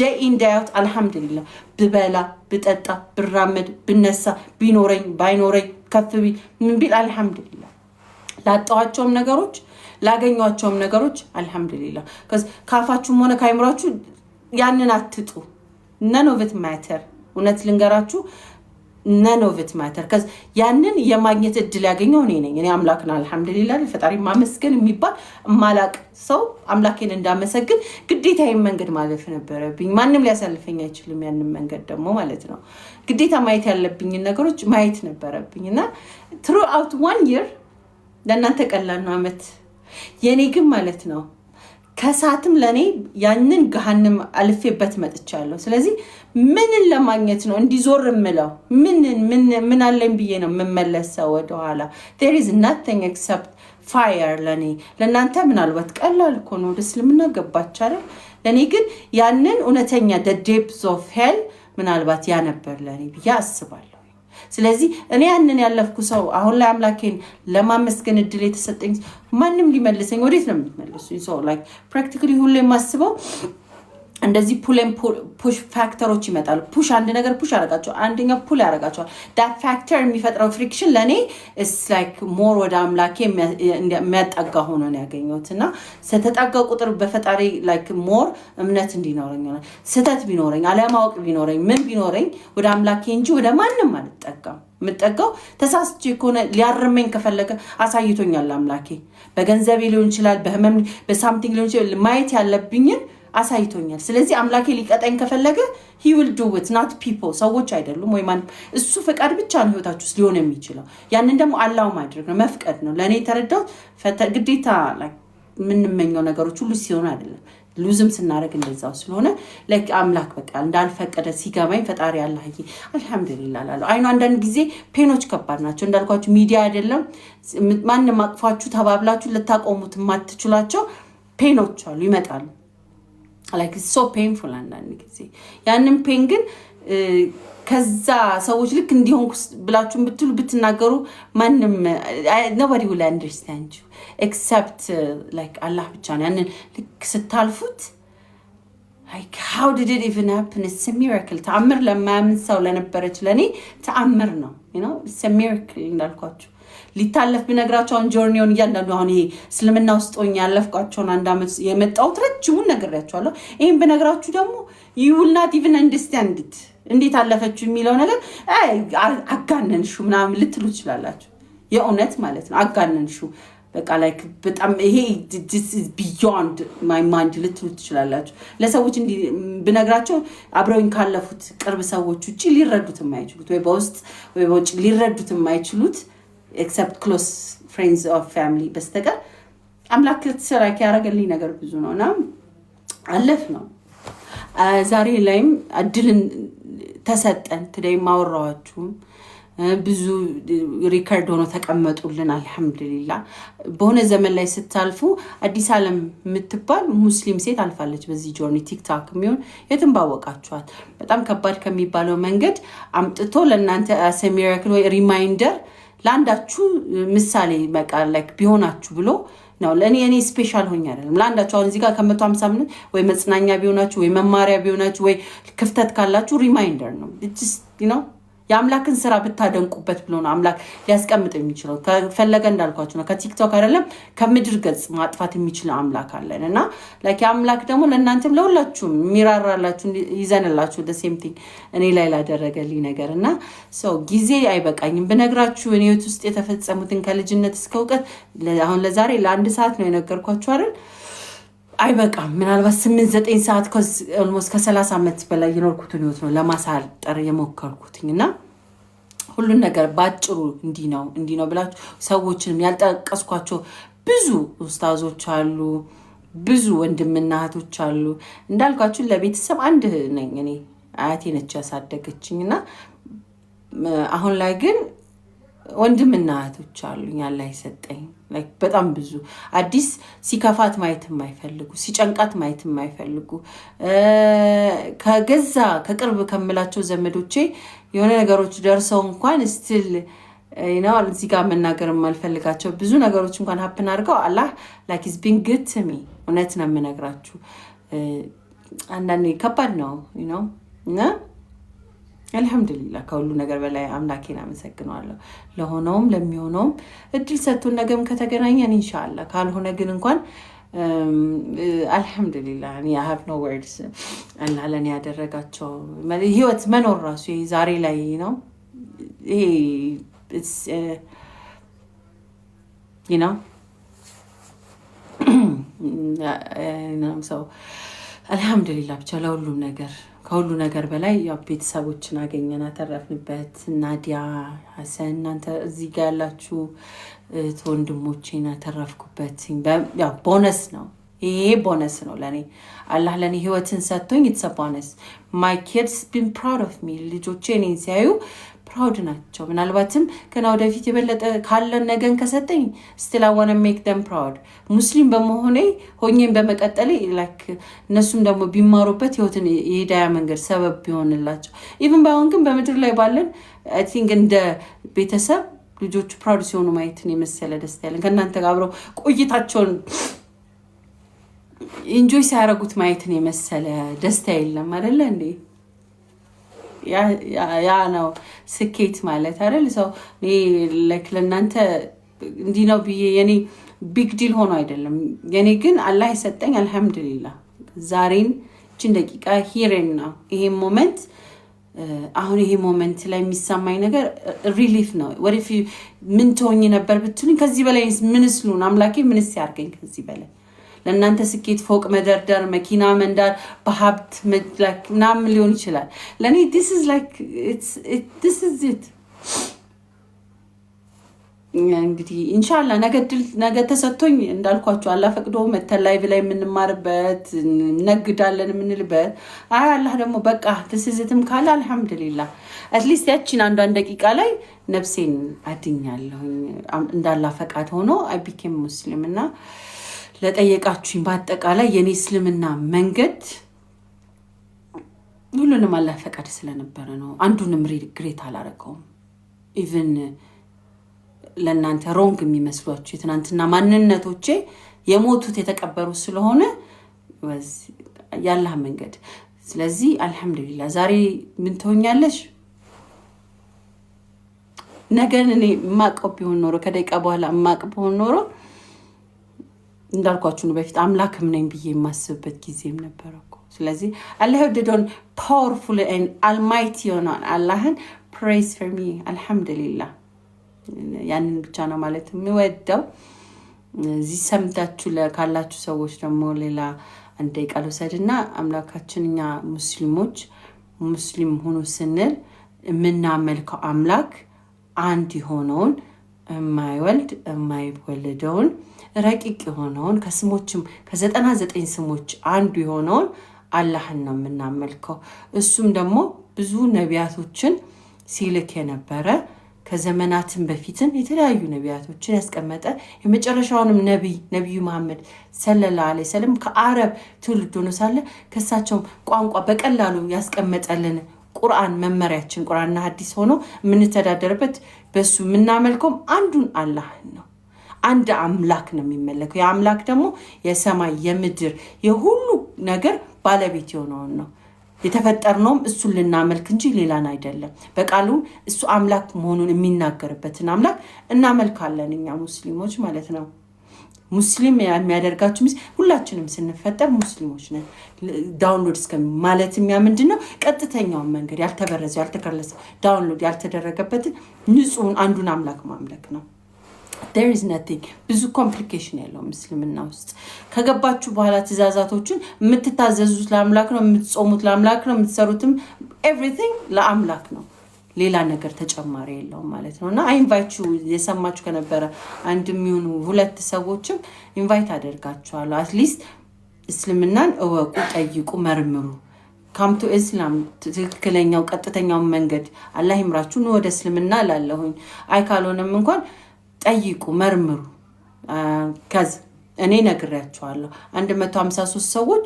[SPEAKER 1] day in day out alhamdulillah ብበላ ብጠጣ ብራመድ ብነሳ ቢኖረኝ ባይኖረኝ ከፍ ቢል ምን ቢል alhamdulillah ላጣዋቸውም ነገሮች ላገኛቸውም ነገሮች alhamdulillah cuz ካፋችሁም ሆነ ካይምራችሁ ያንን አትጡ። none of it matter እውነት ልንገራችሁ none of it matter cuz ያንን የማግኘት እድል ያገኘው እኔ ነኝ። እኔ አምላክና alhamdulillah ፈጣሪ ማመስገን የሚባል ማላቅ ሰው አምላኬን እንዳመሰግን ግዴታዬን መንገድ ማለፍ ነበረብኝ። ማንንም ሊያሳልፈኝ አይችልም ያንን መንገድ ደግሞ ማለት ነው። ግዴታ ማየት ያለብኝ ነገሮች ማየት ነበረብኝና throughout 1 year ለእናንተ ቀላል ነው አመት የኔ ግን ማለት ነው ከሳትም ለኔ ያንን ገሃነም አልፌበት መጥቻለሁ። ስለዚህ ምንን ለማግኘት ነው እንዲዞር ምለው ምን አለኝ ብዬ ነው መመለሰው ወደ ኋላ። there is nothing except fire ለኔ። ለእናንተ ምናልባት ቀላል እኮ ነው እስልምና ገባች አይደል? ለኔ ግን ያንን እውነተኛ the depths of hell ምናልባት ያ ነበር ለኔ ብዬ አስባለሁ። ስለዚህ እኔ ያንን ያለፍኩ ሰው አሁን ላይ አምላኬን ለማመስገን እድል የተሰጠኝ ማንንም ሊመልሰኝ ወዴት ነው የምትመልሱኝ? so like practically ሁሌ ማስበው እንደዚህ pull and push ፋክተሮች ይመጣሉ። ፑሽ አንድ ነገር ፑሽ አረጋቸው አንደኛው ፑል ያረጋቸዋል። that factor የሚፈጥረው ፍሪክሽን ለኔ is like more ወደ አምላኬ የሚያጣጋ ሆኖ ነው ያገኘሁትና ከተጣጋው ቁጥር በፈጣሪ like more እምነት እንዲኖረኝ ነው። ስህተት ቢኖረኝ አለማወቅ ቢኖረኝ ምን ቢኖረኝ ወደ አምላኬ እንጂ ወደ ማንንም አልጠጋም። ምጠጋው ተሳስቼ ከሆነ ሊያርመኝ ከፈለገ አሳይቶኛል አምላኬ። በገንዘቤ ሊሆን ይችላል በህመም በሳምቲንግ ሊሆን ይችላል ማየት ያለብኝን አሳይቶኛል። ስለዚህ አምላኬ ሊቀጣኝ ከፈለገ he will do it not people ሰዎች አይደሉም ወይ ማን እሱ ፈቃድ ብቻ ነው ህይወታችሁ ሊሆን የሚችለው። ያንን ደግሞ አላው ማድረግ ነው መፍቀድ ነው። ለኔ ተረዳው ግዴታ like ምንመኘው ነገሮች ሁሉ ሲሆን አይደለም ሉዝም ስናረግ እንደዛው ስለሆነ like አምላክ በቃ እንዳልፈቀደ ሲገባኝ ፈጣሪ አላህዬ alhamdulillah ላለው አይኑ አንዳንድ ጊዜ ፔኖች ከባድ ናቸው እንዳልኳችሁ ሚዲያ አይደለም ማንንም አቅፋችሁ ተባብላችሁ ልታቆሙት ማትችላቸው ፔኖች አሉ ይመጣሉ like it's so painful አንዳንድ ጊዜ ያንን ፔን ግን ከዛ ሰዎች ልክ እንዲሆን ብላችሁ ብትሉ ብትናገሩ ማንንም nobody will understand you except like Allah ብቻ ነው ያንን ልክ ስታልፉት like how did it even happen? It's a miracle ተአምር ለማያምን ሰው ለነበረች ለኔ ተአምር ነው you know it's a miracle እንዳልኳችሁ ሊታለፍ ብነግራቸው ጆርኒውን እያንዳንዱ አሁን ይሄ እስልምና ውስጥ ሆኜ ያለፍኳቸውን አንድ አመት የመጣው ረጅሙን ነግሬያችኋለሁ። ይሄን ብነግራችሁ ደግሞ you will not even understand it እንዴት አለፈችሁ የሚለው ነገር አጋነንሹ ምናምን ልትሉ ትችላላችሁ። የእውነት ማለት ነው አጋነንሹ በቃ like በጣም ይሄ this is beyond my mind ልትሉ ትችላላችሁ። ለሰዎች እንዲ ብነግራቸው አብረውኝ ካለፉት ቅርብ ሰዎች ውጪ ሊረዱት የማይችሉት ወይ በውስጥ ወይ በውጭ ሊረዱት የማይችሉት except close friends or family በስተቀር አምላክ ተሰራኪ ያረገልኝ ነገር ብዙ ነውና አለፍ ነው። ዛሬ ላይም እድልን ተሰጠን today ማወራዋችሁ ብዙ ሪከርድ ሆኖ ተቀመጡልን። አልহামዱሊላህ በሆነ ዘመን ላይ ስታልፉ አዲስ ዓለም የምትባል ሙስሊም ሴት አልፋለች በዚህ ጆርኒ። ቲክቶክ የሚሆን የትም ባወቃችኋት በጣም ከባድ ከሚባለው መንገድ አምጥቶ ለእናንተ አስ ሚራክል ወይ ሪማይንደር ለአንዳችሁ ምሳሌ በቃ ላይክ ቢሆናችሁ ብሎ ነው። ለእኔ ስፔሻል ሆኜ አይደለም ለአንዳችሁ አሁን እዚህ ጋር ከ150 ሚኒት ወይ መጽናኛ ቢሆናችሁ ወይ መማሪያ ቢሆናችሁ ወይ ክፍተት ካላችሁ ሪማይንደር ነው። የአምላክን ስራ ብታደንቁበት ብሎ ነው አምላክ ሊያስቀምጥ የሚችለው። ከፈለገ እንዳልኳችሁ ነው ከቲክቶክ አይደለም ከምድር ገጽ ማጥፋት የሚችል አምላክ አለን እና ላይክ አምላክ ደግሞ ለእናንተም ለሁላችሁም የሚራራላችሁ ይዘንላችሁ the same thing እኔ ላይ ላደረገልኝ ነገር እና ጊዜ አይበቃኝም ብነግራችሁ እኔ ህይወት ውስጥ የተፈጸሙትን ከልጅነት እስከ እውቀት አሁን ለዛሬ ለአንድ ሰዓት ነው የነገርኳችሁ አይደል? አይበቃም። ምናልባት 8-9 ሰዓት ኦልሞስት ከ30 ዓመት በላይ የኖርኩትን ህይወት ነው ለማሳጠር የሞከርኩትኝ እና ሁሉን ነገር ባጭሩ እንዲህ ነው ብላችሁ ሰዎችንም ያልጠቀስኳቸው ብዙ ኡስታዞች አሉ፣ ብዙ ወንድምና እህቶች አሉ። እንዳልኳችሁ ለቤተሰብ አንድ ነኝ እኔ። አያቴ ነች ያሳደገችኝ እና አሁን ላይ ግን ወንድምና እህቶች አሉኝ አላህ ይሰጠኝ። በጣም ብዙ አዲስ ሲከፋት ማየት የማይፈልጉ ሲጨንቃት ማየት የማይፈልጉ ከገዛ ከቅርብ ከምላቸው ዘመዶቼ የሆነ ነገሮች ደርሰው እንኳን ስቲል እዚህ ጋር መናገር የማልፈልጋቸው ብዙ ነገሮች እንኳን ሀፕን አድርገው አላህ ላይክ ኢዝ ቢንግ ጉድ ቱ ሚ። እውነት ነው የምነግራችሁ። አንዳንዴ ከባድ ነው እና አልহামዱሊላህ ከሁሉ ነገር በላይ አምላኬን አመሰግናለሁ። ለሆነውም ለሚሆነውም እድል ሰጥቶን ነገም ከተገናኘን ኢንሻአላህ ካልሆነ ግን እንኳን አልহামዱሊላህ እኔ I have no words አላህ ለኔ ያደረጋቸው ህይወት መኖር ራሱ ዛሬ ላይ ነው ይሄ it's so አልহামዱሊላህ ብቻ ለሁሉም ነገር ከሁሉ ነገር በላይ ያው ቤተሰቦችን አገኘና ተረፍንበት። ናዲያ ሐሰን እናንተ እዚህ ጋር ያላችሁ ወንድሞቼና ተረፍኩበት። ያው ቦነስ ነው ይሄ ቦነስ ነው ለኔ አላህ ለኔ ህይወትን ሰጥቶኝ it's a bonus. My kids been proud of me. ልጆቼ እኔን ሲያዩ ፕራውድ ናቸው። ምናልባትም ከና ወደፊት የበለጠ ካለን ነገን ከሰጠኝ still I want to make them proud. ሙስሊም በመሆኔ ሆኜም በመቀጠሌ like እነሱም ደግሞ ቢማሩበት ህይወትን የሂዳያ መንገድ ሰበብ ቢሆንላቸው even ባይሆን ግን በምድር ላይ ባለን I think እንደ ቤተሰብ ልጆቹ ፕራውድ ሲሆኑ ማየትን የመሰለ ደስታ ያለን ከእናንተ ጋር አብረው ቆይታቸውን ኢንጆይ ሲያደርጉት ማየትን የመሰለ ደስታ የለም አይደለ እንዴ? ያ ነው ስኬት ማለት አይደል? ሰው ላይክ ለእናንተ እንዲህ ነው ብዬ የኔ ቢግ ዲል ሆኖ አይደለም። የኔ ግን አላህ የሰጠኝ አልহামዱሊላህ ዛሬን እቺን ደቂቃ ሂሬን ነው ይሄ ሞመንት አሁን ይሄ ሞመንት ላይ የሚሰማኝ ነገር ሪሊፍ ነው። ወዲፍ ምን ትሆኚ ነበር ብትሉኝ ከዚህ በላይ ምንስሉን አምላኬ ምንስ ያርገኝ ከዚህ በላይ ለእናንተ ስኬት ፎቅ መደርደር መኪና መንዳር በሀብት like ምናምን ሊሆን ይችላል። ለኔ this is it እንግዲህ ኢንሻአላህ ነገ ተሰጥቶኝ እንዳልኳችሁ አላህ ፈቅዶ መተን ላይቭ ላይ የምንማርበት ነግዳለን የምንልበት አላህ ደግሞ በቃ ተስዝትም ካለ አልহামዱሊላህ አትሊስት ያቺን አንዷን ደቂቃ ላይ ነፍሴን አድኛለሁ እንዳላህ ፈቃድ ሆኖ I became Muslim እና ለጠየቃችሁኝ በአጠቃላይ የኔ እስልምና መንገድ ሁሉንም አላህ ፈቃድ ስለነበረ ነው። አንዱንም ሪግሬት አላረገውም። ኢቭን ለእናንተ ሮንግ የሚመስሏችሁ የትናንትና ማንነቶቼ የሞቱት የተቀበሩ ስለሆነ ያላህ መንገድ። ስለዚህ አልহামዱሊላህ ዛሬ ምን ትሆኛለሽ? ነገን እኔ ማቀብ ቢሆን ኖሮ ከደቂቃ በኋላ ማቀብ ቢሆን ኖሮ እንዳልኳችሁ ነው በፊት አምላክም ነኝ ብዬ የማስብበት ጊዜም ነበርኩ። ስለዚህ አላህ ወደዶን ፓወርፉል ኤንድ አልማይቲ ሆናን አላህን praise for me አልহামዱሊላህ ያንን ብቻ ነው ማለት የምወደው። እዚህ ሰምታችሁ ካላችሁ ሰዎች ደግሞ ሌላ አንድ ቃል ወሰድና አምላካችን እኛ ሙስሊም ሆኖ ስንል የምናመልከው አምላክ አንድ የሆነውን የማይወልድ የማይወለደውን ረቂቅ የሆነውን ከስሞችም ከ99 ስሞች አንዱ የሆነውን አላህን ነው የምናመልከው። እሱም ደግሞ ብዙ ነቢያቶችን ሲልክ የነበረ ከዘመናትም በፊትም የተለያዩ ነቢያቶችን ያስቀመጠ የመጨረሻውንም ነቢዩ መሐመድ ሰለላሁ ዐለይሂ ወሰለም ከአረብ ትውልድ ሆኖ ሳለ ከሳቸው ቋንቋ በቀላሉ ያስቀመጠልን ቁርአን መመሪያችን ቁርአንና ሐዲስ ሆኖ የምንተዳደርበት በሱ የምናመልከው አንዱን አላህ ነው። አንድ አምላክ ነው የሚመለከው። የአምላክ ደግሞ የሰማይ የምድር የሁሉ ነገር ባለቤት የሆነውን ነው። የተፈጠርነውም እሱን ልናመልክ እንጂ ሌላን አይደለም። በቃሉ እሱ አምላክ መሆኑን የሚናገርበትን አምላክ እናመልካለን እኛ ሙስሊሞች ማለት ነው። ሙስሊም የሚያደርጋችሁ ሁላችንም ስንፈጠር ሙስሊሞች ነን። ዳውንሎድ እስከ ማለት ምንድነው ቀጥተኛውን መንገድ ያልተበረዘ ያልተከለሰ ዳውንሎድ ያልተደረገበትን ንጹህን አንዱን አምላክ ማምለክ ነው። there is nothing ብዙ ኮምፕሊኬሽን ያለው እስልምና ውስጥ ከገባችሁ በኋላ ትእዛዛቶችን የምትታዘዙት ለአምላክ ነው፣ የምትጾሙት ለአምላክ ነው፣ የምትሰሩትም everything ለአምላክ ነው። ሌላ ነገር ተጨማሪ የለውም ማለት ነውና ኢንቫይት የሰማችሁ ከነበረ አንድም ይሁን ሁለት ሰዎችም ኢንቫይት አደርጋችኋለሁ። አትሊስት እስልምናን እወቁ፣ ጠይቁ፣ መርምሩ። ካምቱ እስላም ትክክለኛው ቀጥተኛው መንገድ አላህ ይምራችሁ ነው ወደ እስልምና ላለሁኝ አይ ካልሆነም እንኳን ጠይቁ፣ መርምሩ። ከዚህ እኔ ነግሬያችኋለሁ 153 ሰዎች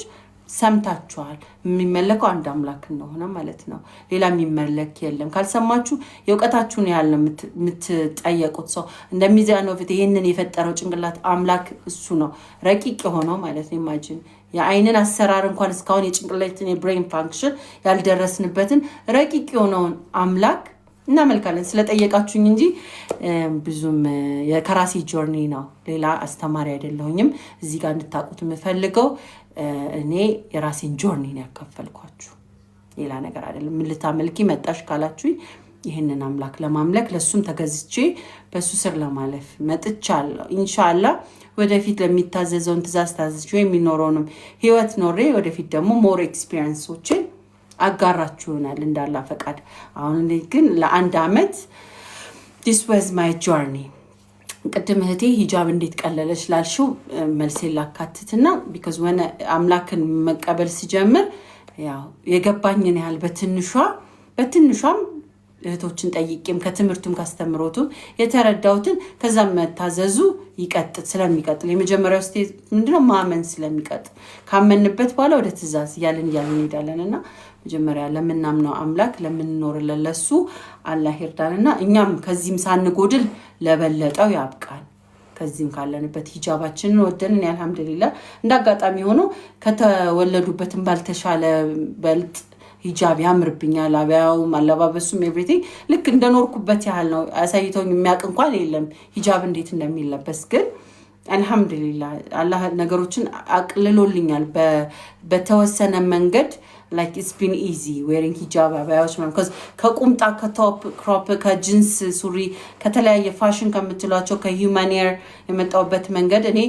[SPEAKER 1] ሰምታችኋል። የሚመለከው አንድ አምላክ እንደሆነ ማለት ነው። ሌላ የሚመለክ የለም። ካልሰማችሁ የእውቀታችሁን ያህል ነው የምትጠየቁት። ሰው እንደሚዛነው ፊት ይሄንን የፈጠረው ጭንቅላት አምላክ እሱ ነው፣ ረቂቅ የሆነው ማለት ነው። ኢማጂን የአይንን አሰራር እንኳን እስካሁን የጭንቅላትን የብሬን ፋንክሽን ያልደረስንበትን ረቂቅ የሆነውን አምላክ እናመልካለን። ስለጠየቃችሁኝ እንጂ ብዙም የከራሲ ጆርኒ ነው፣ ሌላ አስተማሪ አይደለሁኝም። እዚህ ጋር እንድታውቁት የምፈልገው እኔ የራሴን ጆርኒ ነው ያካፈልኳችሁ፣ ሌላ ነገር አይደለም። ምን ልታመልኪ መጣሽ ካላችሁኝ ይህንን አምላክ ለማምለክ ለሱም ተገዝቼ በሱ ስር ለማለፍ መጥቻለሁ። ኢንሻአላህ ወደፊት ለሚታዘዘውን ትእዛዝ ታዝዤ የሚኖረውንም ህይወት ኖሬ ወደፊት ደግሞ ሞር ኤክስፒሪየንሶችን አጋራችሁናል እንዳላ ፈቃድ። አሁን ግን ለአንድ አመት this was my journey። ቅድም እህቴ ሂጃብ እንዴት ቀለለች ላልሽው መልሴን ላካትትና because when አምላክን መቀበል ሲጀምር ያው የገባኝን ያህል በትንሿም እህቶችን ጠይቄም ከትምህርቱም ካስተምሮቱም የተረዳሁትን ከዛም መታዘዙ ስለሚቀጥል የመጀመሪያው ስቴጅ ምንድነው ማመን ስለሚቀጥል ካመንበት በኋላ ወደ ትእዛዝ ያለን እንሄዳለንና መጀመሪያ ለምናምነው አምላክ ለምንኖርለት ለሱ አላህ ይርዳንና እኛም ከዚህም ሳንጎድል ለበለጠው ያብቃን። ከዚህም ካለንበት ሂጃባችንን ወደንን አልহামዱሊላህ እንዳጋጣሚ ሆኖ ከተወለዱበትም ባልተሻለ በልጥ ሂጃብ ያምርብኛል። አባያውም አለባበሱም ኤቭሪቲንግ ልክ እንደኖርኩበት ያህል ነው። አሳይቶኝ የሚያውቅ እንኳን የለም ሂጃብ እንዴት እንደሚለበስ። ግን አልহামዱሊላህ አላህ ነገሮችን አቅልሎልኛል በተወሰነ መንገድ like it's been easy wearing hijab አባያዎች ማለት ከቁምጣ ከቶፕ ክሮፕ ከጂንስ ሱሪ ከተለያየ ፋሽን ከምትሏቸው ከሂዩማኒየር የመጣውበት መንገድ እኔ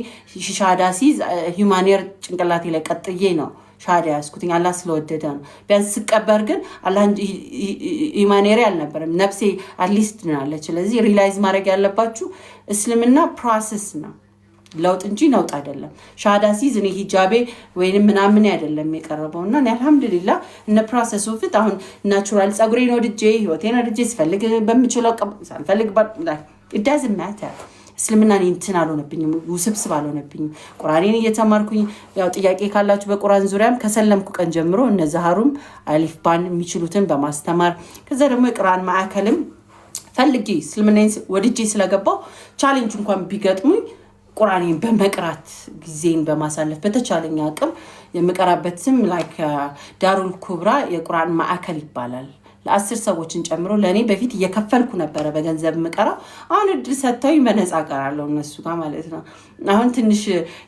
[SPEAKER 1] ሻዳ ሲዝ ሂዩማኒየር ጭንቅላቴ ላይ ቀጥዬ ነው ሻዳ ያስኩትኝ አላህ ስለወደደ ነው። ቢያንስ ስቀበር ግን አላህ ሂዩማኒየር አልነበረም ነፍሴ አትሊስት ናለች። ስለዚህ ሪላይዝ ማድረግ ያለባችሁ እስልምና ፕሮሰስ ነው፣ ለውጥ እንጂ ነውጥ አይደለም። ሻዳ ሲዝ እኔ ሂጃቤ ወይንም ምናምን አይደለም የቀረበውና አልহামዱሊላህ እነ ፕሮሰሱ ፍት አሁን ናቹራል ጸጉሬን ወድጄ ህይወቴን ወድጄ ስፈልግ በሚችለው ሳልፈልግ it doesn't matter። እስልምና እንትን አልሆነብኝም፣ ውስብስብ አልሆነብኝም። ቁርአኔን እየተማርኩኝ ያው ጥያቄ ካላችሁ በቁርአን ዙሪያም ከሰለምኩ ቀን ጀምሮ እነ ዛሃሩም አሊፍ ባን የሚችሉትን በማስተማር ከዛ ደግሞ የቁርአን ማዕከልም ፈልጌ እስልምናን ወድጄ ስለገባው ቻሌንጅ እንኳን ቢገጥሙኝ ቁርአኔን በመቅራት ጊዜን በማሳለፍ በተቻለኝ አቅም የምቀራበት ስም ላይክ ዳሩል ኩብራ የቁርአን ማዕከል ይባላል። ለ10 ሰዎችን ጨምሮ ለኔ በፊት እየከፈልኩ ነበር በገንዘብ ምቀራው። አሁን እድል ሰጥተውኝ በነፃ ቀራለሁ እነሱ ጋር ማለት ነው። አሁን ትንሽ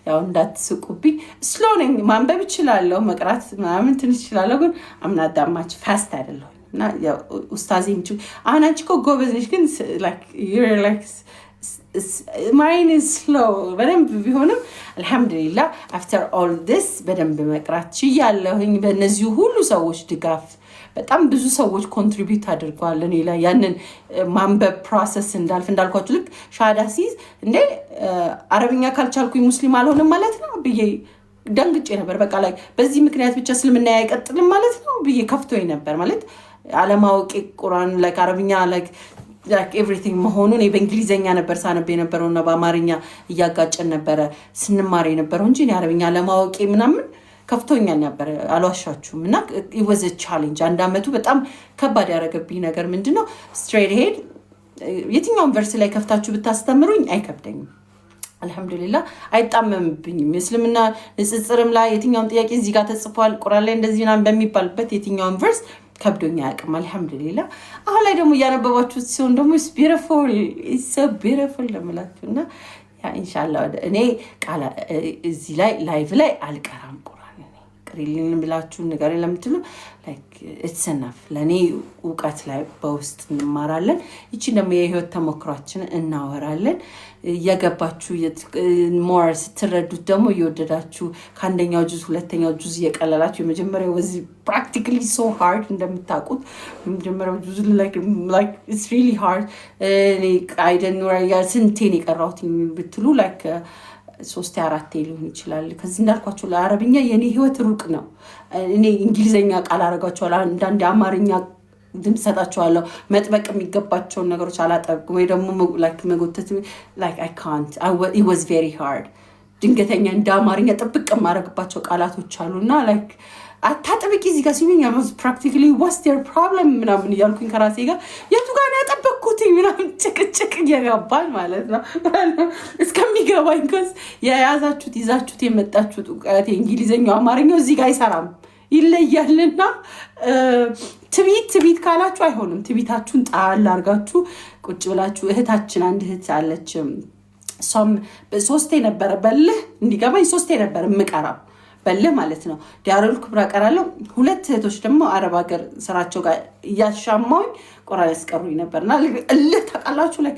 [SPEAKER 1] ያው እንዳትስቁብኝ ስሎኔ ማንበብ እችላለሁ፣ መቅራት ምናምን ትንሽ እችላለሁ፣ ግን አምናዳማች ፋስት አይደለሁ እና ያው ኡስታዚም አሁን አንቺ እኮ ጎበዝ ነሽ ግን like you're like mine is slow በደንብ ቢሆንም አልহামዱሊላህ after all this በደንብ መቅራት ችያለሁኝ። በእነዚህ ሁሉ ሰዎች ድጋፍ በጣም ብዙ ሰዎች ኮንትሪቢዩት አድርገዋል እኔ ላይ ያንን ማንበብ ፕሮሰስ እንዳልኳችሁ ልክ ሻዳ ሲዝ እንዴ አረብኛ ካልቻልኩኝ ሙስሊም አልሆንም ማለት ነው ብዬ ደንግጬ ነበር። በቃ ላይ በዚህ ምክንያት ብቻ እስልምና አይቀጥልም ማለት ነው ብዬ ከፍቶኝ ነበር። ማለት አለማወቅ ቁርአን ላይ አረብኛ ላይ like everything መሆኑን በእንግሊዘኛ ነበር ሳነብ የነበረውና በአማርኛ እያጋጨን ነበር ስንማር የነበረው እንጂ አረብኛ ለማወቅ ምናምን ከፍቶኛል ነበር አልዋሻችሁም እና it was a challenge አንድ አመቱ በጣም ከባድ ያደረገብኝ ነገር ምንድነው straight ahead የትኛውን ቨርስ ላይ ከፍታችሁ ብታስተምሩኝ አይከብደኝም አልহামዱሊላህ አይጣመምብኝም እስልምና ንጽጽርም ላይ የትኛውን ጥያቄ እዚህ ጋር ተጽፏል ቁርአን ላይ እንደዚህ ምናምን በሚባልበት የትኛውን ቨርስ ከብዶኛ ያቅም አልহামዱሊላህ አሁን ላይ ደግሞ ያነበባችሁ ሲሆን ደግሞ it's so beautiful ለምላችሁና ያ ኢንሻአላህ እኔ ቃል እዚህ ላይ ላይቭ ላይ አልቀራም ቁርአን እኔ ቅሪልን ብላችሁ ነገር ለምትሉ like it's enough ለኔ ዕውቀት ላይ በውስጥ እንማራለን እቺ ደግሞ የህይወት ተሞክሯችን እናወራለን ያገባችሁ more ስትረዱት ደግሞ ይወደዳችሁ ከአንደኛው ጁዝ ሁለተኛው ጁዝ የቀለላችሁ የመጀመሪያው ወዚ practically so hard እንደምታውቁት የመጀመሪያው ጁዝ like it's really hard I don't know ያ ስንቴን የቀራሁት ብትሉ like 3-4 ሊሆን ይችላል ከዚህ እንዳልኳችሁ ለአረብኛ የኔ ህይወት ሩቅ ነው እኔ እንግሊዘኛ ቃል አረጋቸዋለሁ አንዳንድ አማርኛ ድምጽ ሰጣቸዋለሁ መጥበቅ የሚገባቸው ነገሮች አላጠብቅም ወይ ደግሞ like መጎተት like I can't it was very hard ድንገተኛ እንደ አማርኛ ጥብቅ ማረግባቸው ቃላቶች አሉና like አታጥብቂ እዚህ ጋር ሲሉኝ I was practically what's their problem ምናምን ያልኩኝ ከራሴ ጋር የቱ ጋር ነው ያጠበቅኩት ምናምን ጭቅጭቅ እየገባል ማለት ነው እስከሚገባኝ cuz ያያዛችሁት ይዛችሁት የመጣችሁት ዕውቀት እንግሊዘኛው አማርኛው እዚህ ጋር አይሰራም ይለያልና ትቢት ካላችሁ አይሆንም ትቢታችሁን ጣል አርጋችሁ ቁጭ ብላችሁ እህታችን አንድ እህት አለች ሶም በሶስቴ ነበር በልህ እንዲገባኝ ሶስቴ ነበር ምቀራው በልህ ማለት ነው ዲያሮል ኩብራ ቀራለው ሁለት እህቶች ደግሞ አረብ ሀገር ስራቸው ጋር ያሻማው ቁርአን ያስቀሩኝ ነበርና ተቃላችሁ ላይ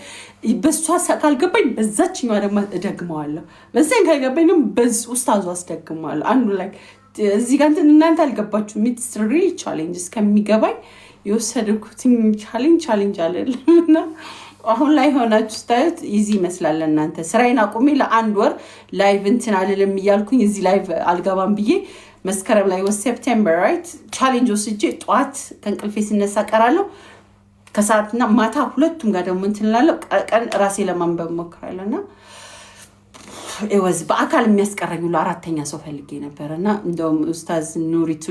[SPEAKER 1] በሷ ካልገባኝ በዛችኛው ደግሞ እደግመዋለሁ በዛን ካልገባኝ በዝ ኡስታዙ አስደግመዋለሁ አንዱ ላይ እዚህ ጋር እናንተ አልገባችሁ it's really challenge እስከሚገባኝ የወሰድኩት ቻሌንጅ አለና አሁን ላይ ሆናችሁ ስታዩት ኢዚ ይመስላል እናንተ ስራዬን አቁሜ ለአንድ ወር ላይቭ እንትን አልልም ይያልኩኝ እዚህ ላይቭ አልገባም ብዬ መስከረም ላይ was September right ቻሌንጅ ወስጄ ጧት ከንቅልፌ ስነሳ ቀራለሁ ከሰዓትና ማታ ሁለቱም ጋር ደግሞ እንትን ላለው ቀን ራሴ ለማንበብ ሞክራለሁና it was በአካል የሚያስቀረኝ ለአራተኛ ሰው ፈልጌ ነበርና እንደውም ኡስታዝ ኑሪቱ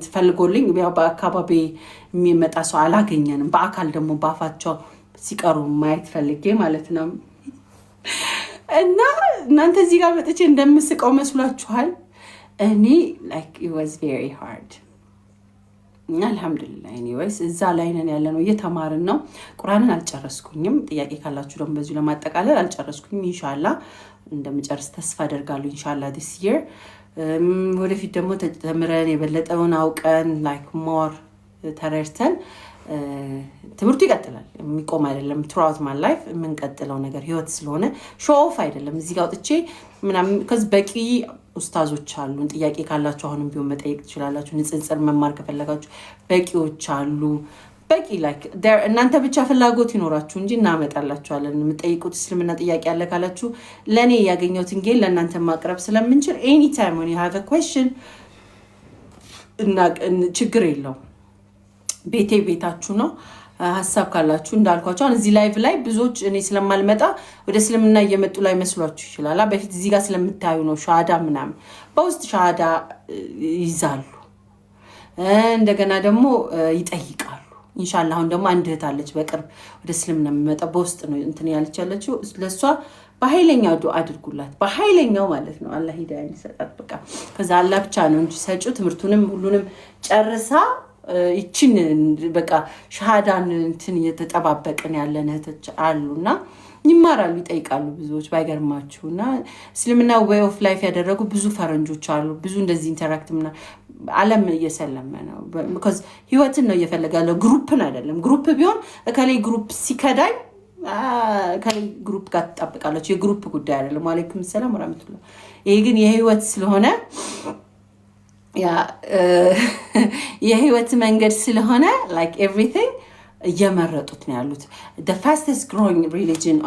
[SPEAKER 1] ተፈልጎልኝ በአካባቢ የሚመጣ ሰው አላገኘንም በአካል ደግሞ ባፋቸው ሲቀሩ ማየት ፈልጌ ማለት ነው እና እናንተ እዚህ ጋር መጥቼ እንደምስቀው መስሏችኋል እኔ like it was very hard አልহামዱሊላህ anyways እዛ ላይ ነን ያለነው እየተማርን ነው ቁርአንን አልጨረስኩኝም ጥያቄ ካላችሁ ደግሞ በዚህ ለማጠቃለል አልጨረስኩኝም ኢንሻአላህ እንደምጨርስ ተስፋ አደርጋለሁ ኢንሻአላህ this year ወደፊት ደግሞ ተምረን የበለጠውን አውቀን like more ተረርተን ትምህርቱ ይቀጥላል የሚቆም አይደለም throughout my life የምንቀጥለው ነገር ህይወት ስለሆነ show off አይደለም እዚህ ጋር ወጥቼ ምናምን ከዚህ በቂ ኡስታዞች አሉን ጥያቄ ካላችሁ አሁንም ቢሆን መጠየቅ ትችላላችሁ ንጽጽር መማር ከፈለጋችሁ በቂዎች አሉ በቂ like there እናንተ ብቻ ፍላጎት ይኖራችሁ እንጂ እናመጣላችኋለን የምትጠይቁት እስልምና ጥያቄ አለ ካላችሁ ለኔ ያገኘሁትን ጌል ለእናንተ ማቅረብ ስለምንችል anytime when you have a question እና ችግር የለው ቤታችሁ ነው ሐሳብ ካላችሁ እንዳልኳችሁ እዚህ ላይቭ ላይ ብዙዎች እኔ ስለማልመጣ ወደ እስልምና እየመጡ ላይ መስሏችሁ ይችላል በፊት እዚህ ጋር ስለምታዩ ነው ሻሃዳ ምናምን በውስጥ ሻሃዳ ይዛሉ እንደገና ደግሞ ይጠይቃሉ ኢንሻአላህ አሁን ደግሞ አንድ እህት አለች በቅርብ ወደ እስልምና የሚመጣ በውስጥ ነው እንትን ያለችው ለሷ በኃይለኛው ዱአ አድርጉላት በኃይለኛው ማለት ነው አላህ ሂዳያ ይሰጣት በቃ ከዛ አላህ ብቻ ነው እንጂ ሰጪው ትምህርቱንም ሁሉንም ጨርሳ ይችን በቃ ሻሃዳን እንትን የተጠባበቀን ያለን እህቶች አሉና ይማራሉ ይጠይቃሉ ብዙዎች ባይገርማችሁና እስልምና way of life ያደረጉ ብዙ ፈረንጆች አሉ ብዙ እንደዚህ ኢንተራክትምና ዓለም እየሰለመ ነው because ህይወትን ነው እየፈለጋለው ግሩፕን አይደለም ግሩፕ ቢሆን ከሌ ግሩፕ ሲከዳኝ ከሌ ግሩፕ ጋር ተጣበቃለች የግሩፕ ጉዳይ አይደለም ወአለይኩም ሰላም ወራህመቱላህ ይሄ ግን የህይወት ስለሆነ ያ የህይወት መንገድ ስለሆነ like everything እየመረጡት ነው ያሉት the fastest growing religion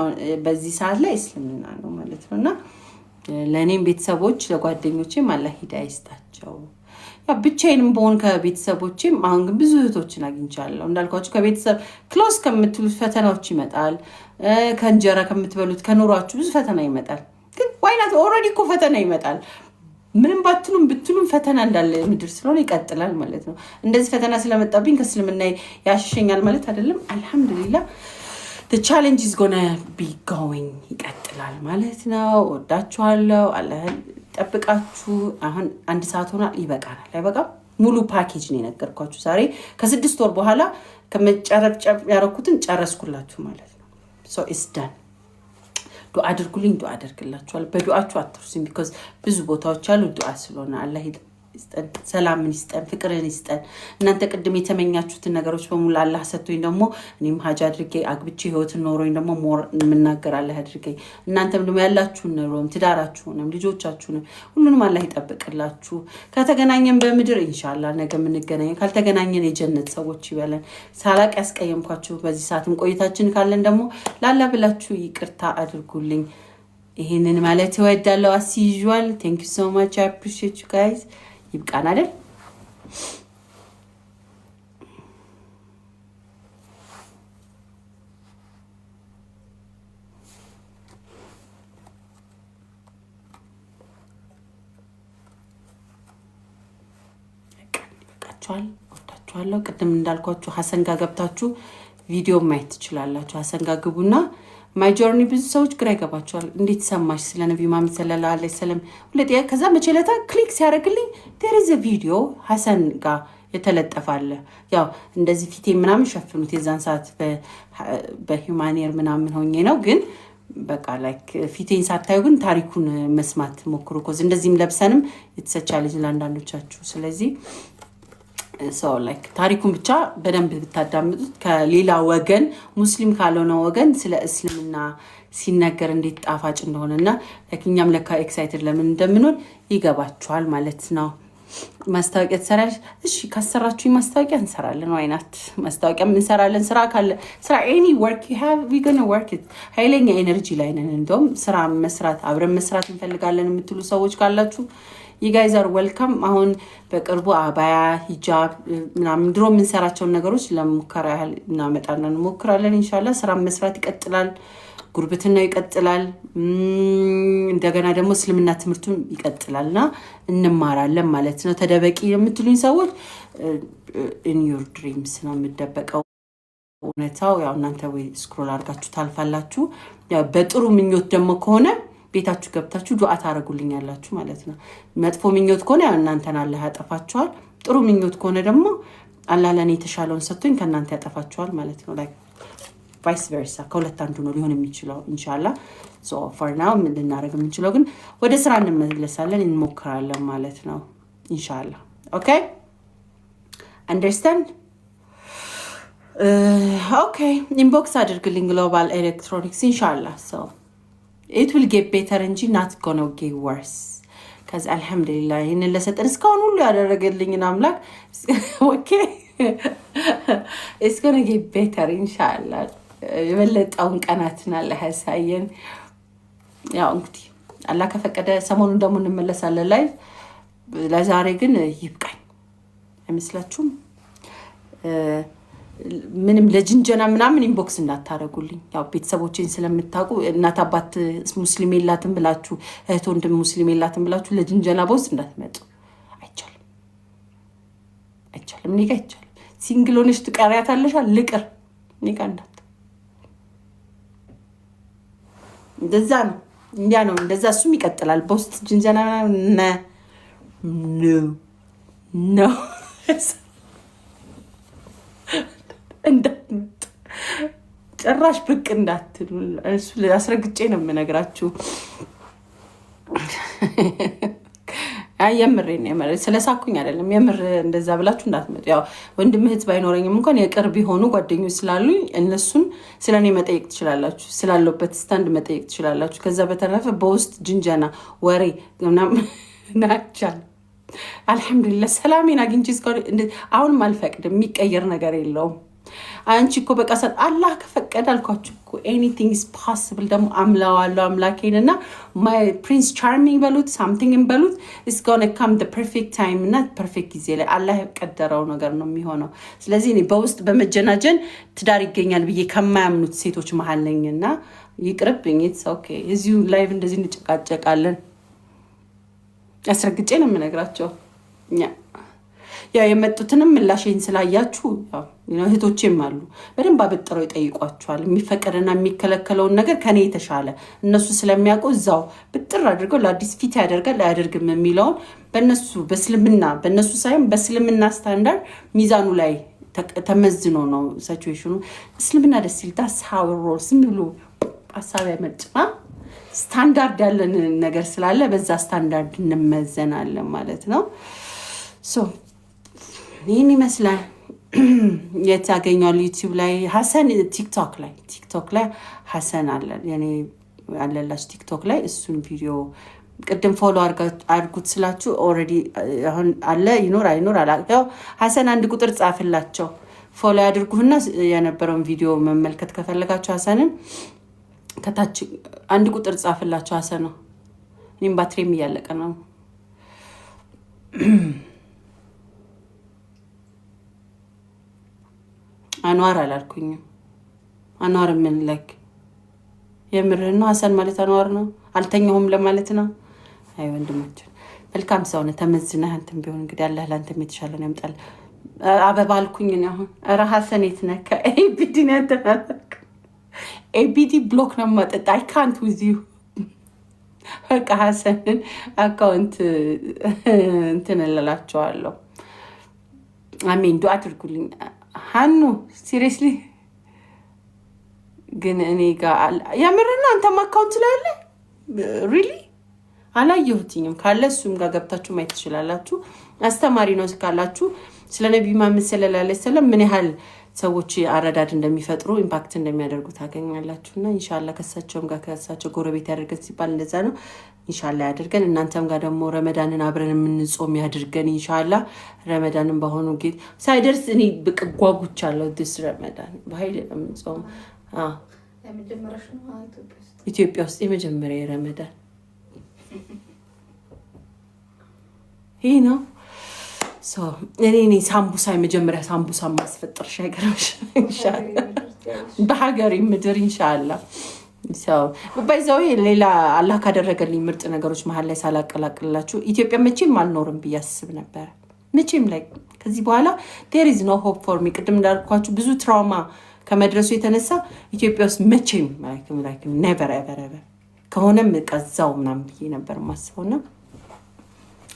[SPEAKER 1] በዚህ ሰዓት ላይ እስልምና ነው ማለት ነውና ለኔም ቤተሰቦች ለጓደኞቼም አላህ ሂዳያ ይስጣቸው ብቻዬንም በሆን ከቤተሰቦቼም አሁን ግን ብዙ እህቶችን አግኝቻለሁ። እንዳልኳችሁ ከቤተሰብ ክሎስ ከምትሉት ፈተናዎች ይመጣል። ከእንጀራ ከምትበሉት ከኑሯችሁ ብዙ ፈተና ይመጣል። ግን ዋይናት ኦልሬዲ እኮ ፈተና ይመጣል። ምንም ብትሉም ፈተና እንዳለ ምድር ስለሆነ ይቀጥላል ማለት ነው። እንደዚህ ፈተና ስለመጣብኝ ከእስልምና ያሸሸኛል ማለት አይደለም። አልሐምዱሊላህ the challenge is gonna be going ይቀጥላል ማለት ነው። ወዳችኋለሁ። አላህ ጠብቃችሁ። አሁን 1 ሰዓት ሆኗል። ይበቃናል። አይበቃም? ሙሉ ፓኬጅ ነው የነገርኳችሁ ዛሬ። ከ6 ወር በኋላ ከመጨረብጨብ ያረኩትን ጨረስኩላችሁ ማለት ነው። so it's done። ዱዓ አድርጉልኝ፣ ዱዓ አደርግላችኋለሁ። በዱዓችሁ አትርሱኝ because ብዙ ቦታዎች አሉ ዱዓ ስለሆነ አላህ ሰላምን ይስጠን፣ ፍቅርን ይስጠን። እናንተ ቅድም የተመኛችሁትን ነገሮች በሙሉ አላህ ሰጥቶኝ ደግሞ እኔም ሀጅ አድርጌ አግብቼ ህይወትን ኖሮኝ ደግሞ ሞር የምናገር አላህ አድርገኝ። እናንተም ደግሞ ያላችሁን ኑሮም ትዳራችሁንም ልጆቻችሁንም ሁሉንም አላህ ይጠብቅላችሁ። ከተገናኘን በምድር ኢንሻአላህ ነገ የምንገናኘን፣ ካልተገናኘን የጀነት ሰዎች ይበለን። ሳላቅ ያስቀየምኳችሁ በዚህ ሰዓትም ቆይታችን ካለን ደግሞ ላላ ብላችሁ ይቅርታ አድርጉልኝ። ይሄንን ማለት እወዳለሁ። as usual thank you so much, I appreciate you guys። ይብቃን አይደል? ወዳችኋለሁ። ቅድም እንዳልኳችሁ ሀሰን ጋር ገብታችሁ ቪዲዮ ማየት ትችላላችሁ። ሀሰን ጋር ግቡና ማይ ጆርኒ ብዙ ሰዎች ግራ ይገባቸዋል። እንዴት ሰማሽ ስለ ነብዩ መሐመድ ሰለላሁ ዐለይሂ ወሰለም ሁለት ከዛ መቼለታ ክሊክ ሲያደርግልኝ there is a video ሀሰን ጋር የተለጠፋለ። ያው እንደዚህ ፊቴ ምናምን ሸፍኑት የዛን ሰዓት በሂውማኒየር ምናምን ሆኜ ነው። ግን በቃ ላይክ ፊቴን ሳታዩ ግን ታሪኩን መስማት ሞክሩ። ኮዝ እንደዚህም ለብሰንም የተሰቻለች ለአንዳንዶቻችሁ። ስለዚህ so like ታሪኩን ብቻ በደንብ ብታዳምጡት ከሌላ ወገን ሙስሊም ካልሆነ ወገን ስለ እስልምና ሲነገር እንዴት ጣፋጭ እንደሆነና ለኪኛም ለካ ኤክሳይትድ ለምን እንደምንሆን ይገባችኋል ማለት ነው። ማስታወቂያ ትሰራለች። እሺ ካሰራችሁ ማስታወቂያ እንሰራለን። ዋይናት ማስታወቂያ እንሰራለን። ስራ ካለ ስራ any work you have we going to work it። ኃይለኛ ኤነርጂ ላይ ነን። እንደውም ስራ መስራት አብረን መስራት እንፈልጋለን የምትሉ ሰዎች ካላችሁ you guys are welcome። አሁን በቅርቡ አባያ ሂጃብ ምናምን ድሮ የምንሰራቸውን ነገሮች ለሙከራ ያህል እናመጣና እንሞክራለን። ኢንሻአላህ ስራ መስራት ይቀጥላል፣ ጉርብትና ይቀጥላል። እንደገና ደግሞ እስልምና ትምህርቱን ይቀጥላልና እንማራለን ማለት ነው። ተደበቂ የምትሉኝ ሰዎች in your dreams ነው የምደበቀው። እውነታው ያው እናንተ ወይ ስክሮል አድርጋችሁ ታልፋላችሁ። ያው በጥሩ ምኞት ደግሞ ከሆነ ቤታችሁ ገብታችሁ ዱዓ ታረጉልኛላችሁ ማለት ነው። መጥፎ ምኞት ከሆነ እናንተን አላህ ያጠፋችኋል። ጥሩ ምኞት ከሆነ ደግሞ አላህ ለኔ ተሻለውን ሰጥቶኝ ከናንተ ያጠፋችኋል ማለት ነው። like vice versa ከሁለት አንዱ ነው ሊሆን የሚችለው ኢንሻአላህ። so for now ምን ልናረግ የምንችለው ግን ወደ ስራ እንመለሳለን እንሞክራለን ማለት ነው ኢንሻአላህ። okay understand? okay inbox አድርግልኝ ግሎባል ኤሌክትሮኒክስ ኢንሻአላህ። so it will get better እንጂ not gonna get worse cuz alhamdulillah ይሄንን ለሰጠን እስካሁን ሁሉ ያደረገልኝን አምላክ okay it's gonna get better inshallah። የበለጠውን ቀናትን አላህ ያሳየን። ያው እንግዲህ አላህ ከፈቀደ ሰሞኑን ደግሞ እንመለሳለን ላይቭ። ለዛሬ ግን ይብቃኝ አይመስላችሁም? ምንም ለጅንጀና ምናምን ኢንቦክስ እንዳታረጉልኝ። ያው ቤተሰቦቼን ስለምታውቁ እናት አባት ሙስሊም የላትም ብላችሁ እህት ወንድም ሙስሊም የላትም ብላችሁ ለጅንጀና ቦስ እንዳትመጡ። አይቻልም እኔ ጋር አይቻልም። ሲንግል ሆነሽ ትቀሪያታለሽ ልቅር እኔ ጋር እንዳት እንደዛ ነው እንዲያ ነው እንደዛ እሱም ይቀጥላል። በውስጥ ጅንጀና ነው እንዳትመጡ ጭራሽ ብቅ እንዳትሉ እሱ አስረግጬ ነው የምነግራችሁ። የምር ስለሳኩኝ አይደለም፣ የምር እንደዛ ብላችሁ እንዳትመጡ። ያው ወንድም እህት ባይኖረኝም እንኳን የቅርብ የሆኑ ጓደኞች ስላሉኝ እነሱን ስለኔ መጠየቅ ትችላላችሁ፣ ስላለበት ስታንድ መጠየቅ ትችላላችሁ። ከዛ በተረፈ በውስጥ ጅንጀና ወሬ ምናምን ናቻል። አልሐምዱሊላህ ሰላሜን አግኝቼ እስካሁን አሁንም አልፈቅድም። የሚቀየር ነገር የለውም። አንቺ እኮ በቃ አላህ ከፈቀደ አልኳችሁ እኮ ኤኒቲንግ ኢዝ ፖሲብል። ደግሞ አምላዋለሁ አምላኬንና ማይ ፕሪንስ ቻርሚንግ በሉት ሳምቲንግ በሉት ኢትስ ጎና ካም ዘ ፐርፌክት ታይም እና ፐርፌክት ጊዜ ላይ አላህ የቀደረው ነገር ነው የሚሆነው። ስለዚህ እኔ በውስጥ በመጀናጀን ትዳር ይገኛል ብዬ ከማያምኑት ሴቶች መሀል ነኝና ይቅርብኝ። ኢትስ ኦኬ። እዚሁ ላይቭ እንደዚህ እንጨቃጨቃለን። አስረግጬ ነው የምነግራቸው። ያው የመጡትንም ምላሽን ስላያችሁ እህቶቼም አሉ በደንብ አበጥረው ይጠይቋቸዋል። የሚፈቀድና የሚከለከለውን ነገር ከኔ የተሻለ እነሱ ስለሚያውቁ እዛው ብጥር አድርገው ለአዲስ ፊት ያደርጋል አያደርግም የሚለውን በእነሱ በእስልምና በእነሱ ሳይሆን በእስልምና ስታንዳርድ ሚዛኑ ላይ ተመዝኖ ነው ሲቹዌሽኑ። እስልምና ደስ ይል ዳስሃወሮ ዝም ብሎ ሀሳብ ያመጭማ ስታንዳርድ ያለን ነገር ስላለ በዛ ስታንዳርድ እንመዘናለን ማለት ነው። ይህን ይመስላል። የት ያገኘዋል? ዩቲዩብ ላይ ሀሰን፣ ቲክቶክ ላይ ሀሰን አለ የኔ አለላችሁ ቲክቶክ ላይ እሱን ቪዲዮ ቅድም ፎሎ አድርጉት ስላችሁ ኦልሬዲ አሁን አለ ይኖር አይኖር አላውቅም። ሀሰን አንድ ቁጥር ጻፍላቸው ፎሎ ያድርጉና የነበረውን ቪዲዮ መመልከት ከፈለጋችሁ ሀሰንን ከታች አንድ ቁጥር ጻፍላቸው። ሀሰን ነው። እኔም ባትሪም እያለቀ ነው። አንዋር አላልኩኝም። አንዋር ምን ላይክ የምርህ ነው? ሀሰን ማለት አንዋር ነው። አልተኛሁም ለማለት ነው። አይ ወንድማችን መልካም ሰው ነህ። ተመዝነህ አንተም ቢሆን እንግዲህ አላህ ለአንተም የተሻለ ነው ያምጣል። አበባ አልኩኝ ነው አሁን። ኧረ ሀሰን የት ነህ? ከኤቢዲ ነው ያተናነቅ ኤቢዲ ብሎክ ነው የማጠጣ። አይ ካንት ዊዝ ዩ በቃ ሀሰንን አካውንት እንትን እላቸዋለሁ። አሜን ዱአ አድርጉልኝ። ሀኑ ሲሪየስሊ ግን እኔ ጋር የምርና አንተም አካውንት ላይ አለ? ሪሊ አላየሁትኝም። ካለ እሱም ጋር ገብታችሁ ማየት ትችላላችሁ። አስተማሪ ነው ካላችሁ ስለ ነብዩ መሐመድ ሰለላሁ ዐለይሂ ወሰለም ምን ያህል ሰዎች አረዳድ እንደሚፈጥሩ ኢምፓክት እንደሚያደርጉ ታገኛላችሁና ኢንሻአላህ ከሳቸውም ጋር ከሳቸው ጎረቤት ያደርገን ሲባል እንደዛ ነው። ኢንሻአላህ ያደርገን። እናንተም ጋር ደግሞ ረመዳንን አብረን የምንጾም ያድርገን ኢንሻአላህ። ረመዳንን በሆኑ ጊዜ ሳይደርስ እኔ ብቅ ጓጉቻለሁ። ድስ ረመዳን በኃይል የምንጾም ኢትዮጵያ ውስጥ የመጀመሪያ ረመዳን ይሄ ነው። እኔ ሳምቡሳ የመጀመሪያ ሳምቡሳ ማስፈጠር ሻይገርምሽ ኢንሻአላህ በሀገሬ ምድር ኢንሻአላህ። ባይዛው ሌላ አላህ ካደረገልኝ ምርጥ ነገሮች መሀል ላይ ሳላቀላቅላችሁ ኢትዮጵያ መቼም አልኖርም ብዬ አስብ ነበር። መቼም ላይ ከዚህ በኋላ there is no hope for me። ቅድም እንዳልኳችሁ ብዙ ትራውማ ከመድረሱ የተነሳ ኢትዮጵያ ውስጥ መቼም like never ever ከሆነም ቀዛው ምናምን ብዬ ነበር ማስበውና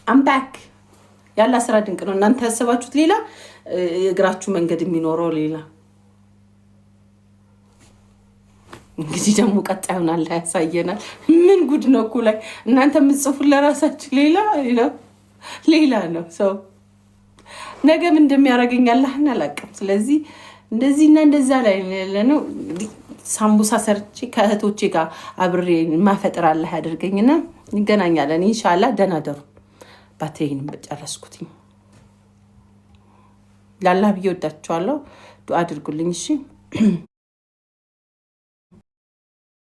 [SPEAKER 1] I'm back። ያላ ስራ ድንቅ ነው። እናንተ ያሰባችሁት ሌላ፣ እግራችሁ መንገድ የሚኖረው ሌላ። እንግዲህ ደግሞ ቀጣዩን አላህ ያሳየናል። ምን ጉድ ነው እኮ ላይ እናንተ የምትጽፉት ለራሳችሁ ሌላ ነው። ሰው ነገ ምን እንደሚያደርገኝ አላህን አላውቅም። ስለዚህ እንደዚህና እንደዛ ላይ ያለነው ሳምቡሳ ሰርቼ ከእህቶቼ ጋር አብሬ ማፈጥር አላህ ያደርገኝና እንገናኛለን ኢንሻአላህ። ደህና ደሩ። ባትሪን በጨረስኩትኝ። ላላህ ብዬ ወዳችኋለሁ። ዱአ አድርጉልኝ እሺ።